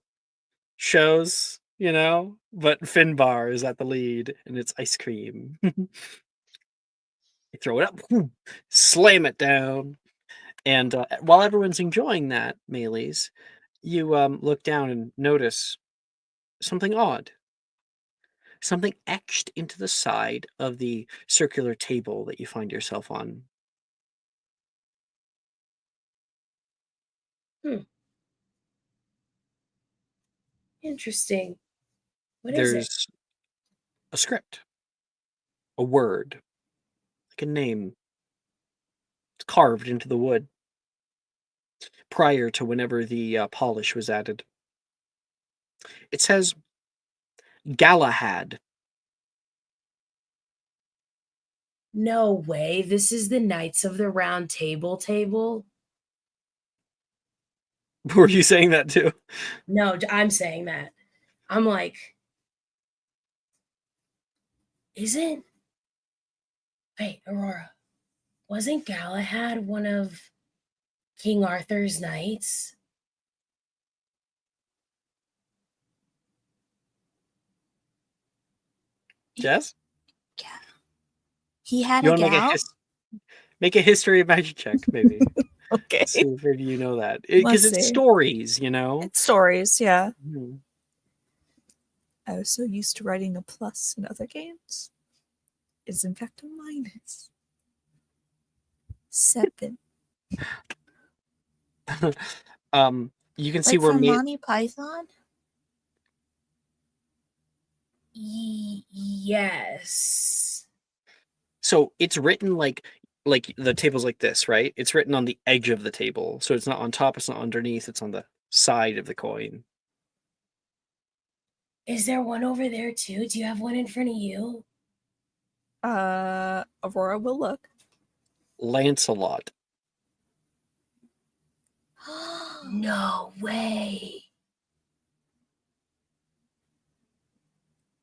shows, you know, but Finbar is at the lead and it's ice cream. You throw it up, slam it down, and while everyone's enjoying that, melees, you look down and notice something odd. Something etched into the side of the circular table that you find yourself on. Interesting. What is it? There's a script, a word, like a name. It's carved into the wood prior to whenever the polish was added. It says Galahad. No way. This is the Knights of the Round Table. Were you saying that too? No, I'm saying that. I'm like, wait, Aurora, wasn't Galahad one of King Arthur's knights? Jess? Yeah. He had You a want to gal? make a history of magic check, maybe. Okay. See if maybe you know that. Because Let's it's see. stories, you know? It's stories, yeah. Mhm. I was so used to writing a plus in other games. It's in fact a minus. 7. You can see Like where from Monty Python? Yes. So it's written like the table's like this, right? It's written on the edge of the table. So it's not on top, it's not underneath, it's on the side of the coin. Is there one over there too? Do you have one in front of you? Aurora will look. Lancelot. No way.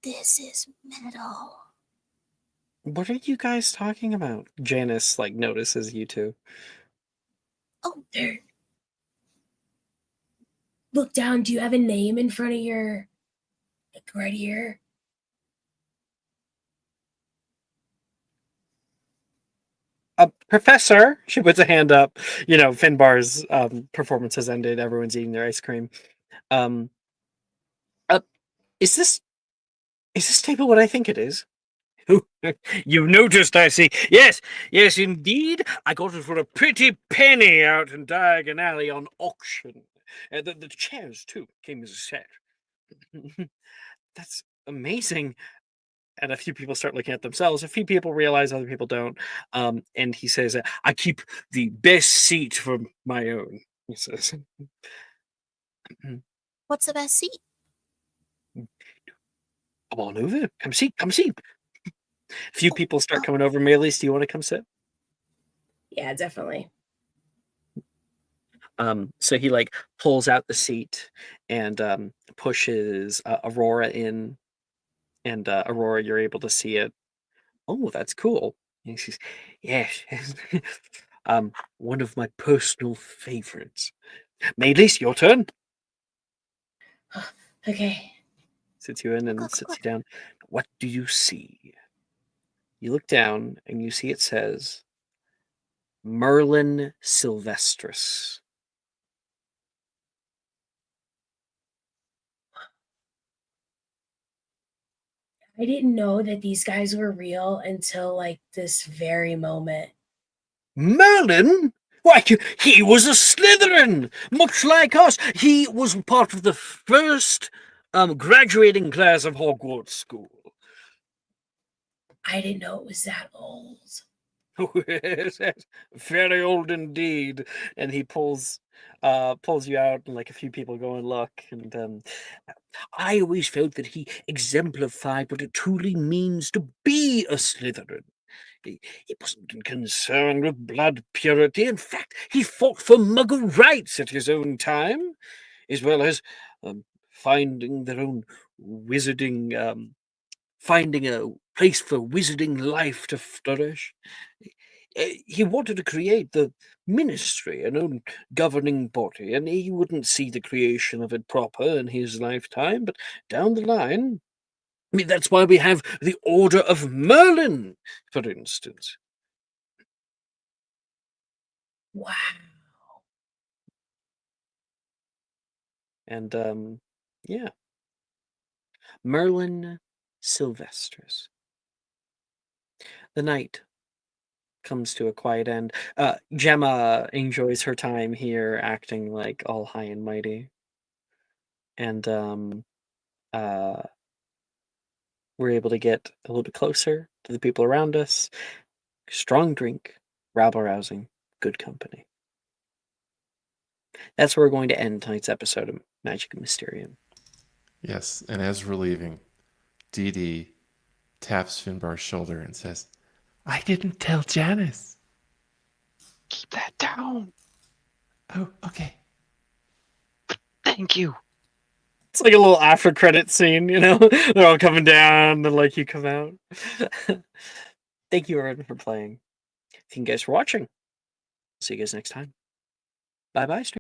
This is metal. What are you guys talking about? Janice like notices you two. Oh, there. Look down. Do you have a name in front of your, like, right here? Professor, she puts a hand up. You know, Finbar's performance has ended. Everyone's eating their ice cream. Um, is this table what I think it is? You've noticed, I see. Yes, yes, indeed. I got it for a pretty penny out in Diagon Alley on auction. The chairs too came as a set. That's amazing. And a few people start looking at themselves. A few people realize, other people don't. And he says, I keep the best seat for my own, he says. What's the best seat? Come on over. Come see. Come see. A few people start coming over. Melis, do you want to come sit? Yeah, definitely. So he like pulls out the seat and pushes Aurora in. And Aurora, you're able to see it. Oh, that's cool. And she says, yes. One of my personal favorites. Melis, your turn. Okay. Sits you in and Look, sits look. you down. What do you see? You look down and you see it says Merlin Sylvestris. I didn't know that these guys were real until like this very moment. Merlin? Why, he was a Slytherin, much like us. He was part of the first graduating class of Hogwarts School. I didn't know it was that old. Very old indeed. And he pulls you out, and like a few people go and look. And I always felt that he exemplified what it truly means to be a Slytherin. He wasn't concerned with blood purity. In fact, he fought for Muggle rights at his own time, as well as finding their own wizarding, finding a place for wizarding life to flourish. He wanted to create the ministry, an own governing body, and he wouldn't see the creation of it proper in his lifetime, but down the line, I mean, that's why we have the Order of Merlin, for instance. Wow. And yeah, Merlin Sylvestris. The night comes to a quiet end. Gemma enjoys her time here, acting like all high and mighty, and we're able to get a little bit closer to the people around us. Strong drink, rabble-rousing, good company. That's where we're going to end tonight's episode of Magic and Mysterium. Yes, and as we're leaving, Dee Dee taps Finbar's shoulder and says, I didn't tell Janice. Keep that down. Oh, okay. Thank you. It's like a little after credit scene, you know? They're all coming down, and like you come out. Thank you everyone for playing. Thank you guys for watching. See you guys next time. Bye bye, stream.